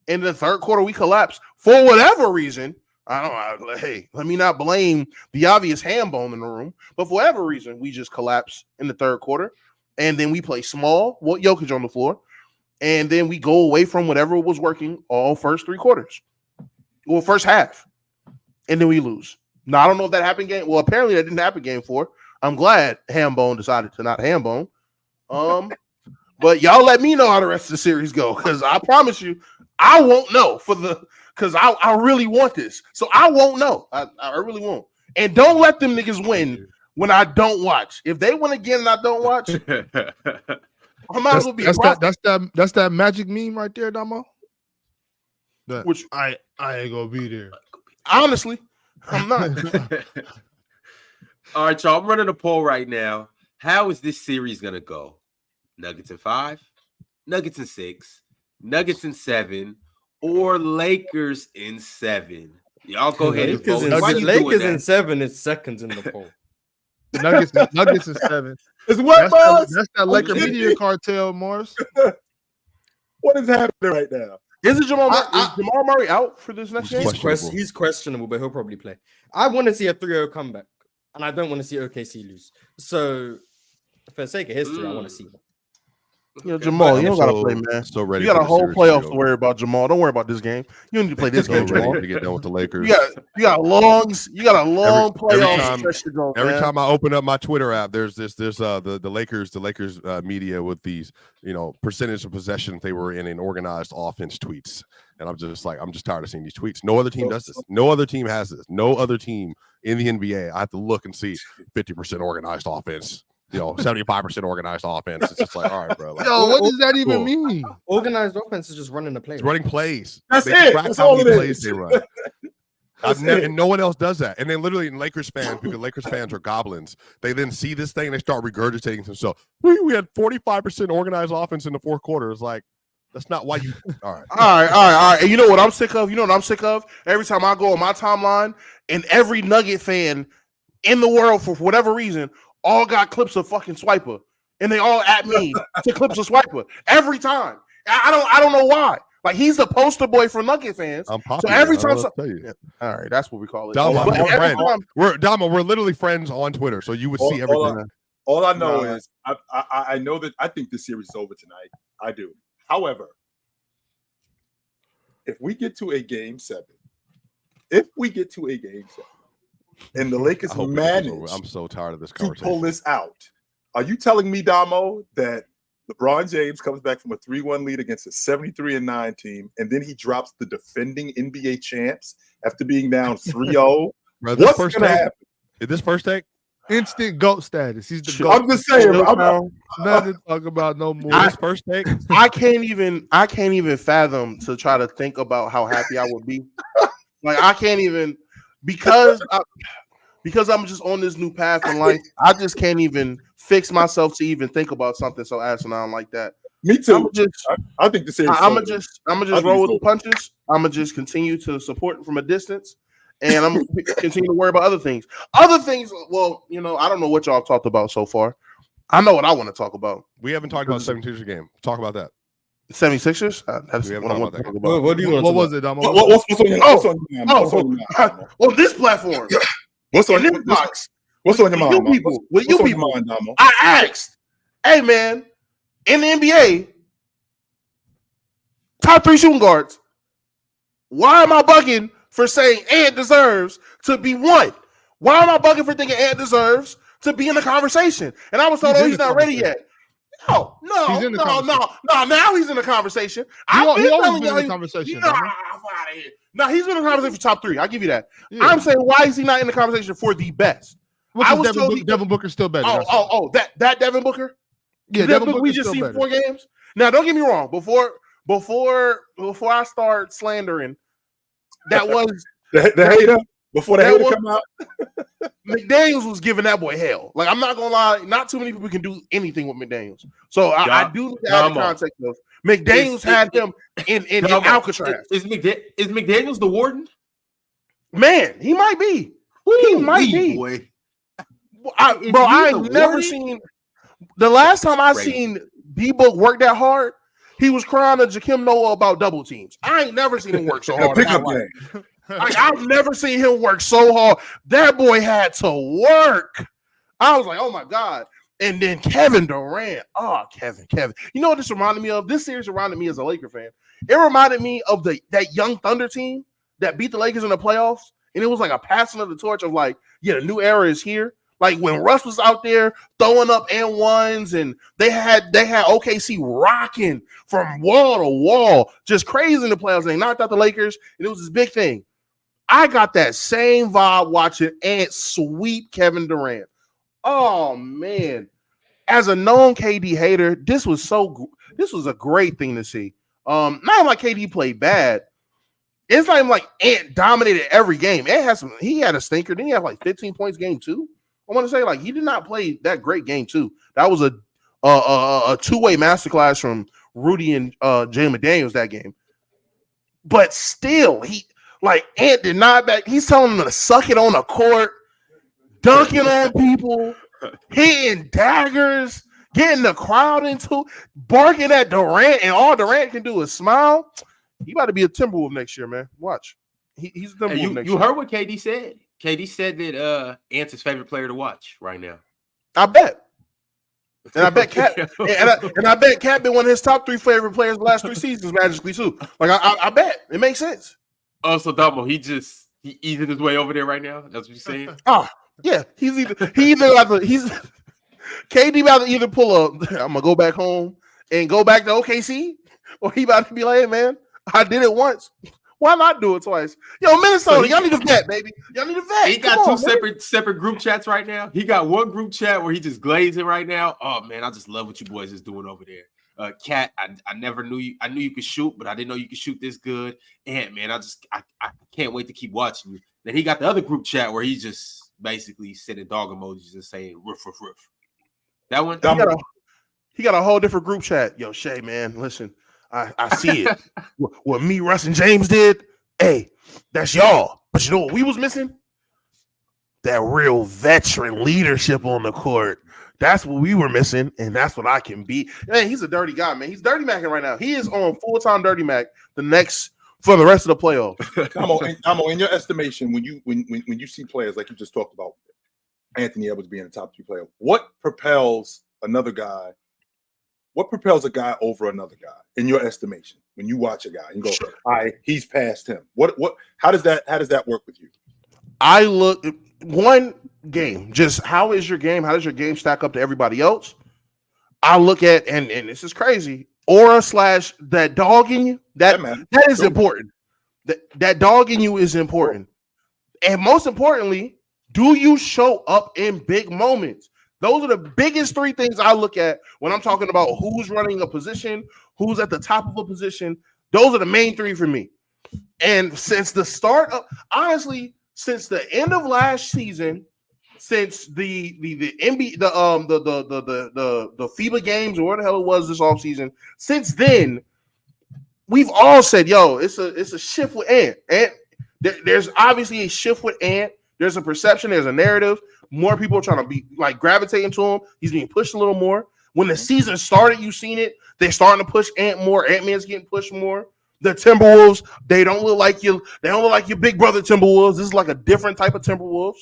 In the third quarter, we collapse for whatever reason. Hey, let me not blame the obvious ham bone in the room, but for whatever reason, we just collapse in the third quarter. And then we play small, with Jokic on the floor. And then we go away from whatever was working all first 3 quarters. Well, first half. And then we lose. Now, I don't know if that happened game. Well, apparently that didn't happen game 4. I'm glad Hambone decided to not Hambone. But y'all let me know how the rest of the series go, because I promise you, I won't know because I really want this. So I won't know. I really won't. And don't let them niggas win when I don't watch. If they win again and I don't watch, I might as well be that's that magic meme right there, Damo. Which I ain't gonna be there. honestly, I'm not. All right, y'all. I'm running a poll right now. How is this series gonna go? Nuggets in 5, Nuggets in 6, Nuggets in 7, or Lakers in 7? Y'all go ahead and vote. Why you doing Lakers that? in 7 is seconds in the poll. Nuggets is 7. It's what, boss? That's that Laker media cartel, Morris. What is happening right now? Is Jamal Murray out for this next game? He's questionable, but he'll probably play. I want to see a 3-0 comeback, and I don't want to see OKC lose. So, for the sake of history, I want to see that. You know, Jamal, you don't gotta play, man. So ready. You got a whole playoff to worry about, Jamal. Don't worry about this game. You need to play this game, ready Jamal. to get done with the Lakers. You got a long playoff stretch to go. Every man. time I open up my Twitter app, there's the Lakers media with these, percentage of possession they were in an organized offense tweets, and I'm just tired of seeing these tweets. No other team does this. No other team has this. No other team in the NBA. I have to look and see 50% organized offense. 75% organized offense. It's just like, all right, bro. Like, What does that even mean? Organized offense is just running the play. It's running plays. That's They it. track That's how all many it plays is. they run. And no one else does that. And then literally Lakers fans, because Lakers fans are goblins, they then see this thing and they start regurgitating themselves. We had 45% organized offense in the fourth quarter. It's like, that's not why you. All right. And you know what I'm sick of? Every time I go on my timeline, and every Nugget fan in the world, for whatever reason, all got clips of fucking Swiper, and they all at me to clips of Swiper every time. I don't know why. Like, he's the poster boy for Nugget fans. I'm popular. So every time, All right, that's what we call it. Damo, But every friend. time- We're literally friends on Twitter, so you would see everything. All I know is I know that I think this series is over tonight. I do. However, if we get to a game 7, and the Lakers manage, I'm so tired of this to conversation. pull this out, are you telling me, Damo, that LeBron James comes back from a 3-1 lead against a 73-9 team, and then he drops the defending NBA champs after being down 3-0? Bro, What's going to happen? Is this first take? Instant GOAT status. He's the GOAT. I'm just saying. Nothing to talk about no more. This first take? I can't even fathom to try to think about how happy I would be. Like, I can't even, because I'm just on this new path in life. I just can't even fix myself to even think about something so asinine like that. Me too. I think the series. I'm gonna just roll with the punches. I'm gonna just continue to support from a distance, and I'm gonna continue to worry about other things. Well, I don't know what y'all talked about so far. I know what I want to talk about. We haven't talked about 76ers game. Talk about that. 76ers? That's what I want to talk about. What do you want? What was it, Damo? What's on your mind? On this platform. What's on In your this box. What's on your mind? With you people. Damo? I asked, hey man, in the NBA, top 3 shooting guards, why am I bugging for saying Ant deserves to be 1? Why am I bugging for thinking Ant deserves to be in the conversation? And I was told, he's not ready yet. No. Now he's in the conversation. He always been in the conversation. No, he's been in the conversation for top 3. I'll give you that. Yeah. I'm saying, why is he not in the conversation for the best? Devin Booker's still better. That Devin Booker? Yeah, Devin Booker we just seen 4 games. Now, don't get me wrong. Before I start slandering, that was the hater. Before the hater come out, McDaniels was giving that boy hell. Like, I'm not gonna lie, not too many people can do anything with McDaniels. So I do need to add the context of McDaniels had him in Alcatraz. Is McDaniels the warden? Man, he might be. He might be. Boy. I ain't never seen. The last time I seen D-Book work that hard, he was crying to Jakim Noah about double teams. I ain't never seen him work so hard. Like, I've never seen him work so hard. That boy had to work. I was like, oh my God. And then Kevin Durant. Oh, Kevin. You know what this reminded me of? This series reminded me as a Laker fan. It reminded me of that young Thunder team that beat the Lakers in the playoffs. And it was like a passing of the torch of like, yeah, the new era is here. Like when Russ was out there throwing up and-ones, and they had OKC rocking from wall to wall, just crazy in the playoffs. They knocked out the Lakers, and it was this big thing. I got that same vibe watching Ant sweep Kevin Durant. Oh man, as a known KD hater, this was a great thing to see. Not like KD played bad, It's not even like Ant dominated every game. He had a stinker. Then he had like 15 points game 2. I want to say like he did not play that great game 2. That was a two-way masterclass from Rudy and Jalen McDaniels that game. But still, Ant did not back. He's telling them to suck it on the court, dunking on people, hitting daggers, getting the crowd into, barking at Durant, and all Durant can do is smile. He about to be a Timberwolf next year, man. Watch. He's a Timberwolf next year. You heard what KD said. KD said that Ant's his favorite player to watch right now. I bet. And I bet Cat and I bet Cat been one of his top 3 favorite players the last 3 seasons magically too. Like I bet it makes sense. Oh, so Damo, he easing his way over there right now. That's what you're saying. Oh yeah, he's KD about to either pull up. I'm gonna go back home and go back to OKC, or he about to be like, hey man, I did it once. Why not do it twice? Yo, Minnesota, y'all need a vet, baby. Y'all need a vet. He got two separate group chats right now. He got one group chat where he just glazing right now. Oh man, I just love what you boys is doing over there. Cat, I never knew you. I knew you could shoot, but I didn't know you could shoot this good. And man, I can't wait to keep watching you. Then he got the other group chat where he's just basically sending dog emojis and saying "ruff ruff ruff." That one. He got a whole different group chat. Yo, Shay, man, listen. I see it. What me, Russ, and James did, hey, that's y'all. But you know what we was missing? That real veteran leadership on the court. That's what we were missing, and that's what I can be. Man, he's a dirty guy, man. He's dirty macking right now. He is on full-time dirty mac for the rest of the playoffs. I'm in your estimation, when you see players like you just talked about, Anthony Edwards being a top 3 player, what propels a guy over another guy in your estimation? When you watch a guy and go, all right, he's past him. How does that work with you? I look one game, just how is your game? How does your game stack up to everybody else? I look at, and this is crazy, aura / that dog in you. That is important. That dog in you is important. And most importantly, do you show up in big moments? Those are the biggest 3 things I look at when I'm talking about who's running a position, who's at the top of a position. Those are the main 3 for me. And since the start of, honestly, since the end of last season, since the Embiid, the FIBA games or what the hell it was this offseason, since then, we've all said, yo, it's a shift with Ant. And there's obviously a shift with Ant. There's a perception, there's a narrative. More people are trying to be like gravitating to him. He's being pushed a little more. When the season started, you've seen it. They're starting to push Ant more. Ant-Man's getting pushed more. The Timberwolves, they don't look like you. They don't look like your big brother Timberwolves. This is like a different type of Timberwolves.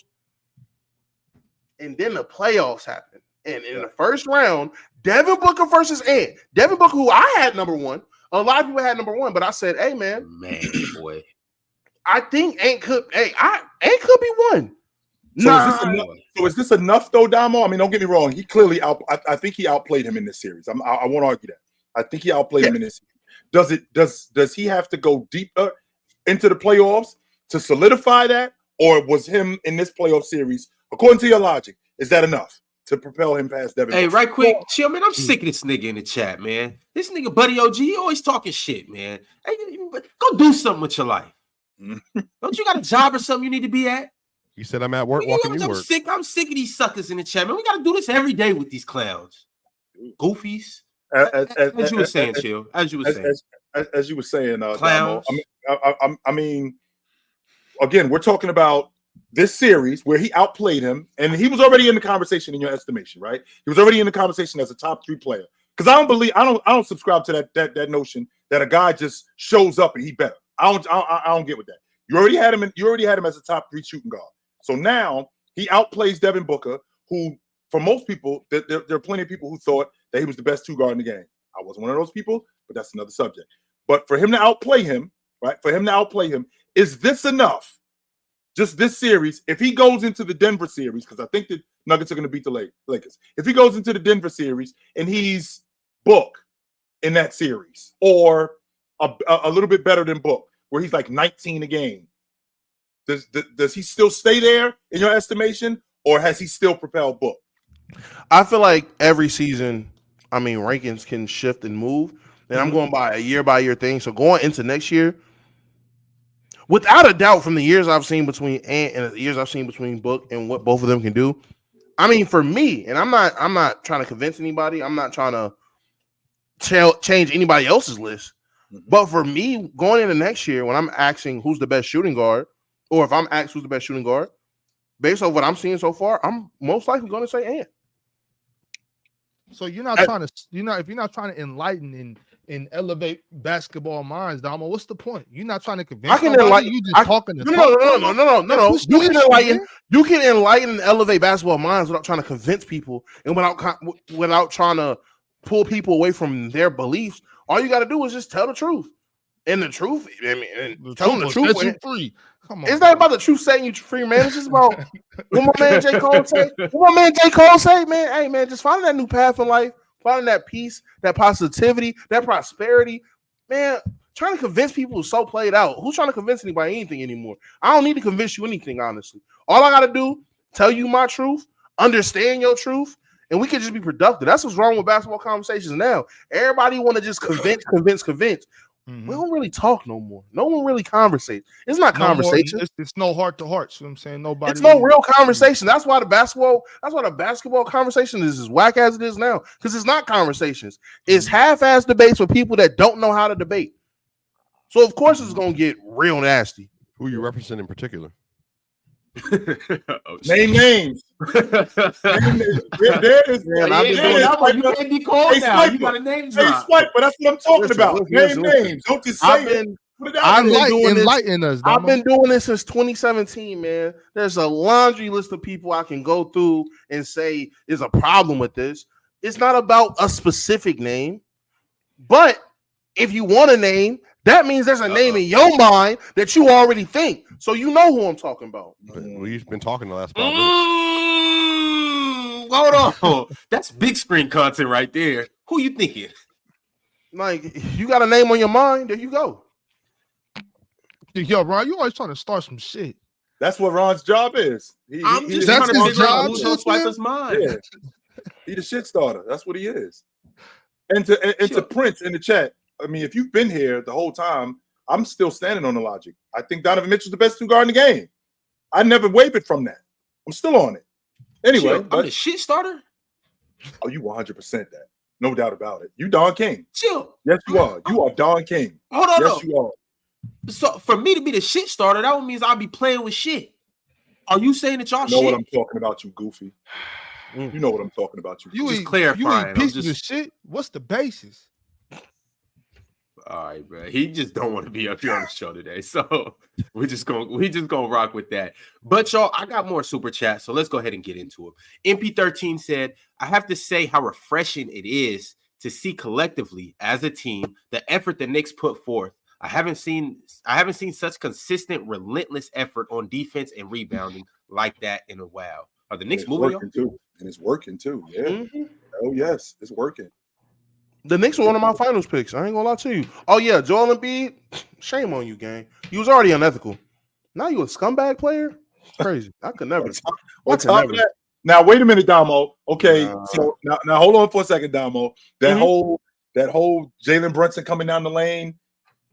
And then the playoffs happen. And in the first round, Devin Booker versus Ant. Devin Booker, who I had number 1. A lot of people had number 1, but I said, hey, man, boy. I think Ant could be 1. So is this enough though, Damo? I mean, don't get me wrong. He clearly I think he outplayed him in this series. I won't argue that. I think he outplayed him in this series. Does he have to go deeper into the playoffs to solidify that? Or was him in this playoff series, according to your logic, is that enough to propel him past Devin? Hey, right quick, chill, man. I'm sick of this nigga in the chat, man. This nigga Buddy OG, he always talking shit, man. Hey, go do something with your life. Don't you got a job or something you need to be at? He said, I'm at work walking you work. I'm sick of these suckers in the chat, man. We got to do this every day with these clowns. Goofies. As you were saying, Chill. As you were saying, clowns. I mean, again, we're talking about this series where he outplayed him, and he was already in the conversation in your estimation, right? He was already in the conversation as a top 3 player. Because I don't subscribe to that notion that a guy just shows up and he better. I don't get with that. You already had him as a top 3 shooting guard. So now he outplays Devin Booker, who, for most people, there are plenty of people who thought that he was the best 2 guard in the game. I wasn't one of those people, but that's another subject. But for him to outplay him, right? Is this enough? Just this series, if he goes into the Denver series, because I think the Nuggets are going to beat the Lakers. If he goes into the Denver series and he's Book in that series, or a little bit better than Book, where he's like 19 a game, does he still stay there in your estimation, or has he still propelled Book? I feel like every season, I mean, rankings can shift and move, and I'm going by a year thing. So going into next year, without a doubt, from the years I've seen between Ant and the years I've seen between Book and what both of them can do. I mean, for me, and I'm not trying to convince anybody. I'm not trying to change anybody else's list. But for me, going into next year, when I'm asking who's the best shooting guard, or if I'm asked who's the best shooting guard, based on what I'm seeing so far, I'm most likely going to say Ant. So you're not trying to, if you're not trying to enlighten and elevate basketball minds, Damo, what's the point? You're not trying to convince. I can enlighten. You just talking. No. You can enlighten and elevate basketball minds without trying to convince people and without trying to pull people away from their beliefs. All you got to do is just tell the truth. And the truth, I mean, telling the truth. Free. Come on, it's not about the truth setting you free, man. It's just about what my man J. Cole say. What my man J. Cole say, man. Hey, man, just finding that new path in life, finding that peace, that positivity, that prosperity. Man, trying to convince people is so played out. Who's trying to convince anybody anything anymore? I don't need to convince you anything, honestly. All I got to do, tell you my truth, understand your truth, and we can just be productive. That's what's wrong with basketball conversations now. Everybody want to just convince. Mm-hmm. We don't really talk no more. No one really conversates. It's not conversation. It's no heart to heart. So I'm saying nobody. It's no real conversation. That's why the basketball conversation is as whack as it is now. Because it's not conversations. It's half-ass debates with people that don't know how to debate. So of course it's gonna get real nasty. Who you represent in particular? Name names. There is. You can't be called now. You got a name drop. Hey, Swipe, but that's what I'm talking about. Name names. Don't just say it. I've been doing this since 2017, man. There's a laundry list of people I can go through and say is a problem with this. It's not about a specific name, but if you want a name, that means there's a name in your mind that you already think. So you know who I'm talking about. We've been talking the last 5 minutes. Hold on. That's big screen content right there. Who you thinking? Like, you got a name on your mind, there you go. Yo, Ron, you always trying to start some shit. That's what Ron's job is. I'm just trying to figure out who's on Swiper's mind. Yeah. He's a shit starter. That's what he is. And to Prince in the chat, I mean, if you've been here the whole time, I'm still standing on the logic. I think Donovan Mitchell's the best 2 guard in the game. I never wavered from that. I'm still on it. Anyway, I'm a shit starter. Oh, you 100% that. No doubt about it. You Don King. Chill. Yes, you are. You are Don King. Hold on. Yes, you are. So for me to be the shit starter, that means I'll be playing with shit. Are you saying that y'all know shit? What I'm talking about, you goofy. You know what I'm talking about, you just clarifying. You pieces of shit. What's the basis? All right, bro. He just don't want to be up here on the show today, so we just gonna rock with that. But y'all, I got more super chats, so let's go ahead and get into it. MP13 said, "I have to say how refreshing it is to see collectively as a team the effort the Knicks put forth. I haven't seen such consistent, relentless effort on defense and rebounding like that in a while. Are the Knicks moving, y'all? Too, and it's working too. Yeah. Mm-hmm. Oh yes, it's working." The Knicks were one of my finals picks. I ain't gonna lie to you. Oh yeah, Joel Embiid. Shame on you, gang. You was already unethical. Now you a scumbag player? It's crazy. I could never. What's up with that? Now wait a minute, Damo. Okay, so now hold on for a second, Damo. That whole Jalen Brunson coming down the lane.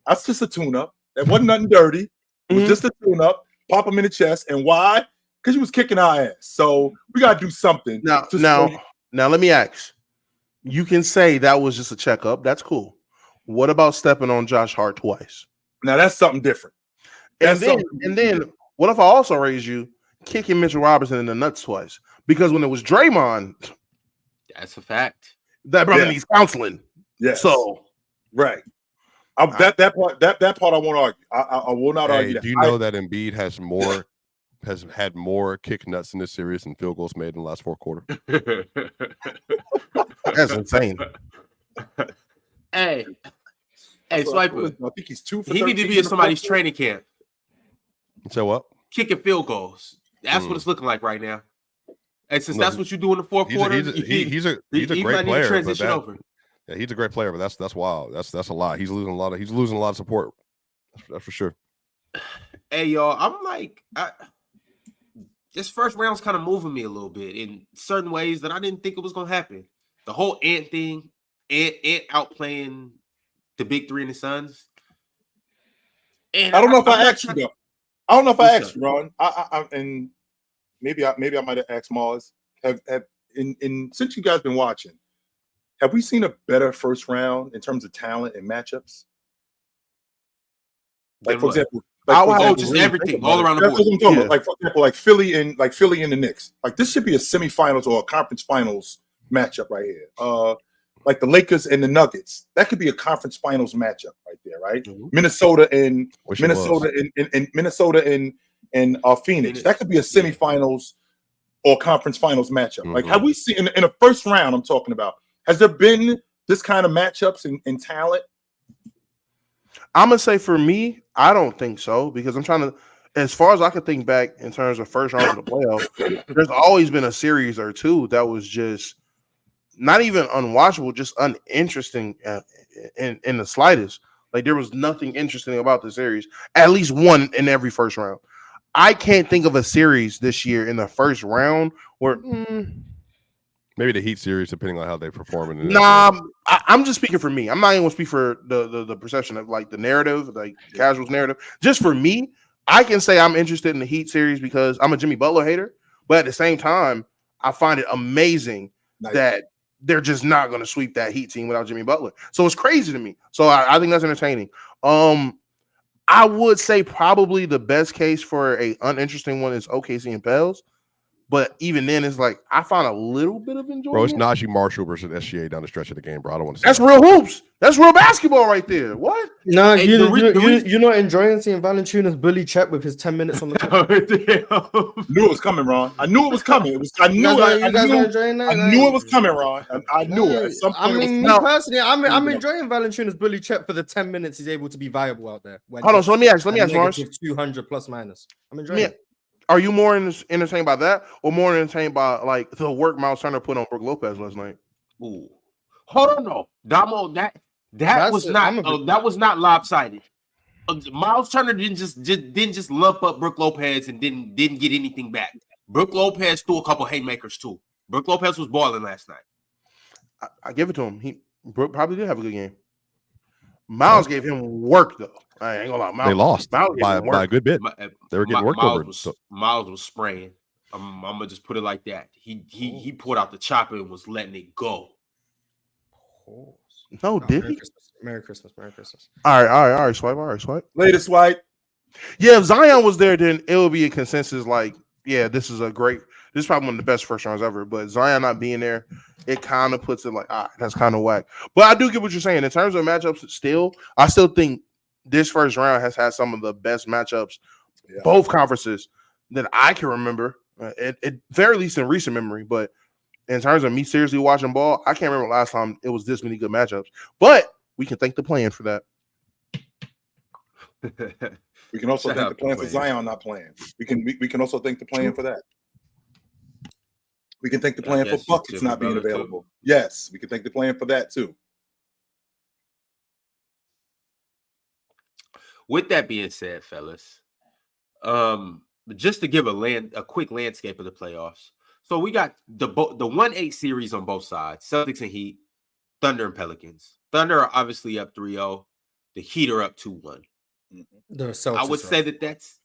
That's just a tune-up. That wasn't nothing dirty. It was just a tune-up. Pop him in the chest. And why? Because you was kicking our ass. So we gotta do something. Now let me ask. You can say that was just a checkup. That's cool. What about stepping on Josh Hart twice? Now that's something different. And then what if I also raise you kicking Mitchell Robinson in the nuts twice? Because when it was Draymond, that's a fact. That brother needs counseling. Yeah. So right. That part I won't argue. I will not argue. Do you know that Embiid has had more kick nuts in this series and field goals made in the last 4 quarters? That's insane. Hey, Swiper. I think he's 2 for He need to be in somebody's training camp. So what? Kicking field goals. That's what it's looking like right now. And since that's what you do in the 4th quarter, he's a great player. Transition over. Yeah, he's a great player, but that's wild. That's a lot. He's losing a lot of support. That's for sure. Hey y'all, I'm like, this first round's kind of moving me a little bit in certain ways that I didn't think it was gonna happen. The whole Ant thing, Ant outplaying the big 3 and the Suns. And I don't know if I'm I not asked you trying- though. I don't know if I What's asked you, Ron. I and maybe I might have asked Mars. Have in since you guys been watching, have we seen a better first round in terms of talent and matchups? Like Then for what? example, Just really everything think all about around it. the That's board. what I'm talking Yeah. about. Like for example, like Philly and the Knicks. Like this should be a semifinals or a conference finals matchup right here. Like the Lakers and the Nuggets. That could be a conference finals matchup right there, right? Mhm. Minnesota and Wish it was. Phoenix. That could be a semifinals or conference finals matchup. Like, Mhm. have we seen in a first round? I'm talking about. Has there been this kind of matchups in talent? I'm gonna say for me, I don't think so because I'm trying to, as far as I can think back in terms of first rounds of the playoff, there's always been a series or two that was just not even unwatchable, just uninteresting in the slightest. Like there was nothing interesting about the series. At least one in every first round. I can't think of a series this year in the first round where. Maybe the Heat series, depending on how they perform. In Nah, I'm just speaking for me. I'm not even gonna speak for the perception of like the narrative, like casuals narrative. Just for me, I can say I'm interested in the Heat series because I'm a Jimmy Butler hater, but at the same time, I find it amazing that they're just not gonna sweep that Heat team without Jimmy Butler. So it's crazy to me. So I think that's entertaining. I would say probably the best case for a uninteresting one is OKC and Pels. But even then, it's like I found a little bit of enjoyment. Bro, it's Najee Marshall versus SGA down the stretch of the game, bro. I don't want to see That's that. real hoops. That's real basketball right there. What? No, Hey, you're not enjoying seeing Valanciunas bully Chet with his 10 minutes on the clock. Knew it was coming, Ron. I knew it was coming. I knew it was coming, Ron. I knew it. At some point, me personally, I'm enjoying Valanciunas bully Chet for the 10 minutes he's able to be viable out there. Hold on, so let me ask Mars. 200 plus minus. I'm enjoying it. Are you more entertained by that or more entertained by like the work Miles Turner put on Brook Lopez last night? Ooh. Hold on, no, Damo, that was not lopsided. Miles Turner didn't just lump up Brook Lopez and didn't get anything back. Brook Lopez threw a couple haymakers too. Brook Lopez was balling last night. I give it to him. Brook probably did have a good game. Miles gave him work though. I ain't gonna lie. Miles, they lost Miles by a good bit. They were getting worked over. Miles was spraying. I'm gonna just put it like that. He pulled out the chopper and was letting it go. No, did he? Merry Christmas. All right, swipe. Latest swipe. Yeah, if Zion was there, then it would be a consensus. Like, yeah, this is probably one of the best first rounds ever. But Zion not being there, it kind of puts it like, that's kind of whack. But I do get what you're saying in terms of matchups. I still think this first round has had some of the best matchups, both conferences that I can remember. At very least in recent memory, but in terms of me seriously watching ball, I can't remember last time it was this many good matchups. But we can thank the plan for that. We can also thank the plan for Zion not playing. We can also thank the plan for that. We can thank the plan for buckets not being available. Too. Yes, we can thank the plan for that too. With that being said, fellas, just to give a quick landscape of the playoffs. So we got the 1-8 series on both sides, Celtics and Heat, Thunder and Pelicans. Thunder are obviously up 3-0. The Heat are up 2-1. The Celtics I would say that's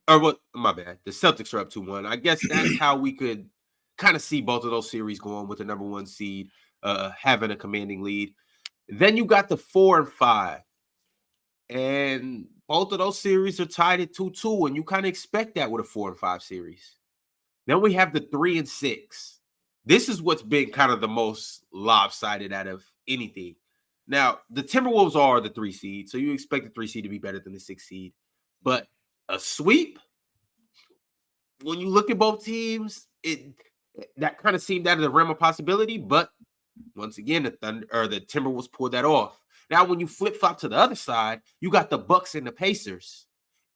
my bad. The Celtics are up 2-1. I guess that's how we could kind of see both of those series going with the number 1 seed having a commanding lead. Then you got the 4 and 5. And both of those series are tied at 2-2, and you kind of expect that with a 4 and 5 series. Then we have the 3 and 6. This is what's been kind of the most lopsided out of anything. Now, the Timberwolves are the 3 seed, so you expect the 3 seed to be better than the 6 seed. But a sweep, when you look at both teams, that kind of seemed out of the realm of possibility. But once again, the Timberwolves pulled that off. Now, when you flip-flop to the other side, you got the Bucks and the Pacers.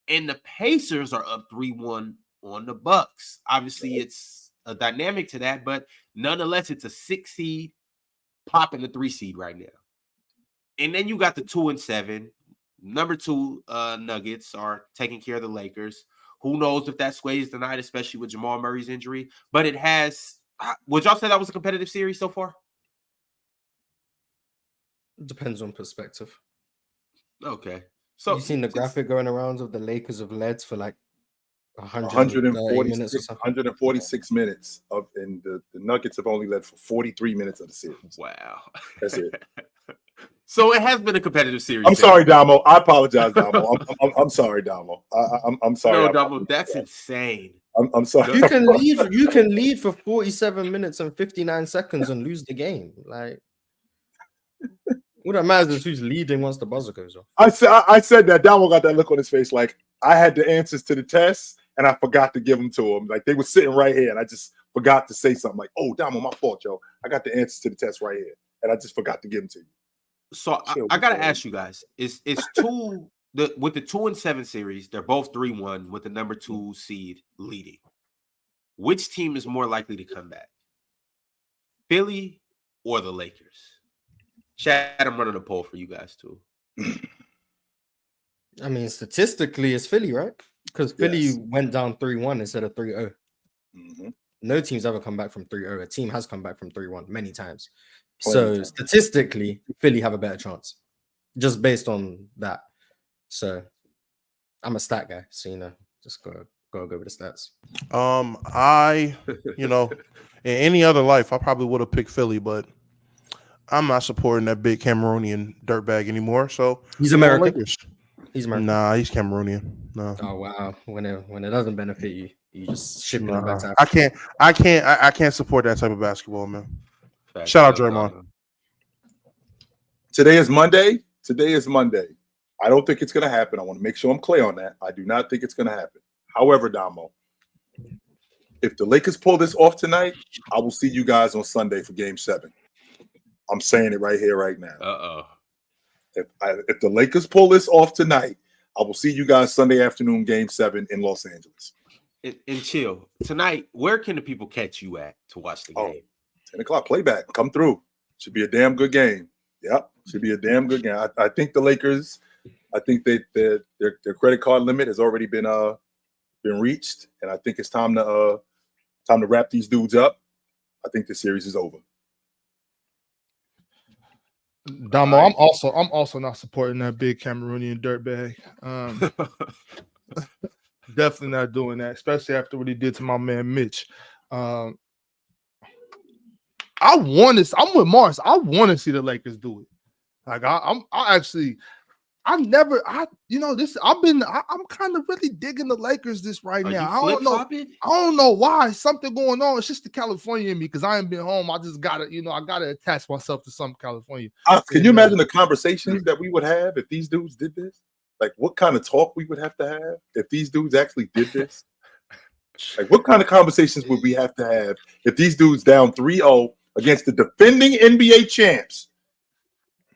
And the Pacers are up 3-1 on the Bucks. Obviously, it's a dynamic to that, but nonetheless, it's a 6 seed popping the 3 seed right now. And then you got the 2 and 7. Number 2 Nuggets are taking care of the Lakers. Who knows if that sways tonight, especially with Jamal Murray's injury. But it has. Would y'all say that was a competitive series so far? Depends on perspective. Okay. So You seen the graphic going around of the Lakers of Leads for like 130 minutes or 146, something? 146 minutes of, and the Nuggets have only led for 43 minutes of the series. Wow. That's it. So it has been a competitive series. I'm sorry, Damo. I apologize, Damo. I'm sorry, Damo. I'm sorry. No, Damo, that's insane. I'm sorry. You can lead for 47 minutes and 59 seconds and lose the game. Like, what that matters is who's leading once the buzzer goes off. I said that. Damo got that look on his face, like I had the answers to the tests and I forgot to give them to him. Like they were sitting right here, and I just forgot to say something. Like, "Oh, Damo, my fault, yo. I got the answers to the test right here, and I just forgot to give them to you." So I gotta ask you guys: it's two with the 2-7 series? They're both 3-1 with the number 2 seed leading. Which team is more likely to come back, Philly or the Lakers? Chad, I'm running a poll for you guys too. I mean, statistically, it's Philly, right? Because Philly Yes. went down 3-1 instead of 3-0. Mhm. No team's ever come back from 3-0. A team has come back from 3-1 many times. Plenty So of times. statistically, Philly have a better chance just based on that. So I'm a stat guy, so just go with the stats. In any other life, I probably would have picked Philly, but I'm not supporting that big Cameroonian dirtbag anymore. So He's American. Lakers. He's American. Nah, he's Cameroonian. No. Oh wow! When it doesn't benefit you, you just ship him back to Nah, Africa. I can't support that type of basketball, man. Shout out Draymond. Today is Monday. I don't think it's going to happen. I want to make sure I'm clear on that. I do not think it's going to happen. However, Damo, if the Lakers pull this off tonight, I will see you guys on Sunday for Game 7. I'm saying it right here, right now. If the Lakers pull this off tonight, I will see you guys Sunday afternoon, Game 7 in Los Angeles. And chill tonight. Where can the people catch you at to watch the game? 10 o'clock playback. Come through. Should be a damn good game. Yep, should be a damn good game. I think the Lakers. I think their credit card limit has already been reached, and I think it's time to wrap these dudes up. I think the series is over. Damo, I'm also not supporting that big Cameroonian dirtbag. Definitely not doing that, especially after what he did to my man Mitch. I'm with Mars. I want to see the Lakers do it. Like I'm kind of really digging the Lakers this right now. I don't know why. Something going on. It's just the California in me because I ain't been home. I just gotta attach myself to some California. Can you imagine the conversations that we would have if these dudes did this? Like what kind of talk we would have to have if these dudes actually did this? Like what kind of conversations would we have to have if these dudes down 3-0 against the defending NBA champs,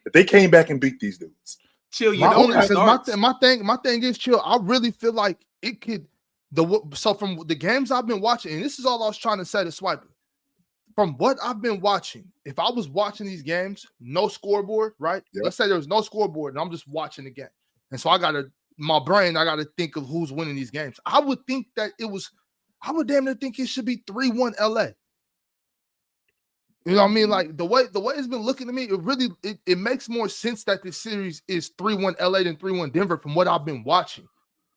if they came back and beat these dudes? Chill, my thing is chill. I really feel like it could. So from the games I've been watching, and this is all I was trying to say to Swiper. From what I've been watching, if I was watching these games, no scoreboard, right? Yep. Let's say there was no scoreboard, and I'm just watching the game, and so I gotta think of who's winning these games. I would think that I would damn near think it should be 3-1 LA. You know what I mean? Like the way it's been looking to me, it makes more sense that this series is 3-1 LA than 3-1 Denver from what I've been watching.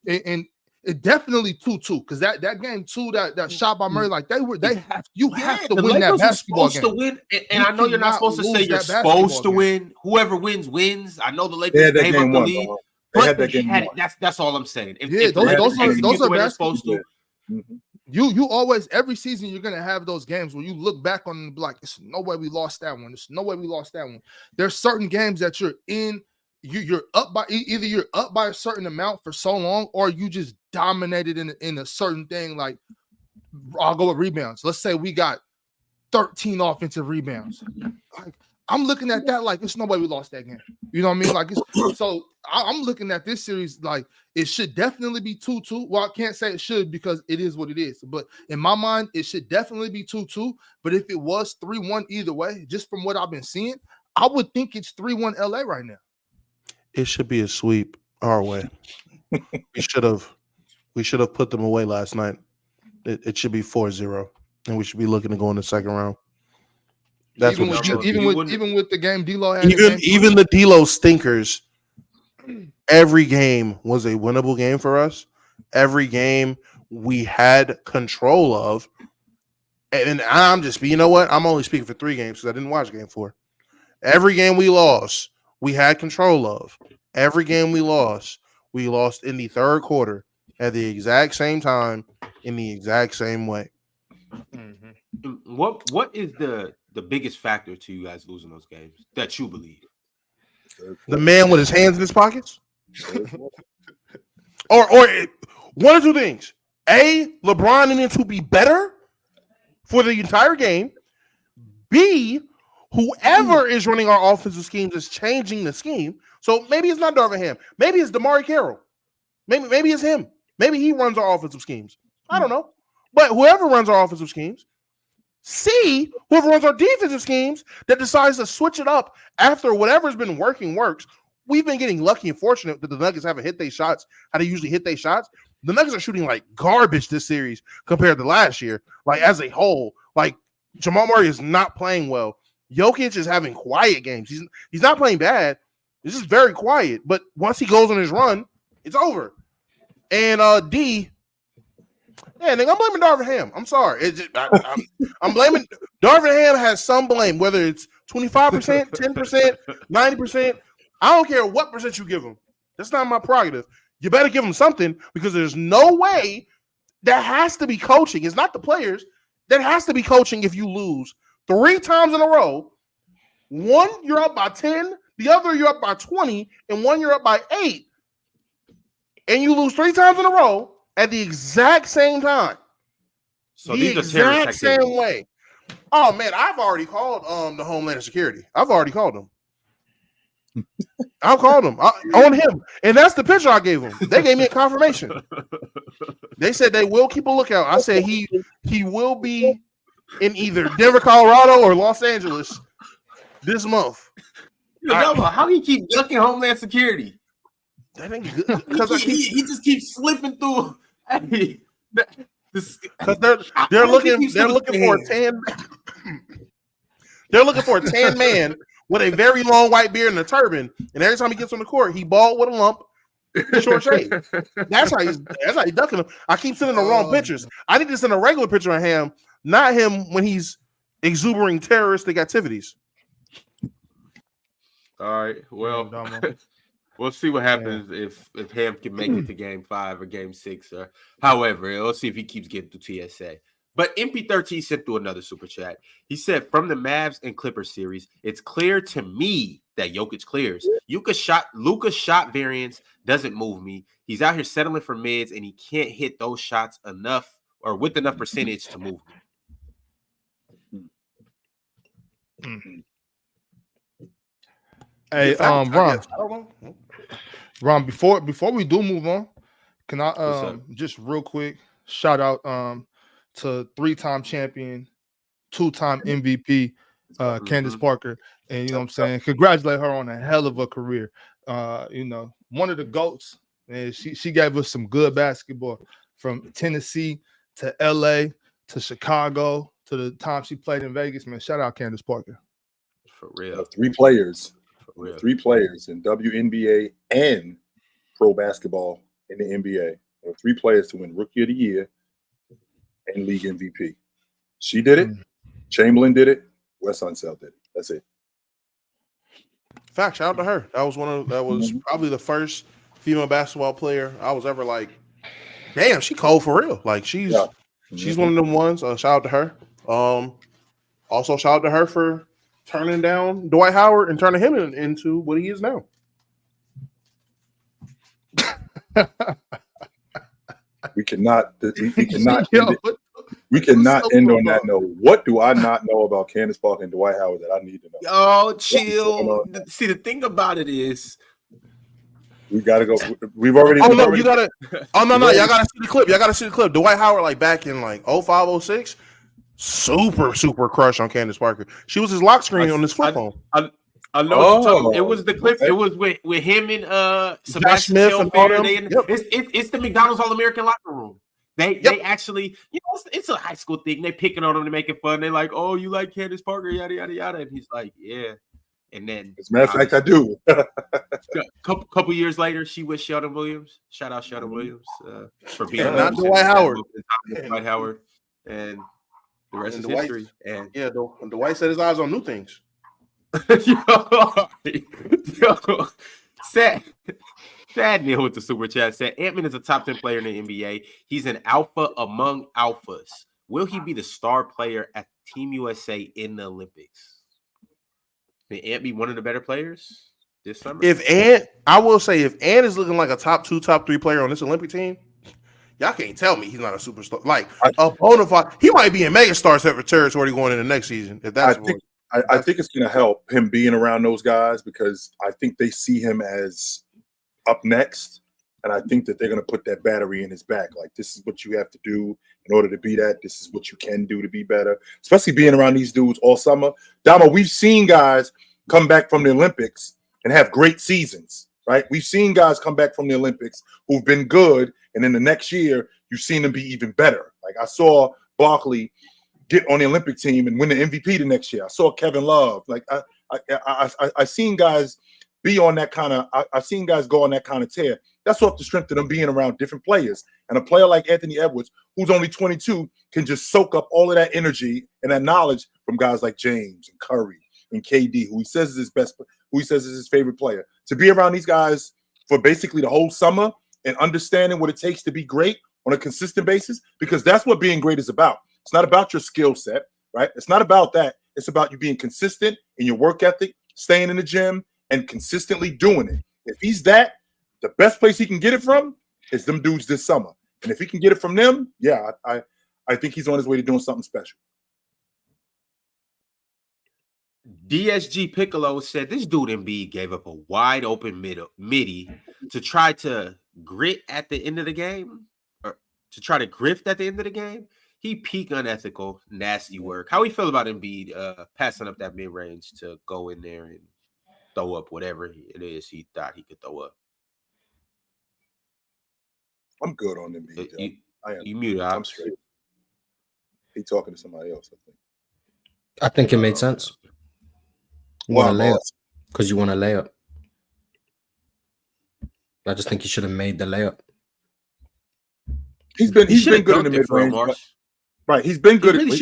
And it definitely 2-2 because that game 2 that shot by Murray, like you have to win that basketball game. To win, and I know you're not supposed to say you're supposed to win. Whoever wins. I know the Lakers gave up the lead, but they had it. That's all I'm saying. Those are best supposed to. Mm-hmm. You always, every season, you're gonna have those games where you look back on and be like, "There's no way we lost that one. There's no way we lost that one." There's certain games that you're in, you're up by either you're up by a certain amount for so long, or you just dominated in a certain thing. Like I'll go with rebounds. Let's say we got 13 offensive rebounds. Like, I'm looking at that like there's no way we lost that game. You know what I mean? Like so I'm looking at this series like it should definitely be 2-2. Well, I can't say it should because it is what it is. But in my mind, it should definitely be 2-2. But if it was 3-1 either way, just from what I've been seeing, I would think it's 3-1 LA right now. It should be a sweep our way. we should have put them away last night. It should be 4-0, and we should be looking to go in the second round. That's even with the game D'Lo had. Even the D'Lo stinkers every game was a winnable game for us. Every game we had control of. And I'm just, you know what? I'm only speaking for 3 games because I didn't watch game 4. Every game we lost, we had control of. Every game we lost in the third quarter at the exact same time in the exact same way. Mm-hmm. What is the biggest factor to you guys losing those games that you believe? The man with his hands in his pockets? or one or two things. A, LeBron needed to be better for the entire game. B, whoever is running our offensive schemes is changing the scheme. So maybe it's not Darvin Ham. Maybe it's Damari Carroll. Maybe it's him. Maybe he runs our offensive schemes. I don't know. But whoever runs our offensive schemes. C, whoever runs our defensive schemes that decides to switch it up after whatever's been working works. We've been getting lucky and fortunate that the Nuggets haven't hit their shots how they usually hit their shots. The Nuggets are shooting like garbage this series compared to last year. Like as a whole, like Jamal Murray is not playing well. Jokic is having quiet games. He's not playing bad. It's just very quiet. But once he goes on his run, it's over. And D, yeah, nigga, I'm blaming Darvin Ham. I'm sorry. I'm blaming Darvin Ham has some blame, whether it's 25%, 10%, 90%. I don't care what percent you give him. That's not my prerogative. You better give him something because there's no way that has to be coaching. It's not the players. That has to be coaching if you lose 3 times in a row. One, you're up by 10. The other, you're up by 20. And one, you're up by 8. And you lose 3 times in a row at the exact same time. So the these are exact same way. Oh, man, I've already called the Homeland Security. I've already called them. I called him on him, and that's the picture I gave him. They gave me a confirmation. They said they will keep a lookout. I said he will be in either Denver, Colorado, or Los Angeles this month. How do you keep ducking Homeland Security? That ain't good because he just keeps slipping through. Because they're looking for a tan. They're looking for a tan man with a very long white beard and a turban, and every time he gets on the court, he bald with a lump, short shave. That's how he's ducking him. I keep sending the wrong pictures. I need to send a regular picture of him, not him when he's exuberating terroristic activities. All right. Well, we'll see what happens if Ham can make it to Game 5 or Game 6 or however. We'll see if he keeps getting through TSA. But MP13 sent through another super chat. He said, from the Mavs and Clippers series, it's clear to me that Jokic clears. Luka's shot variance doesn't move me. He's out here settling for mids, and he can't hit those shots enough or with enough percentage to move me. Hey, Ron, before we do move on, can I just real quick shout out to 3-time champion, 2-time MVP, Candace Parker, and you know what I'm saying, congratulate her on a hell of a career. One of the GOATs, and she gave us some good basketball from Tennessee to LA to Chicago to the time she played in Vegas. Man, shout out Candace Parker. For real. 3 players. 3 players in WNBA and pro basketball in the NBA. There were 3 players to win Rookie of the Year and League MVP. She did it. Chamberlain did it. Wes Unseld did it. That's it. Fact, shout out to her. That was probably the first female basketball player I was ever like, damn, she cold for real. Like she's one of them ones. Shout out to her. Also shout out to her for turning down Dwight Howard and turning him into what he is now. We cannot end on that note. What do I not know about Candace Parker and Dwight Howard that I need to know? Oh, chill. See, the thing about it is, we gotta go. We've already. Oh no, you gotta. Oh no, y'all gotta see the clip. Y'all gotta see the clip. Dwight Howard, like back in like 05, 06, super crush on Candace Parker. She was his lock screen on his flip phone. I know what you're talking about. It was the clip. It was with him and Sebastian Smith Hill. and all them. It's the McDonald's All-American locker room. They actually, it's a high school thing. They picking on him to make it fun. They're like, "Oh, you like Candace Parker, yada yada yada," and he's like, "Yeah." And then, as a matter of fact, I do. couple years later, she was Sheldon Williams. Shout out Sheldon Williams for being not Dwight Howard. Dwight Howard, and the rest And is Dwight- history. And Yeah, Dwight set his eyes on new things. yo, Sad Neil with the super chat said Ant-Man is a top 10 player in the NBA. He's an alpha among alphas. Will he be the star player at Team USA in the Olympics? Can Ant be one of the better players this summer? I will say, if Ant is looking like a top 2, top 3 player on this Olympic team, y'all can't tell me he's not a superstar. Like a bona fide, he might be in megastar territory going into next season. If that's I think it's going to help him being around those guys because I think they see him as up next, and I think that they're going to put that battery in his back. Like, this is what you have to do in order to be that. This is what you can do to be better, especially being around these dudes all summer. Damo, we've seen guys come back from the Olympics and have great seasons, right? We've seen guys come back from the Olympics who've been good, and then the next year you've seen them be even better. Like, I saw Barkley get on the Olympic team and win the MVP the next year. I saw Kevin Love. Like, I seen guys be on that kind of. I've seen guys go on that kind of tear. That's off the strength of them being around different players. And a player like Anthony Edwards, who's only 22, can just soak up all of that energy and that knowledge from guys like James and Curry and KD, who he says is his best, who he says is his favorite player. To be around these guys for basically the whole summer and understanding what it takes to be great on a consistent basis, because that's what being great is about. It's not about your skill set, right? It's not about that. It's about you being consistent in your work ethic, staying in the gym, and consistently doing it. If he's that, the best place he can get it from is them dudes this summer. And if he can get it from them, yeah, I think he's on his way to doing something special. DSG Piccolo said this dude Embiid gave up a wide open midi to try to grit at the end of the game, or to try to grift at the end of the game. He peak unethical, nasty work. How we feel about Embiid passing up that mid range to go in there and throw up whatever it is he thought he could throw up? I'm good on Embiid. You muted out. I'm straight. He talking to somebody else, I think. I think it made sense. You want to lay up because you want to lay up. I just think he should have made the layup. He's been good in the mid range. Right, he's been good. Last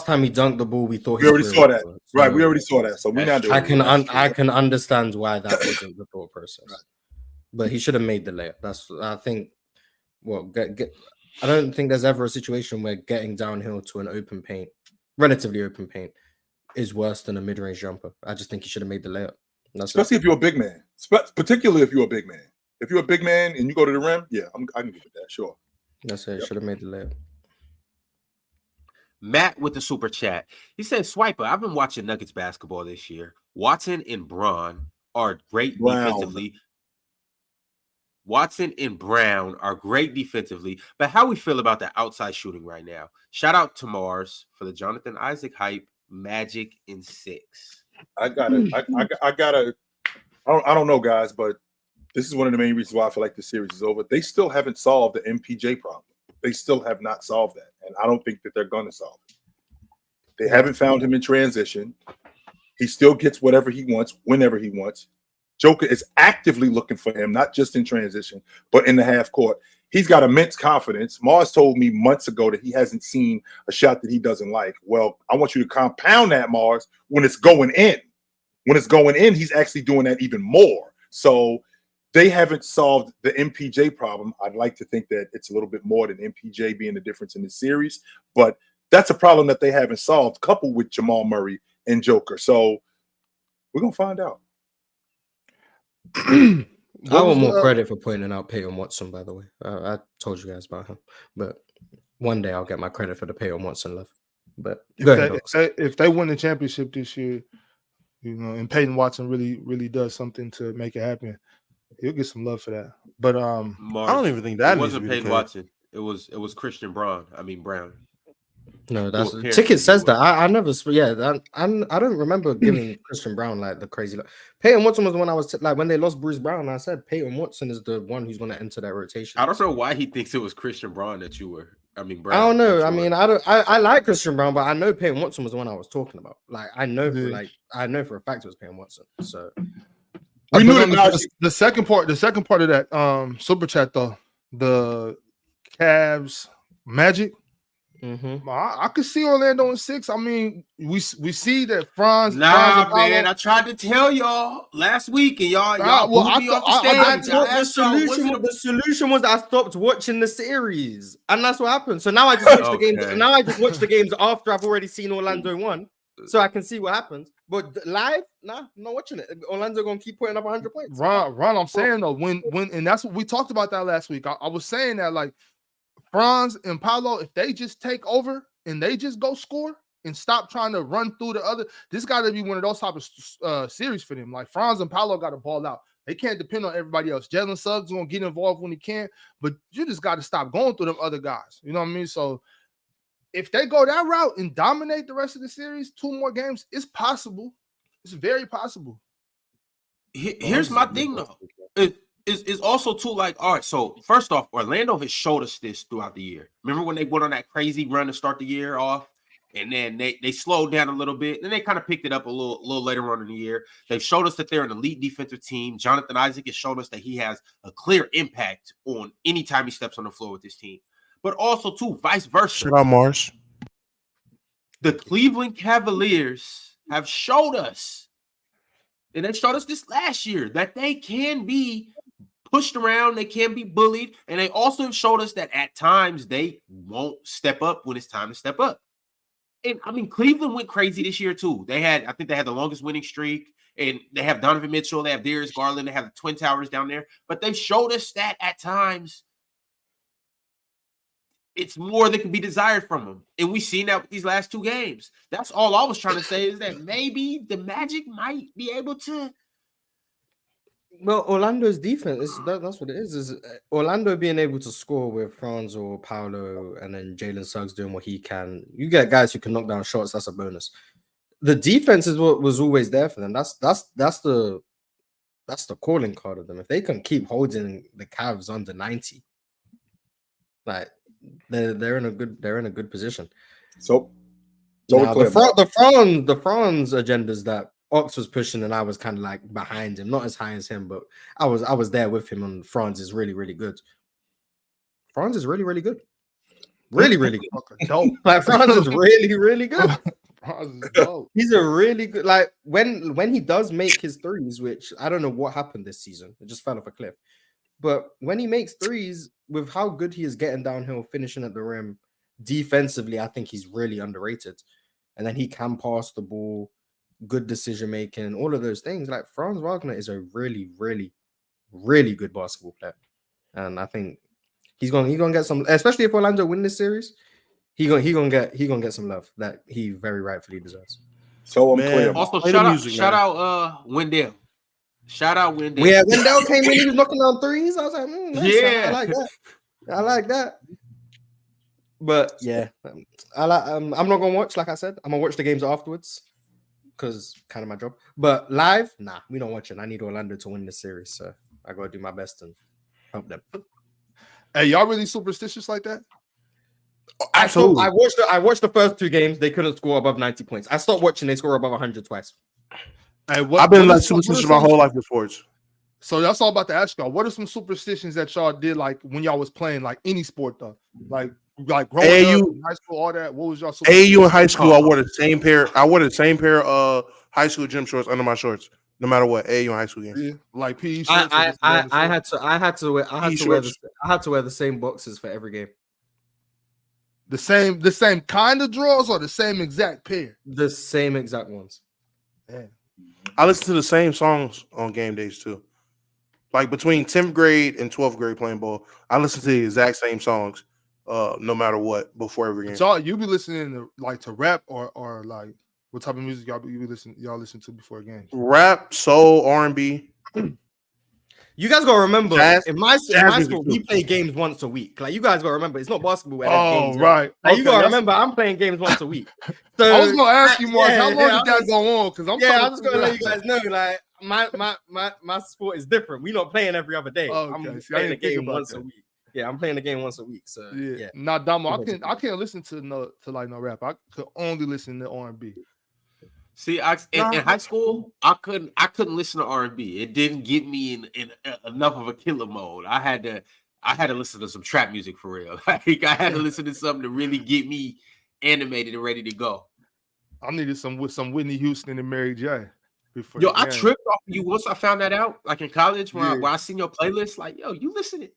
time he dunked the ball, we thought we already saw that. So, right, we already saw that. So we not doing. I can understand why that wasn't the thought process, right. But he should have made the layup. I think. Well, I don't think there's ever a situation where getting downhill to an open paint, relatively open paint, is worse than a mid-range jumper. I just think he should have made the layup. Especially if you're a big man. Particularly if you're a big man. If you're a big man and you go to the rim, yeah, I can give it that. Sure. That's it. Should have made the layup. Matt with the super chat. He said, Swiper, I've been watching Nuggets basketball this year. Watson and Braun are great defensively. Watson and Brown are great defensively, but how we feel about the outside shooting right now? Shout out to Mars for the Jonathan Isaac hype, Magic in 6. I don't know, guys, but this is one of the main reasons why I feel like the series is over. They still haven't solved the MPJ problem. They still have not solved that. And I don't think that they're going to solve it. They haven't found him in transition. He still gets whatever he wants, whenever he wants. Joker is actively looking for him, not just in transition, but in the half court. He's got immense confidence. Mars told me months ago that he hasn't seen a shot that he doesn't like. Well, I want you to compound that, Mars, when it's going in. When it's going in, he's actually doing that even more. So they haven't solved the MPJ problem. I'd like to think that it's a little bit more than MPJ being the difference in the series, but that's a problem that they haven't solved, coupled with Jamal Murray and Joker. So we're going to find out. I want more credit for pointing out Peyton Watson, by the way. I told you guys about him, but one day I'll get my credit for the Peyton Watson love. But if they win the championship this year, you know, and Peyton Watson really does something to make it happen, he'll get some love for that. But Mars, I don't even think that it wasn't Peyton Watson. It was Christian Brown. No, that's Ticket says that. I never. Yeah, I don't remember giving Christian Brown like the crazy. Peyton Watson was the one I was like when they lost Bruce Brown. I said Peyton Watson is the one who's going to enter that rotation. I don't know why he thinks it was Christian Brown that you were I mean, I Brown. don't know. not I mean, Jordan. I like Christian Brown, but I know Payne Watson was the one I was talking about. Like, I know Yeah. for a fact it was Payne Watson. So We knew But that on the second part of that super chat though, the Cavs Magic. I could see Orlando in 6. I mean, we see that Franz. Nah, and man. Paolo- I tried to tell y'all last week, and y'all well, booed I me thought- off the I stage. thought I asked y'all, the solution was I stopped watching the series, and that's what happened. So now I just watch the games. Okay. Now I just watch the games after I've already seen Orlando won, so I can see what happens. But live, nah, I'm not watching it. Orlando gonna keep putting up 100 points. Ron, I'm saying though, when and that's what we talked about that last week. I was saying that like Franz and Paolo, if they just take over and they just go score and stop trying to run through the other, this got to be one of those type of series for them. Like Franz and Paolo got to ball out. They can't depend on everybody else. Jalen Suggs gonna get involved when he can, but you just got to stop going through them other guys. You know what I mean? So if they go that route and dominate the rest of the series, 2 more games, it's possible. It's very possible. Here's my thing though. It's also too like, all right, so first off, Orlando has showed us this throughout the year. Remember when they went on that crazy run to start the year off, and then they slowed down a little bit, and then they kind of picked it up a little later on in the year. They've showed us that they're an elite defensive team. Jonathan Isaac has shown us that he has a clear impact on any time he steps on the floor with this team. But also too, vice versa. Shout out Mars. The Cleveland Cavaliers have showed us, and they showed us this last year, that they can be pushed around, they can be bullied, and they also have showed us that at times they won't step up when it's time to step up. And I mean, Cleveland went crazy this year too. I think they had the longest winning streak, and they have Donovan Mitchell, they have Darius Garland, they have the Twin Towers down there, but they've showed us that at times it's more that can be desired from them. And we've seen that with these last 2 games. That's all I was trying to say, is that maybe the Magic might be able to. Well, Orlando's defense, that's what it is Orlando being able to score with Franz or Paolo, and then Jalen Suggs doing what he can. You get guys who can knock down shots, that's a bonus. The defense is what was always there for them. That's the calling card of them. If they can keep holding the Cavs under 90, like they're in a good position. So Now, the Franz agendas that Ox was pushing, and I was kind of like behind him, not as high as him, but I was there with him. And Franz is really, really good. Franz is really, really good. Really, really good. Like Franz is really, really good. Franz is dope. He's a really good. Like when he does make his threes, which I don't know what happened this season, it just fell off a cliff. But when he makes threes, with how good he is getting downhill, finishing at the rim, defensively, I think he's really underrated. And then he can pass the ball, good decision making, all of those things. Like Franz Wagner is a really, really, really good basketball player, and I think he's gonna get some. Especially if Orlando win this series, he gonna get some love that he very rightfully deserves. So I'm Man, clear. Also, Play the music, shout man. out Wendell. Shout out Wendell. Yeah, Wendell came in, he was knocking down threes. I was like, nice. Yeah. I like that. I like that. But yeah, I'm not gonna watch. Like I said, I'm gonna watch the games afterwards because kind of my job. But live, nah, we don't watch it. I need Orlando to win this series, so I gotta do my best and help them. Hey, y'all really superstitious like that? Absolutely. I watched the first 2 games. They couldn't score above 90 points. I stopped watching. They score above 100 twice. Hey, I've been like superstitious my whole life with sports. So that's all about to ask y'all. What are some superstitions that y'all did like when y'all was playing like any sport though? Like growing AAU, up in high school, all that. What was y'all superstition? AAU in high school, I wore the same pair of high school gym shorts under my shorts, no matter what. AAU in high school games. Yeah, like PE shorts. I had to wear the same boxes for every game. the same kind of drawers or the same exact pair. The same exact ones. Yeah. I listen to the same songs on game days too. Like between 10th grade and 12th grade playing ball, I listen to the exact same songs, no matter what, before every game. So you be listening to rap or like what type of music y'all listen to before a game? Rap, soul, R&B. You guys gotta remember, in my music school, too. we play games once a week. Like you guys gotta remember, it's not basketball. Oh, right. Like, you Okay, gotta remember, I'm playing games once a week. So I was gonna ask you, Mark, how long yeah, did that go on? Because I'm just gonna let you guys know, like my sport is different. We not playing every other day. Okay, I'm see, I playing a didn't think game about once that. a week. Yeah, I'm playing the game once a week. So yeah. Nah, Damo, I can't listen to no rap. I could only listen to R&B. See, in high school, I couldn't listen to R&B. It didn't get me in enough of a killer mode. I had to listen to some trap music for real. Like I had to listen to something to really get me animated and ready to go. I needed some Whitney Houston and Mary J. Yo, I tripped off of you once I found that out. Like in college, when I seen your playlist, like, yo, you listening?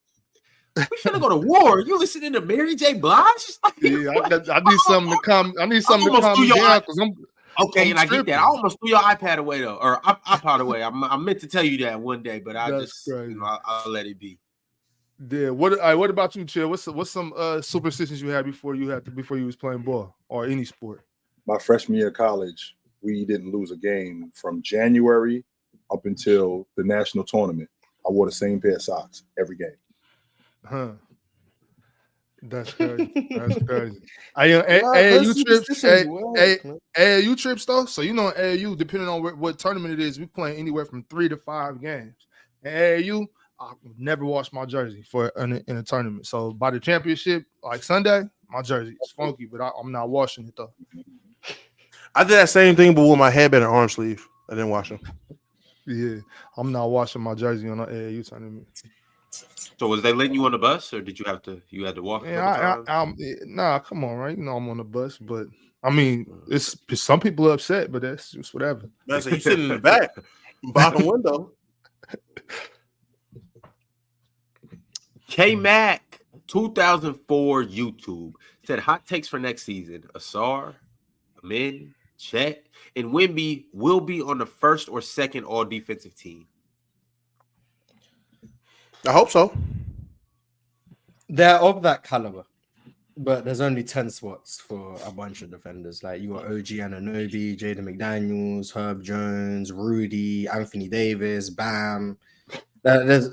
We finna go to war. You listening to Mary J. Blige? Like, yeah, I need something to calm. I need something to calm me down because I'm. Okay, and I get that. I almost threw your iPad away though, or iPod away. I meant to tell you that one day, but I'll let it be. Yeah. What about you, Chill? What's some superstitions you had before you was playing ball or any sport? My freshman year of college, we didn't lose a game from January up until the national tournament. I wore the same pair of socks every game. Huh. That's crazy. That's crazy. AAU trips. AAU trips though. So AAU, depending on what tournament it is, we playing anywhere from 3 to 5 games. And AAU, I never washed my jersey in a tournament. So by the championship, like Sunday, my jersey is funky, but I'm not washing it though. I did that same thing, but with my headband and arm sleeve. I didn't wash them. Yeah, I'm not washing my jersey on an AAU tournament. So was they letting you on the bus, or did you had to walk? Nah, come on, right? I'm on the bus, but I mean, it's some people are upset, but that's just whatever. Man, so you sitting in the back, bottom window. K Mac 2004 YouTube said hot takes for next season: Asar, Amin, Chet, and Wemby will be on the first or second all defensive team. I hope so. They're of that caliber, but there's only 10 spots for a bunch of defenders. Like you got OG Anunoby, Jaden McDaniels, Herb Jones, Rudy, Anthony Davis, Bam. That's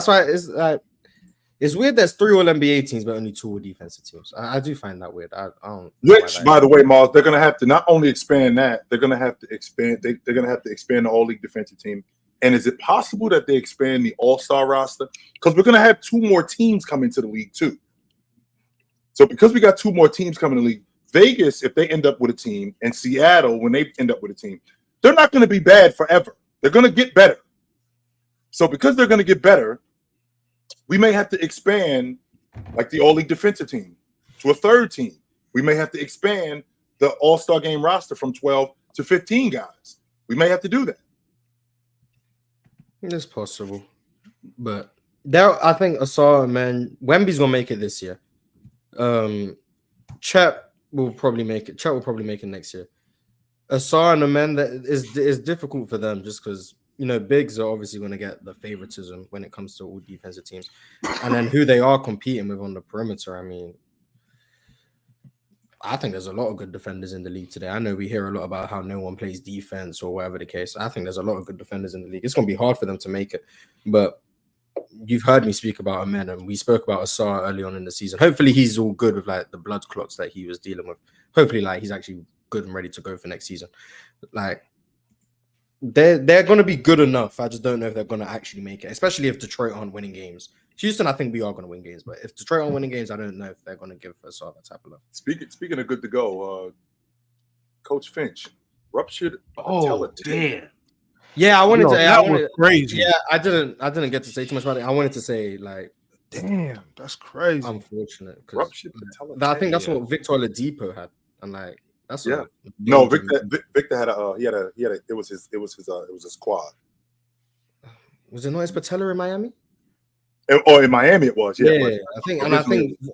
why it's weird. There's 3 All NBA teams, but only 2 All defensive teams. I do find that weird. I don't. Which, by the way, Miles, they're gonna have to not only expand that, they're gonna have to expand. They're gonna have to expand the All League defensive team. And is it possible that they expand the All-Star roster? Because we're going to have 2 more teams come into the league too. So because we got 2 more teams coming in the league, Vegas, if they end up with a team, and Seattle, when they end up with a team, they're not going to be bad forever. They're going to get better. So because they're going to get better, we may have to expand like the All-League defensive team to a 3rd team. We may have to expand the All-Star game roster from 12 to 15 guys. We may have to do that. It's possible, but I think Asar, man, Wemby's gonna make it this year. Chet will probably make it. Chet will probably make it next year. Asar and the men that is difficult for them just because bigs are obviously going to get the favoritism when it comes to all defensive teams, and then who they are competing with on the perimeter. I mean, I think there's a lot of good defenders in the league today. I know we hear a lot about how no one plays defense or whatever the case. I think there's a lot of good defenders in the league. It's going to be hard for them to make it. But you've heard me speak about Amen, and we spoke about Asar early on in the season. Hopefully he's all good with like the blood clots that he was dealing with. Hopefully like he's actually good and ready to go for next season. Like they're going to be good enough. I just don't know if they're going to actually make it, especially if Detroit aren't winning games. Houston, I think we are going to win games, but if Detroit aren't winning games, I don't know if they're going to give us all that type of love. Speaking of good to go, Coach Finch ruptured. Damn. Yeah, I wanted to. Crazy. Yeah, I didn't get to say too much about it. I wanted to say like, damn, that's crazy. Unfortunate. Ruptured patella. I think that's what Victor Oladipo had, and like that's no. Victor had it was his quad. Was it not his patella in Miami? Or in Miami it was, yeah. I think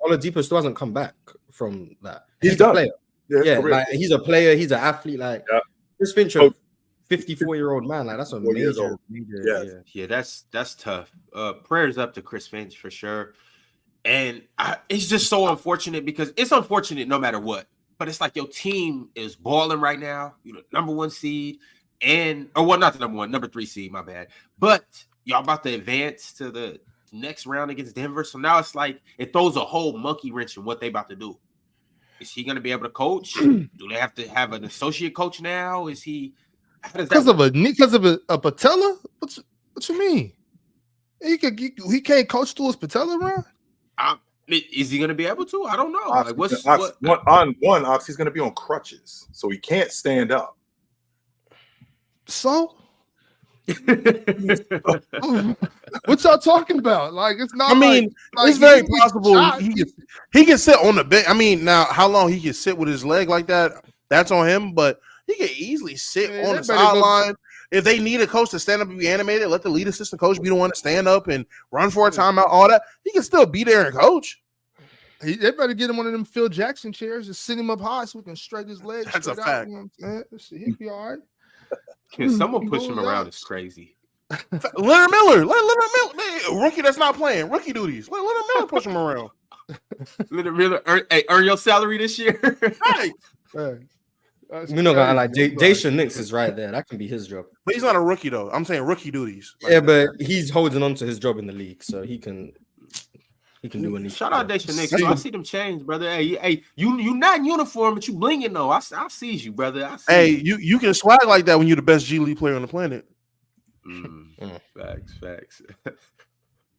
Oladipo still hasn't come back from that. He's done. A player. Yeah, like he's a player, he's an athlete. Like Chris Finch, a 54-year-old man, like that's a major. Yeah, that's tough. Prayers up to Chris Finch for sure. And it's just so unfortunate because it's unfortunate no matter what. But it's like your team is balling right now. Number 1 seed, not the number 1, number 3 seed. My bad. But y'all about to advance to the next round against Denver. So now it's like it throws a whole monkey wrench in what they about to do. Is he going to be able to coach? Do they have to have an associate coach now? Is he? How does that because of a patella? What you mean? He can't coach through his patella run. Is he going to be able to? I don't know. Ox, Like, what's Ox, what? Ox, he's going to be on crutches, so he can't stand up. So, what y'all talking about? Like, it's not. I mean, like it's very he can possible shot. he can sit on the bench. I mean, now how long he can sit with his leg like that? That's on him. But he can easily sit Man, on they the better go- sideline. If they need a coach to stand up and be animated, let the lead assistant coach be the one to stand up and run for a timeout. All that he can still be there and coach. They better get him one of them Phil Jackson chairs and sit him up high so we can straight his legs. That's a straight out, fact. you know what I'm saying? He'll be all right. Can someone push Move him around? that. Is crazy. Leonard Miller, let Leonard Miller, rookie that's not playing, rookie duties. Let Leonard Miller push him around. Literally, earn your salary this year. Right. Hey, that's We're not gonna lie. crazy. Daisha Nix is right there. That can be his job. But he's not a rookie though. I'm saying rookie duties. Like, Yeah, but he's holding on to his job in the league, so he can do what he Shout out Daisha Nix. I see them change, brother. Hey, you not in uniform, but you blinging though. I see you, brother. I see hey, you. you can swag like that when you're the best G League player on the planet. Facts.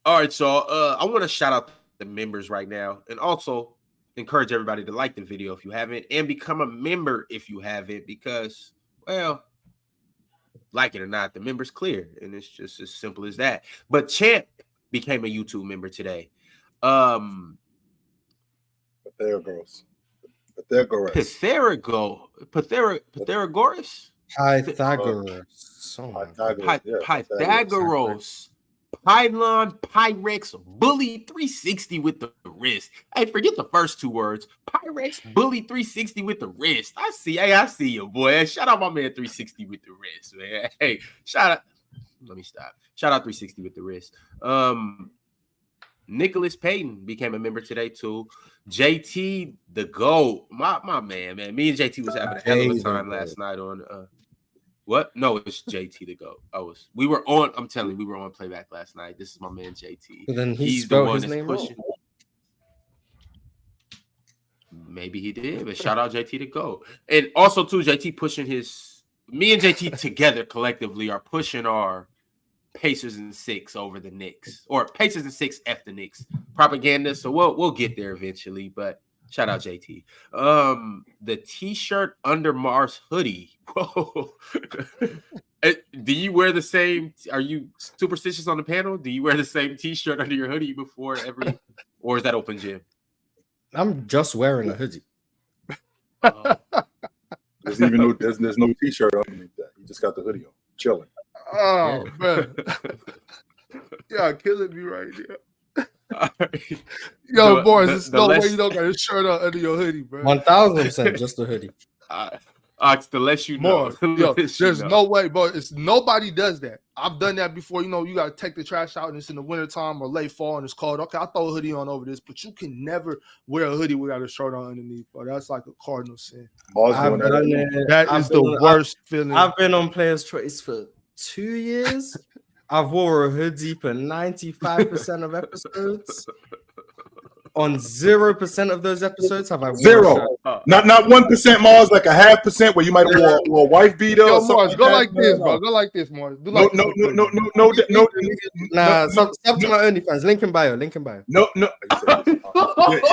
All right, y'all. I want to shout out the members right now, and also encourage everybody to like the video if you haven't, and become a member if you haven't, because, well, like it or not, the member's clear, and it's just as simple as that. But Champ became a YouTube member today. But there goes. Pythagoras. Pythagoras. Pythagoras. Pylon, Pyrex, Bully 360 with the wrist. Hey, forget the first two words. Pyrex, Bully 360 with the wrist. I see you, boy. Shout out my man 360 with the wrist, man. Hey, shout out. Let me stop. Shout out 360 with the wrist. Nicholas Payton became a member today too. JT the GOAT. My man. Me and JT was having a hell of a time last night on what? No, it's JT the GOAT. We were on playback last night. This is my man JT. But then he's the one that's pushing. Wrong. Maybe he did, but shout out JT the GOAT. And also too, JT pushing me and JT together collectively are pushing our Pacers and 6 over the Knicks, or Pacers and 6 F the Knicks propaganda. So we'll get there eventually, but shout out JT. The t-shirt under Mars hoodie. Whoa. Do you wear the same? Are you superstitious on the panel? Do you wear the same t-shirt under your hoodie before every, or is that open gym? I'm just wearing a hoodie. There's no t-shirt underneath that. You just got the hoodie on, chilling. Oh man, y'all killing me right now. Yo, boys, there's no way you don't got a shirt on under your hoodie, bro. 1000% just a hoodie. To let you know. Yo, there's no way, bro. Nobody does that. I've done that before. You know, you gotta take the trash out and it's in the wintertime or late fall and it's cold. Okay, I'll throw a hoodie on over this, but you can never wear a hoodie without a shirt on underneath, bro. That's like a cardinal sin. That is the worst feeling. I've been on Players' Choice for 2 years. I've wore a hoodie for 95% of episodes. On 0% of those episodes have I worn zero. Not 1%, Mars, like a 0.5% where you might have wore a wife beater. Yo, or Mars, go like this, no. bro. Go like this, Mars. No. Nah, sub to my OnlyFans. Link in bio. No. Yeah,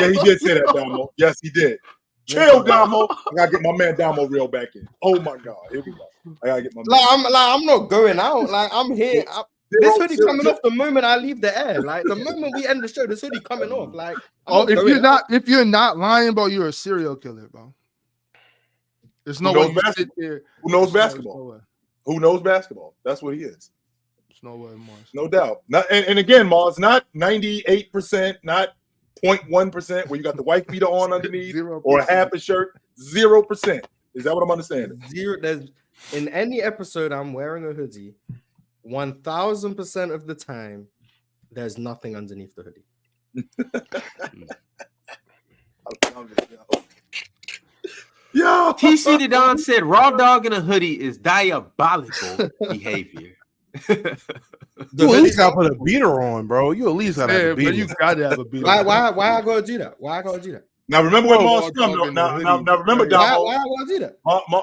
he did say that, Damo. Yes, he did. Chill, Damo. I gotta get my man Damo real back in. Oh my God, here we go. I gotta get my man. I'm not going out. Like I'm here. This hoodie coming off the moment I leave the air. Like the moment we end the show, this hoodie coming off. Like if you're not lying, bro, you're a serial killer, bro. There's no way you sit there. Who knows basketball? Who knows basketball? That's what he is. There's no way, Mars. No doubt. And again, Mars, not 98%, not 0.1% where you got the white beater on underneath 0%. Or half a shirt. 0%. Is that what I'm understanding? There's in any episode I'm wearing a hoodie. 1000% of the time, there's nothing underneath the hoodie. Yo, TC the Don said raw dog in a hoodie is diabolical behavior. You at least gotta put a beater on, bro. You at least gotta have a beater. You gotta have a beater. Why I gotta do that? Now remember where Mars from. Now remember, Damo. Why I gotta do that?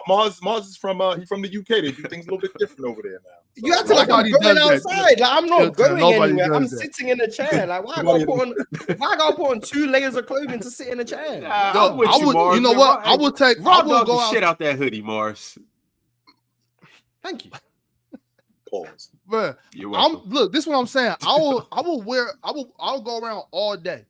Mars is from he's from the UK. They do things a little bit different over there now. You have to like I'm Nobody going does that. outside. Like I'm not Chilton, going nobody anywhere. I'm does that. sitting in a chair. Like why I gotta put on 2 layers of clothing to sit in a chair? Nah, Yo, I'm with I you, would, Mars. you know Man, what? Raw- I would take. Raw I would dog go the out. shit out that hoodie, Mars. Thank you. Pause. Bruh, You're welcome. look. This is what I'm saying. I'll go around all day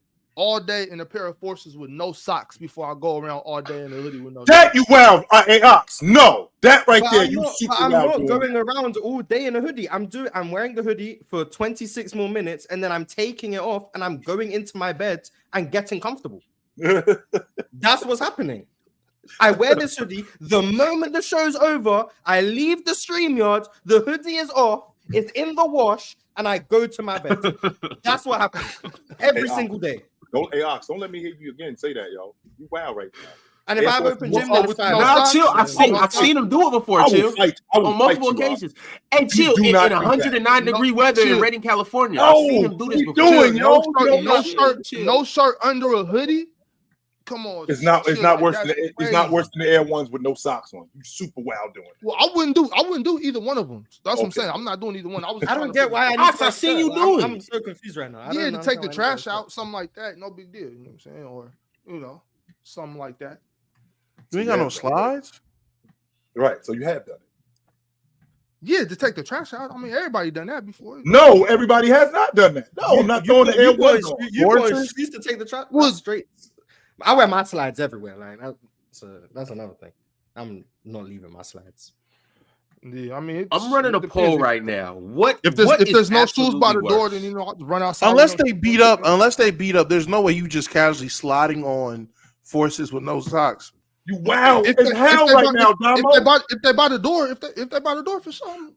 in a pair of forces with no socks before I go around all day in a hoodie with no. That you wow, hey Ox. No, that right But there, I'm you not, super but I'm loud not doing going around all day in a hoodie. I'm wearing the hoodie for 26 more minutes and then I'm taking it off and I'm going into my bed and getting comfortable. that. That's what's happening. I wear this hoodie. The moment the show's over, I leave the StreamYard. The hoodie is off. It's in the wash, and I go to my bed. That's what happens every single day. Hey Ox, don't let me hear you again say that, yo. You wow right now. And if I've opened gym, then it's fine. Nah, chill. I've seen him do it before, chill. On multiple occasions. Hey, chill. In 109-degree weather in Redding, California. I've seen him do this before. No shirt under a hoodie. Come on. It's not worse than the Air Ones with no socks on. You super wild doing it. Well, I wouldn't do either one of them. That's what I'm saying. I'm not doing either one. I don't get why I seen you do it. I'm so confused right now. Yeah, to take the trash out, something like that. No big deal. You know what I'm saying? Or something like that. You ain't got no slides? Right. So you have done it. Yeah, to take the trash out. I mean, everybody done that before. No, everybody has not done that. No, I'm not throwing the Air Ones on. You boys used to take the trash straight. I wear my slides everywhere. Like that's another thing. I'm not leaving my slides. Yeah, I mean, I'm running a poll right now. What if there's no shoes by the door, then I'll run outside. Unless they beat up, there's no way you just casually sliding on forces with no socks. You wow as hell right now, Damo. If they by the door, if they by the door for something.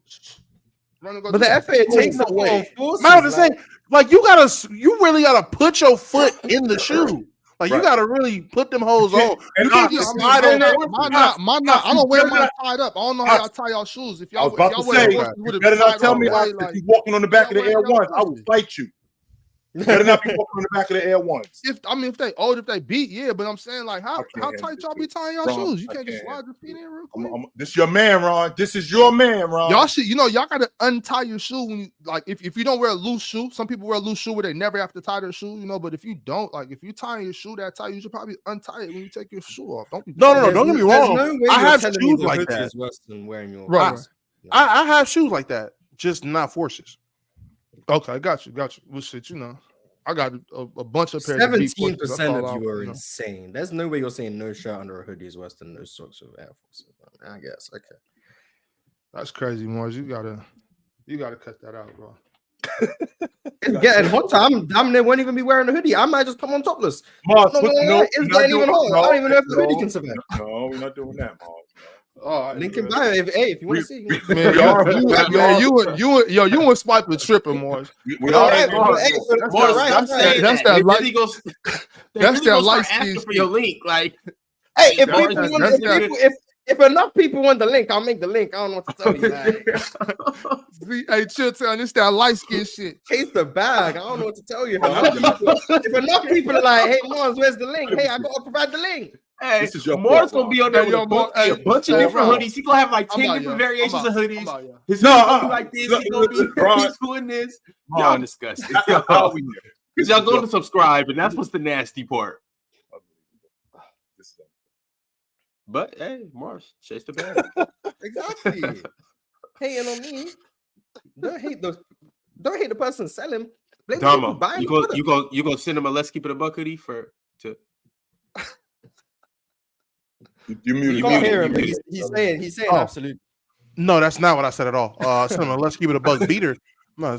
But the FAA takes the way. I was saying, like you really gotta put your foot in the shoe. Like you gotta really put them hoes on. And you can't just slide on there. I don't wear mine tied up. I don't know how y'all tie y'all shoes. If y'all, you better not tell me if you walking on the back of the Air Ones, I will fight you. You better not be walking on the back of the Air Ones. If they beat, yeah, but I'm saying like how tight y'all be tying y'all shoes? You can't just slide your feet in real quick. This your man, Ron. This is your man, Ron. Y'all should, y'all gotta untie your shoe when you like if you don't wear a loose shoe. Some people wear a loose shoe where they never have to tie their shoe, but if you don't, like if you tie your shoe that tight, you should probably untie it when you take your shoe off. Don't be don't get me wrong. I have shoes like that. Is worse than wearing your right. I have shoes like that, just not forces. Okay, got you. Well, shit, I got a bunch of pairs. 17% of you are insane. There's no way you're saying no shirt under a hoodie is worse than no socks with Air Force. I guess. Okay. That's crazy, Mars. You gotta cut that out, bro. It's getting hot. Damn near won't even be wearing a hoodie. I might just come on topless. Mars, it's getting even hot. I don't even know if the hoodie can survive. No, we're not doing that, Mars. Oh, link in bio if you want to see. You and Swipe with tripping, Mars. That's that light skin for your link. Like, hey, if enough people want the link, I'll make the link. I don't know what to tell you. Hey, chill, this that light skin shit. Case the bag. I don't know what to tell you. If enough people are like, hey, Mars, where's the link? Hey, I gotta provide the link. Hey, Moore's gonna be on there with a bunch of different hoodies. He's gonna have like 10 different variations of hoodies. His gonna be like this. He's gonna be doing this. Y'all disgusting. Because y'all go to subscribe, and that's what's the nasty part. But hey, Mars, chase the bag. Exactly. Hating on me. Don't hate the person selling. Damo, you go send him a Let's Keep It a Buck hoodie to. You muted. Can't hear him. He's saying absolute. No, that's not what I said at all. Let's keep it a buck beater. No.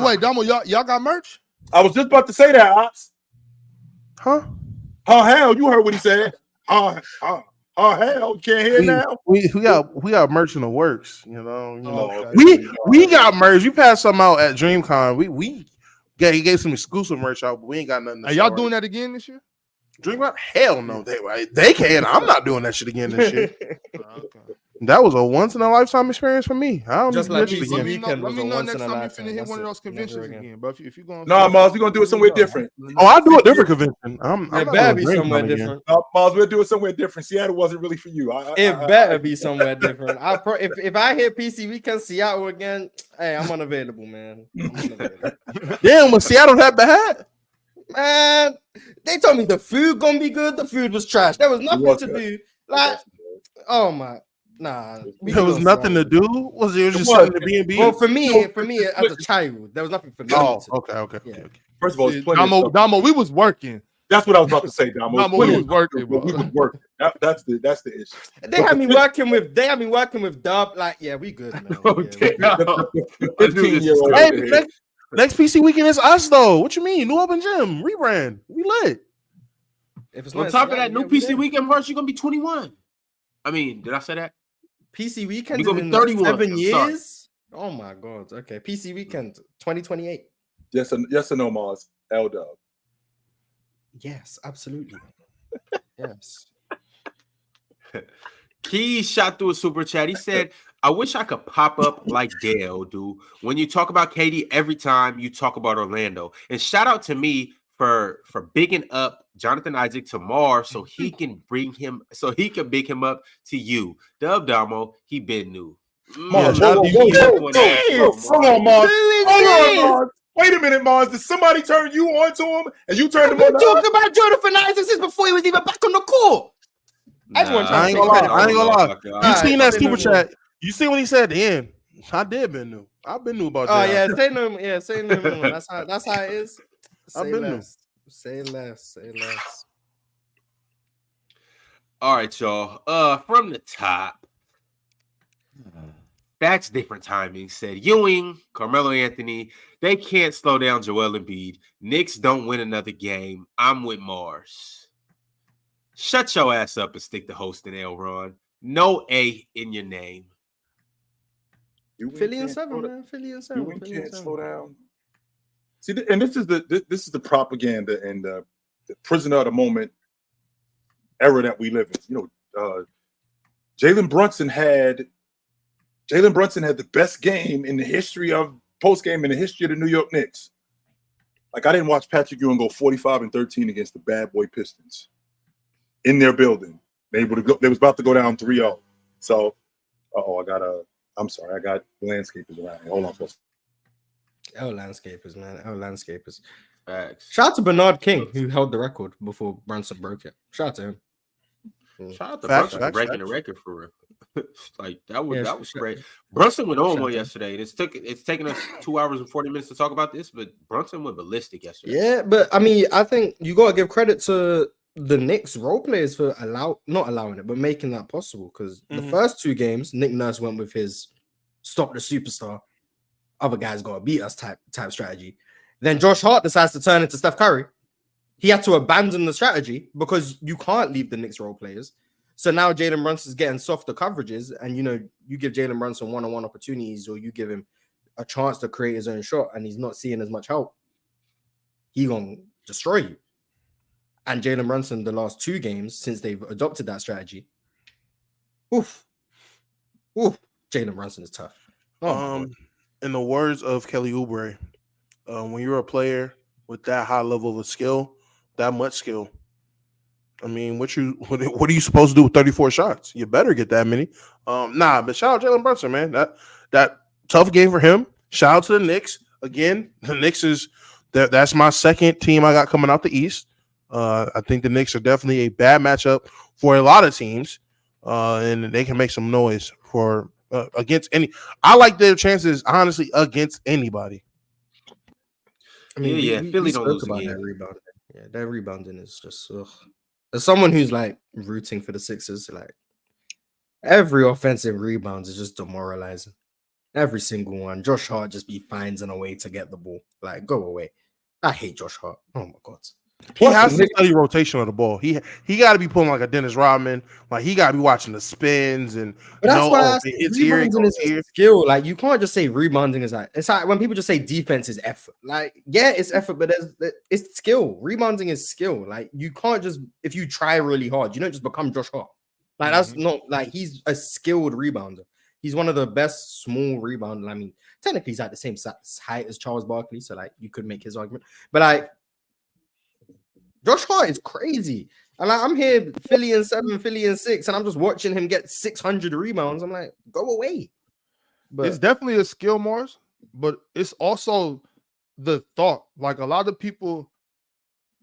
Wait, Damo, y'all got merch? I was just about to say that, Ops. Huh? Oh hell, you heard what he said. Oh hell, you can't hear now. We got merch in the works. Okay. We got merch. We passed some out at DreamCon. He gave some exclusive merch out, but we ain't got nothing. Are y'all doing that again this year? DreamCon? Hell no, they can. I'm not doing that shit again this year. Okay. That was a once in a lifetime experience for me. I don't Just need like to do PC it again. weekend Let was me a know once next in a time you lifetime. finna hit That's one of it. those Never conventions again. again. But if you're going, No, Mars, we're gonna do it somewhere different. Oh, I'll do a different convention. I'm It not better gonna be drink somewhere them again. different. No, Mars, we'll do it somewhere different. Seattle wasn't really for you. It better be somewhere different. If I hear PC weekend Seattle again, hey, I'm unavailable, man. I'm unavailable. Damn, was Seattle that bad? Man, they told me the food gonna be good. The food was trash. There was nothing was to good. do. Like, oh my, nah. we There can was go nothing to Seattle. do. Was it just was. sitting in the B&B? Well, for me as a child, there was nothing for me. Oh, to do. okay. Yeah. First of all, it's plenty of stuff. Damo, we was working. That's what I was about to say, Damo. Damo, we was working, bro. We was working. That's the issue. They had me working with Dub. Like, yeah, we good, man. Oh, Yeah, damn. The 15-year-old. Hey, next PC weekend is us though. What you mean? New Open Gym rebrand. We lit. If it's On not top of Seattle, that, new yeah, we PC there. weekend March, you're gonna be 21. I mean, did I say that? PC weekend You're gonna in be 31. 7 I'm sorry. years. Oh my god. Okay, PC weekend 2028. Yes or no, Mars? L-Dub. Yes, absolutely. Yes. Keys shot through a super chat. He said, I wish I could pop up like Dale do when you talk about KD every time you talk about Orlando. And shout out to me for bigging up Jonathan Isaac to Mars so he can big him up to you. Dub Damo, he been new. Mars, Yeah, whoa, hold on, Mars. Hold on, Mars. Wait a minute, Mars. Did somebody turn you on to him and you turned him on? We're talking about Jonathan Isaac since before he was even back on the court. Everyone Nah, trying to I ain't take gonna lie. credit. I ain't gonna lie. You Alright, seen that say no super more. chat? You see what he said at the end? I did been new. I've been new about Oh that. yeah, say no more. That's how it is. I've Say been new. less. Say less. All right, y'all. From the top. That's different timing. Said Ewing, Carmelo Anthony. They can't slow down Joel Embiid. Knicks don't win another game. I'm with Mars. Shut your ass up and stick to hosting, Elron. No A in your name. Philly and 7, man. Philly and 7. You can't slow down. See, and this is the propaganda and the prisoner of the moment era that we live in. You know, Jalen Brunson had the best game in the history of post game in the history of the New York Knicks. Like, I didn't watch Patrick Ewing go 45-13 against the bad boy Pistons in their building. They was about to go down 3-0. So, I'm sorry, I got landscapers around here. Hold on, folks. Landscapers, man. Landscapers. Facts. Shout out to Bernard King, who held the record before Brunson broke it. Shout out to him. Shout out to Facts, Brunson for facts, breaking facts. the record for real. Like that was Yeah, great. Brunson went on shout one out. yesterday. It's taken us 2 hours and 40 minutes to talk about this, but Brunson went ballistic yesterday. Yeah, but I mean, I think you gotta give credit to the Knicks role players for not allowing it, but making that possible. Because the first 2 games, Nick Nurse went with his stop the superstar, other guys gotta beat us type strategy. Then Josh Hart decides to turn into Steph Curry. He had to abandon the strategy because you can't leave the Knicks role players. So now Jalen Brunson's getting softer coverages, and you give Jalen Brunson one-on-one opportunities, or you give him a chance to create his own shot, and he's not seeing as much help. He gonna destroy you. And Jalen Brunson, the last 2 games since they've adopted that strategy, Jalen Brunson is tough. In the words of Kelly Oubre, when you're a player with that high level of a skill, that much skill, I mean, what are you supposed to do with 34 shots? You better get that many. But shout out Jalen Brunson, man. That tough game for him. Shout out to the Knicks. Again, the Knicks that's my second team I got coming out the East. I think the Knicks are definitely a bad matchup for a lot of teams. And they can make some noise for against any. I like their chances, honestly, against anybody. I mean, Yeah, Philly don't lose about again. that rebounding. Yeah, their rebounding is just as someone who's like rooting for the Sixers, like every offensive rebound is just demoralizing. Every single one. Josh Hart just be finding a way to get the ball. Like, go away. I hate Josh Hart. Oh my god. He has to study rotation of the ball. He got to be pulling like a Dennis Rodman. Like, he got to be watching the spins and. But that's why I say it's here, it rebounding goes is here. a skill. Like, you can't just say rebounding is like, it's like when people just say defense is effort. Like, yeah, it's effort, but it's skill. Rebounding is skill. Like, you can't just, if you try really hard, you don't just become Josh Hart. Like that's not like he's a skilled rebounder. He's one of the best small rebounders. I mean, technically he's at the same height as Charles Barkley, so like you could make his argument. But like Josh Hart is crazy. And like, I'm here, Philly in 7, Philly in 6, and I'm just watching him get 600 rebounds. I'm like, go away. But it's definitely a skill, Mars, but it's also the thought. Like a lot of people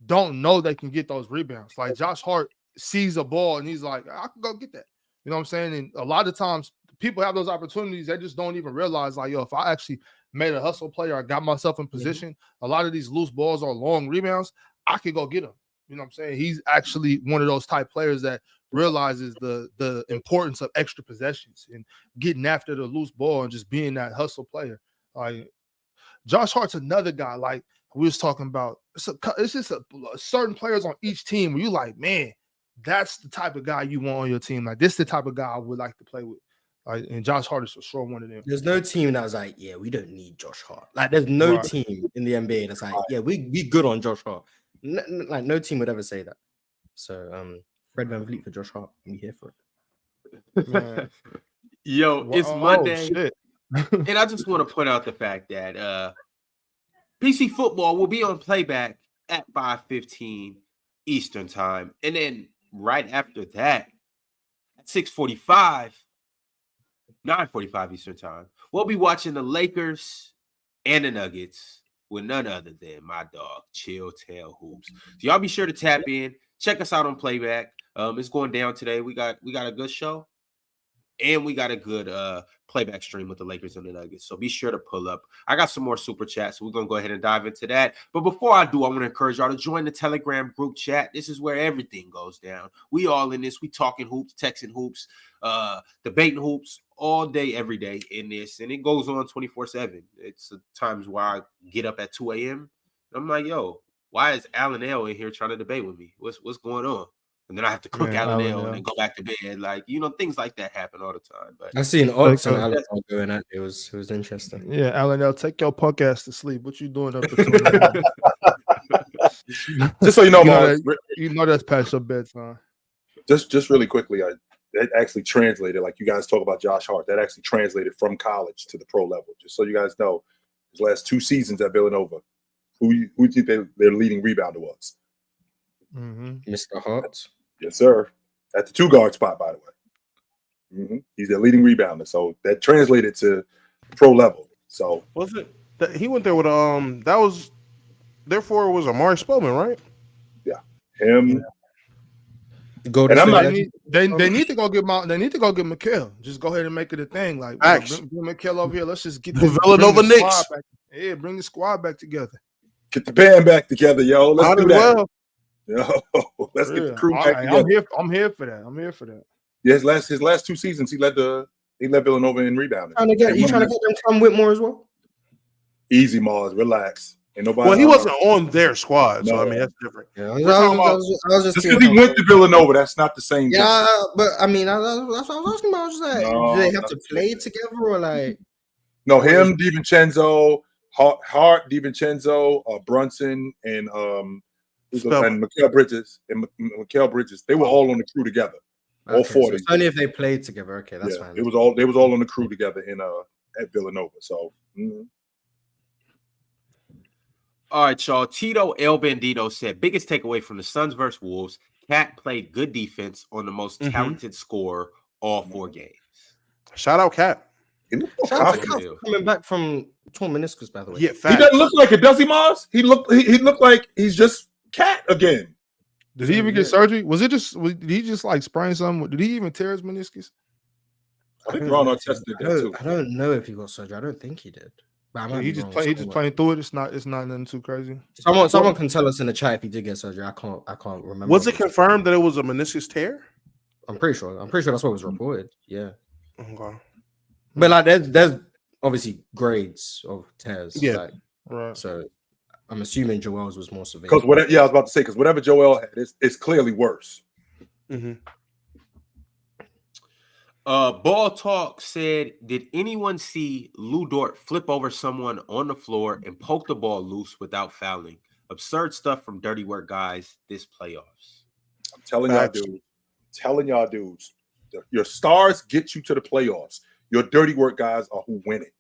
don't know they can get those rebounds. Like Josh Hart sees a ball and he's like, I can go get that. You know what I'm saying? And a lot of times people have those opportunities. They just don't even realize, like, yo, if I actually made a hustle play or I got myself in position, a lot of these loose balls are long rebounds. I could go get them. You know what I'm saying? He's actually one of those type players that realizes the importance of extra possessions and getting after the loose ball and just being that hustle player. Like Josh Hart's another guy. Like we was talking about, it's just a certain players on each team where you like, man, that's the type of guy you want on your team. Like this is the type of guy I would like to play with. And Josh Hart is for sure one of them. There's no team that was like, yeah, we don't need Josh Hart. Like there's no team in the NBA that's like, yeah, we good on Josh Hart. Like no team would ever say that. So Fred VanVleet for Josh Hart, we here for it. Man. Yo, it's Monday. And I just want to point out the fact that PC football will be on playback at 5:15 Eastern time. And then right after that, at 6:45, 9:45 Eastern time, we'll be watching the Lakers and the Nuggets with none other than my dog, Chill Tail Hoops. So y'all be sure to tap in. Check us out on playback. It's going down today. We got a good show. And we got a good playback stream with the Lakers and the Nuggets. So be sure to pull up. I got some more super chats, so we're going to go ahead and dive into that. But before I do, I want to encourage y'all to join the Telegram group chat. This is where everything goes down. We all in this. We talking hoops, texting hoops, debating hoops all day, every day in this. And it goes on 24/7. It's times where I get up at 2 a.m. I'm like, yo, why is Alan L in here trying to debate with me? What's going on? And then I have to cook Alan L and then go back to bed. Like, things like that happen all the time. But I seen Ox and Alan L going at it. Was interesting. Yeah, Alan L, take your punk ass to sleep. What you doing up at 2 a.m.? Just so you know, that's past your bedtime. Just really quickly, that actually translated, like you guys talk about Josh Hart, that actually translated from college to the pro level. Just so you guys know, his last 2 seasons at Villanova, who do you think their leading rebounder was? Mr. Hart. Yes, sir. At the 2-guard spot, by the way. He's their leading rebounder. So that translated to pro level. So was it that he went there with that was therefore it was Amari Spellman, right? Yeah. Him. And I'm not, they need to go get Mikal. Just go ahead and make it a thing. Like bring Mikal over here. Let's just get the Villanova Knicks. Yeah, bring the squad back together. Get the band back together, yo. Let's do that. Well. Yo, let's get the crew back together. I'm here for that. Yeah, his last 2 seasons, he led Villanova in rebounding. You trying to get them Tom Whitmore as well? Easy, Mars. Relax. Ain't nobody. Well, he wasn't on their squad, so I mean that's different. Yeah, I was just because he went to Villanova. That's not the same. Yeah, but I mean, that's what I was asking about. I was just like, do they have to play together or like? No, him, DiVincenzo, Hart, DiVincenzo, Brunson, and Mikal Bridges they were all on the crew together. Okay, all 40. So it's only if they played together. Okay, that's fine. They was all on the crew together in at Villanova. So all right, y'all. Tito El Bandito said biggest takeaway from the Suns versus Wolves, Cat played good defense on the most talented scorer all 4 games. Shout out Cat. Shout out to Cat coming back from torn meniscus, by the way. Yeah, he doesn't look like it, does he, Mars? He looked like he's just Cat again. Did he even get surgery? Did he just like sprain something? Did he even tear his meniscus? I think Ron tested that too. I don't know if he got surgery. I don't think he did. He just playing through it. It's not nothing too crazy. Someone can tell us in the chat if he did get surgery. I can't remember. Was it confirmed that it was a meniscus tear? I'm pretty sure that's what was reported. Yeah. Okay. But like there's obviously grades of tears. Yeah. Like, right. So I'm assuming Joel's was more severe. Because I was about to say, because whatever Joel had, it's clearly worse. Ball Talk said, did anyone see Lou Dort flip over someone on the floor and poke the ball loose without fouling? Absurd stuff from dirty work guys this playoffs. I'm telling y'all dudes. Your stars get you to the playoffs. Your dirty work guys are who win it.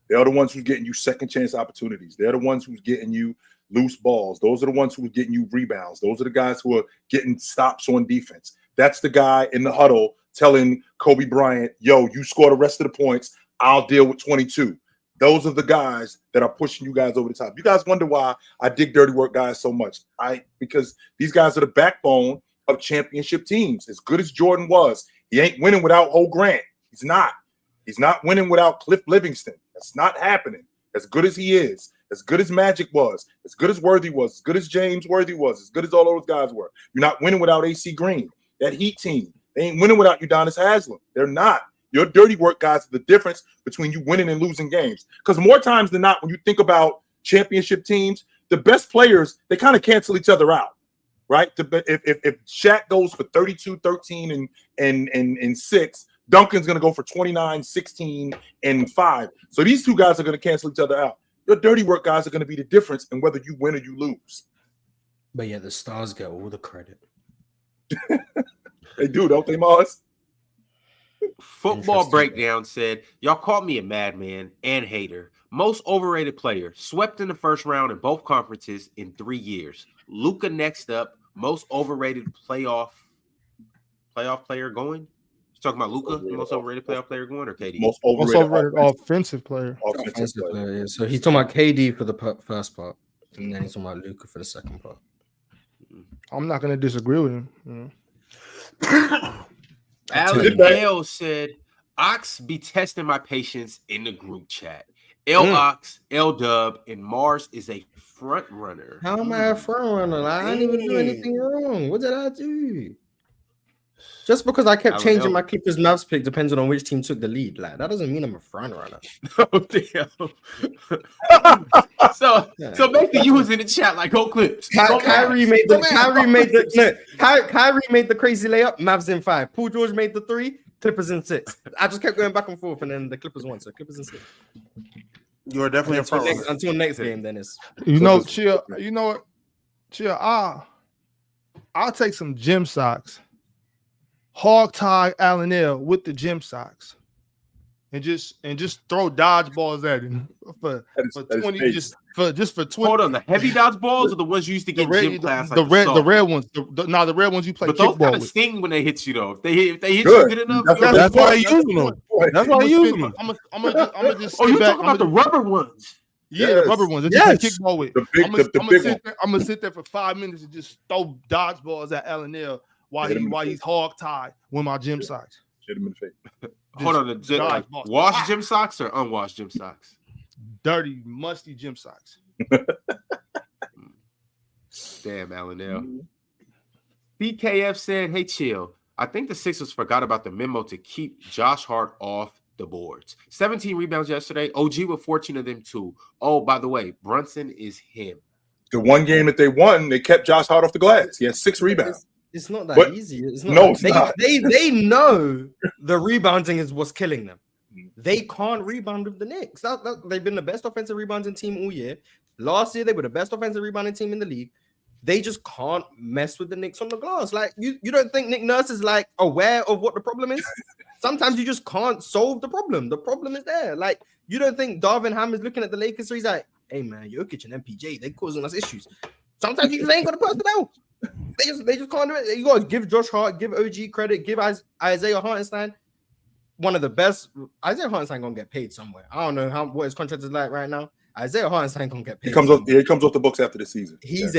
They're the ones who's getting you second chance opportunities. They're the ones who's getting you loose balls. Those are the ones who are getting you rebounds. Those are the guys who are getting stops on defense. That's the guy in the huddle telling Kobe Bryant, yo, you score the rest of the points. I'll deal with 22. Those are the guys that are pushing you guys over the top. You guys wonder why I dig dirty work guys so much. Because these guys are the backbone of championship teams. As good as Jordan was, he ain't winning without Ho Grant. He's not. He's not winning without Cliff Livingston. That's not happening. As good as he is, as good as Magic was, as good as Worthy was, as good as James Worthy was, as good as all those guys were. You're not winning without AC Green. That Heat team, they ain't winning without Udonis Haslem. They're not. Your dirty work guys are the difference between you winning and losing games. Because more times than not, when you think about championship teams, the best players, they kind of cancel each other out, right? If Shaq goes for 32, 13, and 6, Duncan's going to go for 29, 16, and 5. So these two guys are going to cancel each other out. Your dirty work guys are going to be the difference in whether you win or you lose. But yeah, the stars get all the credit. They do, don't they, Mars? Football Breakdown said, y'all called me a madman and hater. Most overrated player, swept in the first round in both conferences in 3 years. Luka next up, most overrated playoff player going? You talking about Luka, most overrated playoff player going, or KD? Most overrated offensive player. Offensive player, yeah. So he's talking about KD for the first part, and then he's talking about Luka for the second part. I'm not going to disagree with him. You know? Alan L said, Ox be testing my patience in the group chat. Ox, Dub, and Mars is a front runner. How am I a front runner? Like, I didn't even do anything wrong. What did I do? Just because I kept changing my Clippers Mavs pick depending on which team took the lead. Like, that doesn't mean I'm a front runner. Oh, damn. So basically you was in the chat like, go Clips. Kyrie made the crazy layup, Mavs in 5. Paul George made the 3, Clippers in 6. I just kept going back and forth, and then the Clippers won, so Clippers in 6. You are definitely a front runner. Until next game, then it's chill. You know what? Chill. I'll take some gym socks. Hog tie Allen L with the gym socks, and just throw dodgeballs at him for 20. Just for 20. Hold on, the heavy dodgeballs are the ones you used to get in gym class. The red ones. The red ones you play but those kickball kind of with. sting when they hit you though. If they hit you good enough, that's why I use them. That's why I use them. I'm gonna just. Oh, you talking about the rubber ones? Yeah, the rubber ones. That you play kickball with. I'm gonna sit there for 5 minutes and just throw dodgeballs at Allen L. While he's hog tied with my gym socks. Hit him in the face. Hold on, washed gym socks or unwashed gym socks? Dirty, musty gym socks. Damn, Allen L. BKF said, hey, chill. I think the Sixers forgot about the memo to keep Josh Hart off the boards. 17 rebounds yesterday. OG with 14 of them too. Oh, by the way, Brunson is him. The one game that they won, they kept Josh Hart off the glass. He had 6 rebounds. It's not that easy. It's not. They know the rebounding is what's killing them. They can't rebound with the Knicks. They've been the best offensive rebounding team all year. Last year, they were the best offensive rebounding team in the league. They just can't mess with the Knicks on the glass. Like, you don't think Nick Nurse is like aware of what the problem is? Sometimes you just can't solve the problem. The problem is there. Like, you don't think Darvin Ham is looking at the Lakers, so he's like, hey man, Jokic and MPJ, they causing us issues. Sometimes you just ain't got the personnel. They just can't do it. You gotta give Josh Hart, give OG credit, give Isaiah Hartenstein, one of the best. Isaiah Hartenstein gonna get paid somewhere. I don't know what his contract is like right now. Isaiah Hartenstein gonna get paid. He comes off the books after the season. He's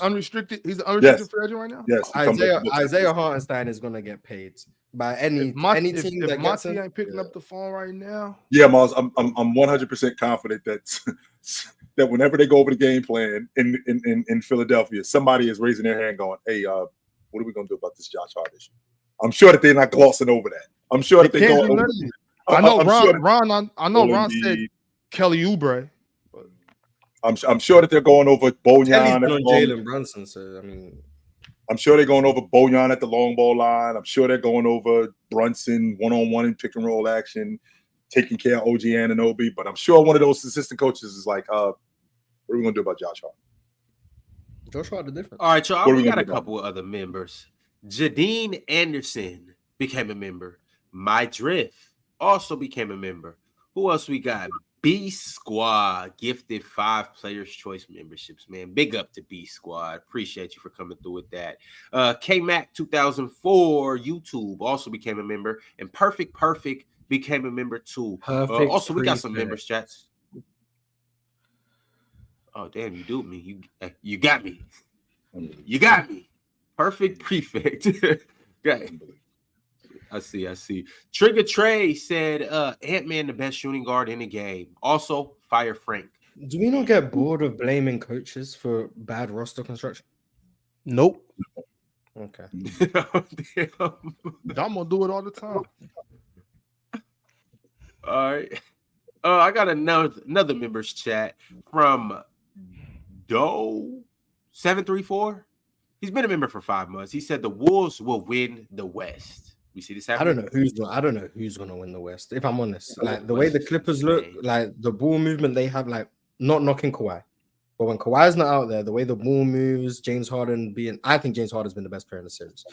unrestricted. He's an unrestricted free agent right now. Yes, Isaiah Hartenstein is gonna get paid by any team that gets him. Ain't picking up the phone right now. Yeah, Miles, I'm 100% confident that whenever they go over the game plan in Philadelphia, somebody is raising their hand going, hey, what are we going to do about this Josh Hart issue? I'm sure that they're not glossing over that. I'm sure that they go over it. I know Ron said Kelly Oubre. I'm sure that they're going over Bojan. Jalen Brunson, so I mean, I'm sure they're going over Bojan at the long ball line. I'm sure they're going over Brunson one-on-one in pick and roll action, taking care of OG Anunoby. But I'm sure one of those assistant coaches is like, what are we going to do about Josh Hart? Josh Hart the difference. All right, y'all. We got a couple of other members. Jadine Anderson became a member. My Drift also became a member. Who else we got? B Squad gifted 5 Players Choice memberships, man. Big up to B Squad. Appreciate you for coming through with that. K-Mac 2004 YouTube also became a member. And Perfect became a member too. Also, we got some members chats. Oh, damn, you duped me. You got me. You got me. Perfect Prefect. Okay. I see. Trigger Trey said Ant-Man the best shooting guard in the game. Also, fire Frank. Do we not get bored of blaming coaches for bad roster construction? Nope. Okay. Damn. I'm gonna do it all the time. All right. I got another members chat from Doe734. He's been a member for 5 months. He said the Wolves will win the West. We see this happening. I don't know who's gonna win the West. If I'm honest, like the way the Clippers look, like the ball movement they have, like not knocking Kawhi, but when Kawhi's not out there, the way the ball moves, James Harden I think James Harden's been the best player in the series.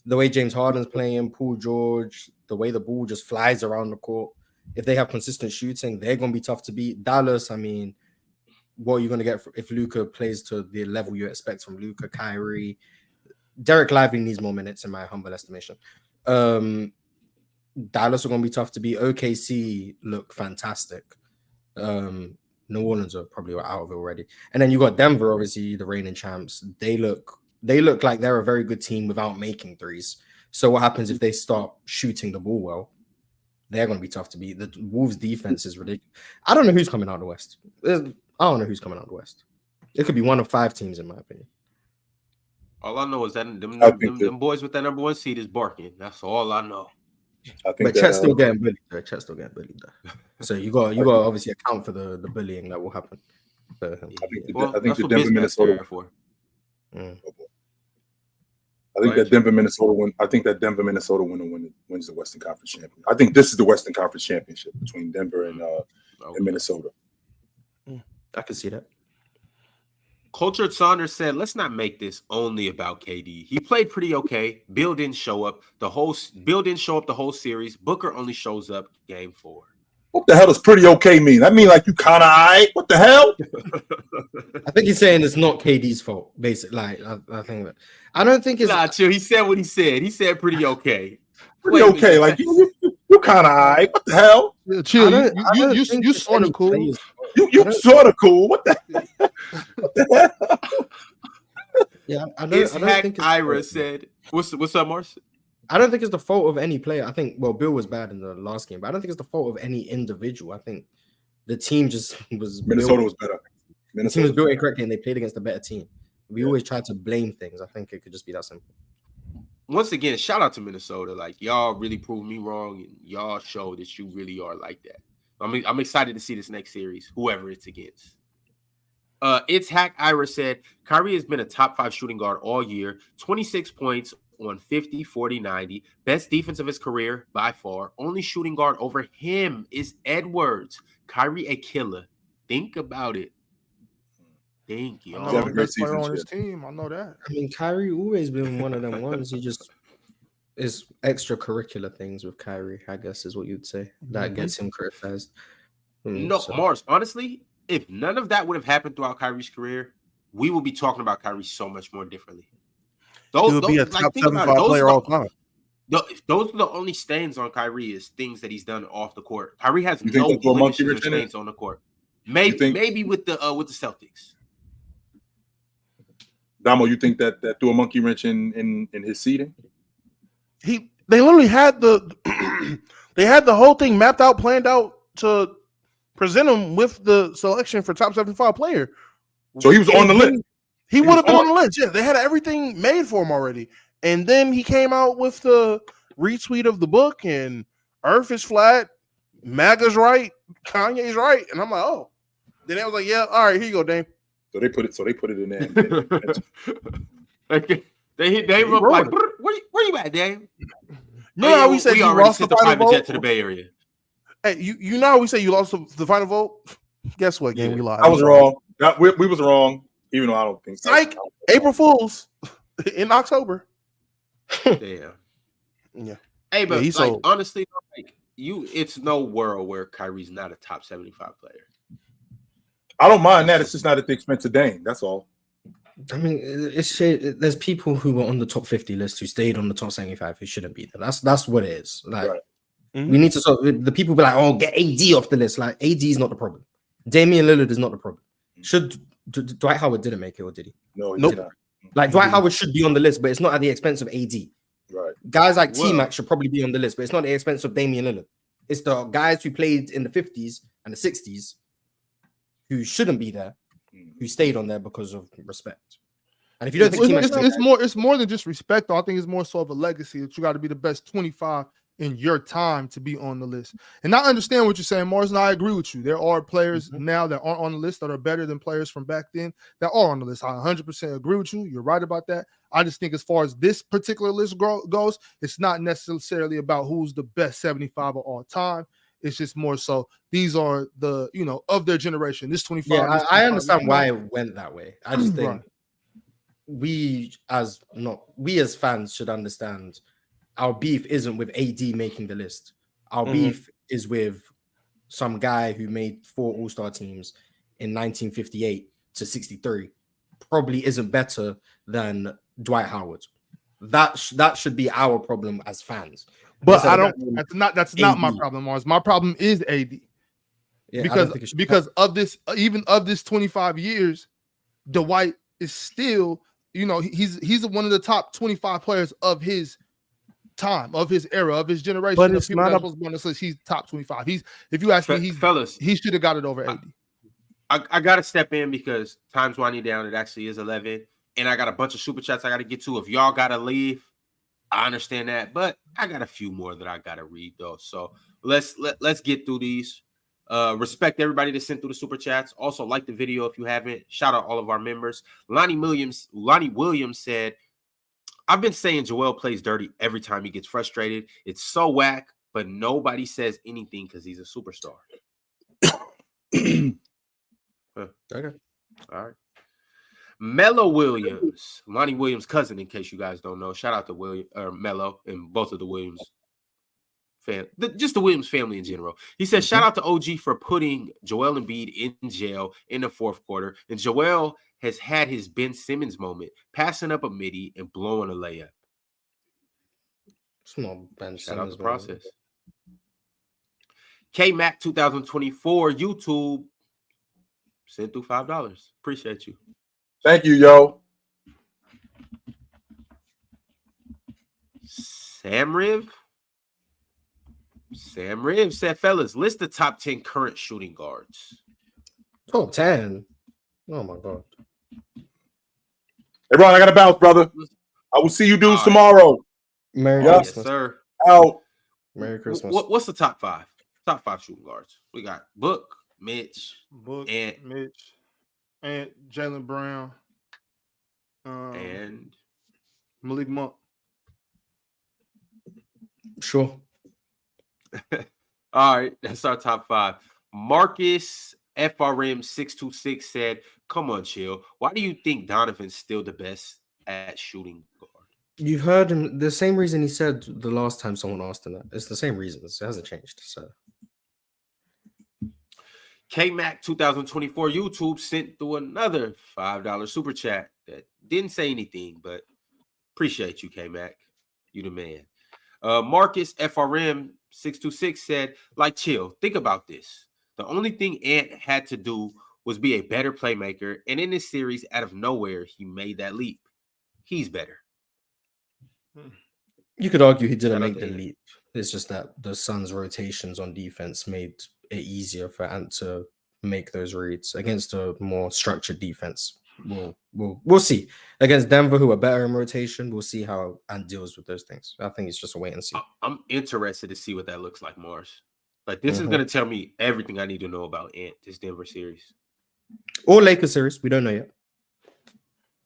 The way James Harden's playing, Paul George, the way the ball just flies around the court. If they have consistent shooting, they're gonna be tough to beat. Dallas, I mean, what are you gonna get if Luka plays to the level you expect from Luka, Kyrie? Derek Lively needs more minutes, in my humble estimation. Dallas are going to be tough to beat. OKC look fantastic. New Orleans are probably out of it already. And then you got Denver, obviously the reigning champs. They look like they're a very good team without making threes. So what happens if they start shooting the ball well? They're going to be tough to beat. The Wolves defense is ridiculous. I don't know who's coming out of the West. I don't know who's coming out of the West. It could be one of 5 teams, in my opinion. All I know is that them boys with that number 1 seed is barking. That's all I know. But Chet's still getting bullied. Chet's still getting bullied. So you got obviously account for the bullying that will happen. So, I think the Denver Minnesota for. I think that Denver Minnesota win. I think that Denver Minnesota wins the Western Conference Championship. I think this is the Western Conference Championship between Denver and Minnesota. I can see that. Cultured Saunders said, let's not make this only about KD. He played pretty okay. Bill didn't show up the whole series. Booker only shows up game 4. What the hell does pretty okay mean? I mean, like you kind of alright. What the hell? I think he's saying it's not KD's fault, basically. Like I think that I don't think it's chill. He said what he said. He said pretty okay. Pretty okay. Like you kind of alright. What the hell? Yeah, chill. You sort of cool. You sort of cool. What the hell? Yeah, I don't think Ira said, what's up, Mars? I don't think it's the fault of any player. I think, Bill was bad in the last game, but I don't think it's the fault of any individual. I think the team just was Minnesota was better. The team was built incorrectly and they played against a better team. We always try to blame things. I think it could just be that simple. Once again, shout out to Minnesota. Like, y'all really proved me wrong, and y'all show that you really are like that. I'm excited to see this next series, whoever it's against. It's Hack Ira said, Kyrie has been a top 5 shooting guard all year, 26 points on 50, 40, 90. Best defense of his career by far. Only shooting guard over him is Edwards. Kyrie a killer. Think about it. Thank you. The best player on his team. I know that. I mean, Kyrie always been one of them ones. He just is extracurricular things with Kyrie, I guess is what you'd say. That gets him criticized. Mars, honestly, if none of that would have happened throughout Kyrie's career, we would be talking about Kyrie so much more differently. He would be a top 75 player all time. Those are the only stains on Kyrie is things that he's done off the court. Kyrie has no stains on the court. Maybe with the Celtics. Damo, you think that threw a monkey wrench in his seeding? They literally had they had the whole thing mapped out, planned out to present him with the selection for top 75 player. So he was on the list. He would have been on the list. Yeah, they had everything made for him already. And then he came out with the retweet of the book and Earth is flat, MAGA's right, Kanye's right. And I'm like, oh. Then they was like, yeah, all right, here you go, Dame. So they put it in there. They were like, where you at, Dame? No, how we said you already lost sent the the final private jet vote to the Bay Area. Hey, you know how we say you lost the final vote? Guess what, game? We lost. I was wrong. We was wrong, even though I don't think so. Psych! April Fools in October. Damn. Yeah. Hey, but he's like sold. honestly, like it's no world where Kyrie's not a top 75 player. I don't mind that. It's just not at the expense of Dame. That's all. I mean, there's people who were on the top 50 list who stayed on the top 75 who shouldn't be there. That's what it is. Like, Right. we need to the people be like, oh, get AD off the list. Like, AD is not the problem. Damian Lillard is not the problem. Should Dwight Howard didn't make it, or did he? No, Nope. not. Like, Dwight Howard should be on the list, but it's not at the expense of AD. Right. Guys like Well- T-Mac should probably be on the list, but it's not at the expense of Damian Lillard. It's the guys who played in the 50s and the 60s who shouldn't be there, who stayed on there because of respect. And if you don't think T-Mac It's more than just respect, though. I think it's more so of a legacy that you got to be the best 25 in your time to be on the list. And I understand what you're saying, Mars, and I agree with you. There are players now that aren't on the list that are better than players from back then that are on the list. I 100% agree with you. You're right about that. I just think as far as this particular list goes, it's not necessarily about who's the best 75 of all time. It's just more so these are the, of their generation. This 25. Yeah, this 25, I understand this why 25. it went that way. I just think we as fans should understand our beef isn't with AD making the list. Our beef is with some guy who made 4 All-Star teams in 1958 to 63. Probably isn't better than Dwight Howard. That should be our problem as fans. But Instead I of don't. that, That's not my AD. problem, Mars. My problem is AD Yeah, I don't think it should because of this, even of this 25 years, Dwight is still, he's one of the top 25 players of his time, of his era, of his generation. But of it's people not that are a- supposed to be on this list. He's top 25. If you ask me, Fellas, he should have got it over AD. I got to step in because time's winding down. It actually is 11, and I got a bunch of super chats I got to get to. If y'all got to leave, I understand that, but I got a few more that I got to read though. So let's get through these. Respect everybody that sent through the super chats. Also, like the video if you haven't. Shout out all of our members. Lonnie Williams said, "I've been saying Joel plays dirty every time he gets frustrated. It's so whack, but nobody says anything because he's a superstar." Okay. All right. Mello Williams, Lonnie Williams' cousin, in case you guys don't know. Shout out to Mello and both of the Williams just the Williams family in general. He says, shout out to OG for putting Joel Embiid in jail in the fourth quarter. And Joel has had his Ben Simmons moment, passing up a midi and blowing a layup. It's not Ben Shout out Simmons, the man. process. K-Mac 2024 YouTube sent through $5. Appreciate you. Thank you, yo. Sam Riv said, fellas, list the top 10 current shooting guards. Top 10. Oh my god. Hey, Ron, I got to bounce, brother. I will see you dudes All right. tomorrow. Merry Yes, Yes, Christmas. sir. Out. Merry Christmas. What's the top 5? Top 5 shooting guards. We got Book, Mitch, Book, and Mitch, and Jalen Brown, and Malik Monk. Sure. all right, that's our top 5. Marcus FRM 626 said, "Come on, chill. Why do you think Donovan's still the best at shooting guard?" You've heard him the same reason he said the last time someone asked him that. It's the same reasons. It hasn't changed. So K-Mac 2024 YouTube sent through another $5 super chat that didn't say anything, but appreciate you, K-Mac. You the man. Marcus FRM 626 said, like, chill, think about this. The only thing Ant had to do was be a better playmaker, and in this series, out of nowhere, he made that leap. He's better. you could argue he didn't Shout out make to the Ant. leap. It's just that the Suns' rotations on defense made it easier for Ant to make those reads against a more structured defense. We'll see. Against Denver, who are better in rotation, we'll see how Ant deals with those things. I think it's just a wait and see. I'm interested to see what that looks like, Mars. Like, this is going to tell me everything I need to know about Ant, this Denver series. Or Lakers series, we don't know yet.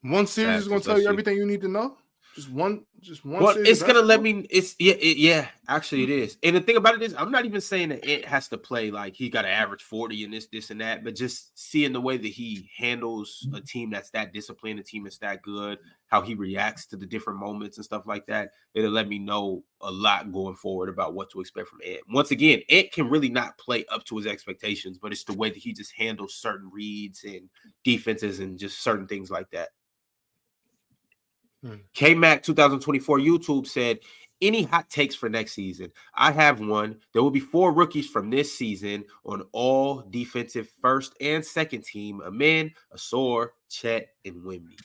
One series is going to tell you everything you need to know. Just one Well, series it's of gonna let basketball? me. It's yeah. Actually, it is. And the thing about it is, I'm not even saying that it has to play like he got to average 40 and this and that, but just seeing the way that he handles a team that's that disciplined, a team that's that good, how he reacts to the different moments and stuff like that, it'll let me know a lot going forward about what to expect from Ant. Once again, Ant can really not play up to his expectations, but it's the way that he just handles certain reads and defenses and just certain things like that. K-Mac 2024 YouTube said, any hot takes for next season? I have one. There will be 4 rookies from this season on all defensive first and second team. Amin, Asor, Chet, and Wemby.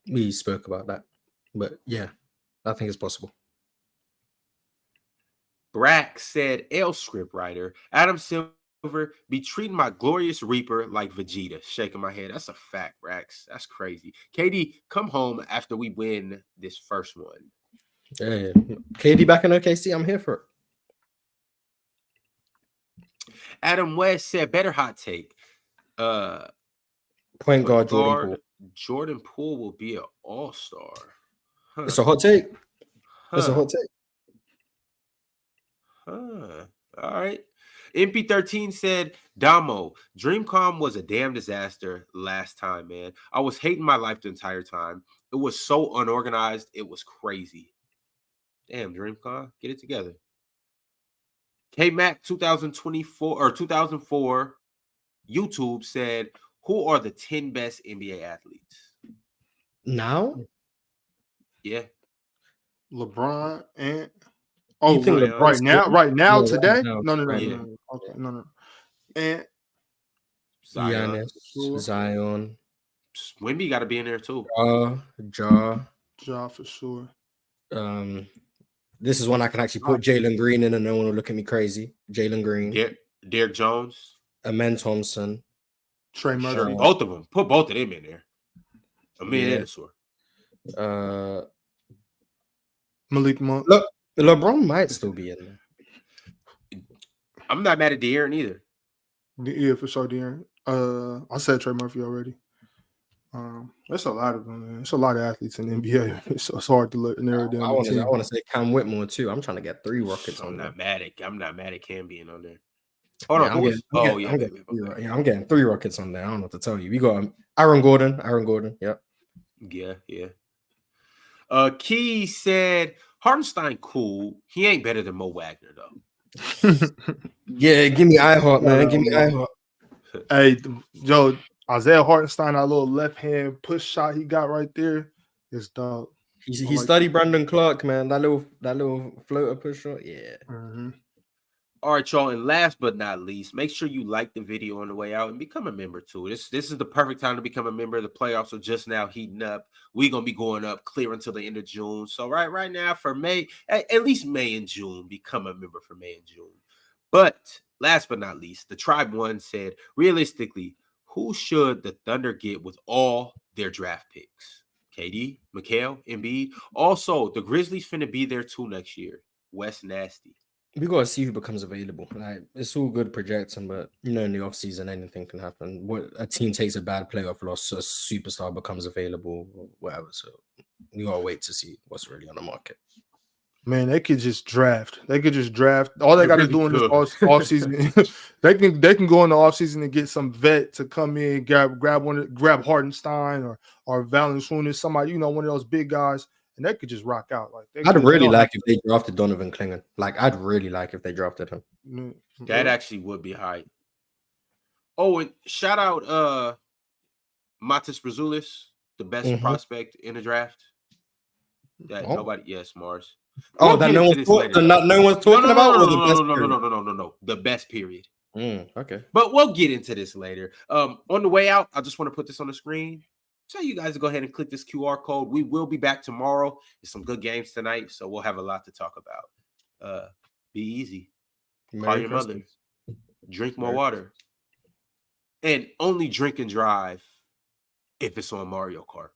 We spoke about that, but yeah, I think it's possible. Brack said, L script writer, Adam Silver, be treating my glorious Reaper like Vegeta. Shaking my head. That's a fact, Brax. That's crazy. KD, come home after we win this first one. Yeah. KD back in OKC. I'm here for it. Adam West said, better hot take. Point guard Jordan Poole. Jordan Poole will be an all-star. Huh. It's a hot take. It's a hot take. All right. MP13 said, Damo, DreamCon was a damn disaster last time, man. I was hating my life the entire time. It was so unorganized. It was crazy. Damn, DreamCon, get it together. K-Mac 2024 or 2004 YouTube said, who are the 10 best NBA athletes? Now? Yeah. LeBron and You think right now, No, today? right No. Yeah. Okay, no. And Zion. Zion. Wemby got to be in there too. Ja for sure. This is one I can actually put Jalen Green in and no one will look at me crazy. Jalen Green. Derek Jones. Amen Thompson. Trey Murphy. Sure, both of them. Put both of them in there. Amin and Asor. Malik Monk. Look, LeBron might still be in there. I'm not mad at De'Aaron either. Yeah, for sure, De'Aaron. I said Trey Murphy already. There's a lot of them, man. There's a lot of athletes in the NBA. It's hard to narrow down. I want to say Cam Whitmore too. I'm trying to get 3 rockets on there. I'm not mad at Cam being on there. Hold on. I'm getting 3 rockets on there. I don't know what to tell you. We got Aaron Gordon. Yep. Yeah. Key said Hartenstein cool. He ain't better than Mo Wagner though. Yeah, give me iHeart, man. Give me iHeart. Hey, Joe, Isaiah Hartenstein, that little left hand push shot he got right there is dope. He studied Brandon Clark, man. That little floater push shot. Yeah. Mm-hmm. All right, y'all. And last but not least, make sure you like the video on the way out and become a member too. This is the perfect time to become a member. The playoffs are just now heating up. We're gonna be going up clear until the end of June. So right now for May, at least May and June, become a member for May and June. But last but not least, the Tribe One said, realistically, who should the Thunder get with all their draft picks? KD, Mikal, Embiid. Also, the Grizzlies finna be there too next year. Wes Nasty. We gotta see who becomes available. Like, it's all good projecting, but in the offseason, anything can happen. What a team takes a bad playoff loss, a superstar becomes available, or whatever. So we gotta wait to see what's really on the market. Man, they could just draft. All they got to do in this offseason, they can go in the offseason and get some vet to come in, grab Hartenstein or Valanciunas, somebody, one of those big guys, and they could just rock out. Like I'd really like if they drafted Donovan Klingon. Like I'd really like if they drafted him. That actually would be high. Oh, and shout out Matis Brazulis, the best prospect in the draft. Nobody, yes, Mars. Oh, that no one's talking about? No. The best period. Okay. But we'll get into this later. On the way out, I just want to put this on the screen. Tell you guys to go ahead and click this QR code. We will be back tomorrow. There's some good games tonight, so we'll have a lot to talk about. Be easy. Call your mother. Drink more water. And only drink and drive if it's on Mario Kart.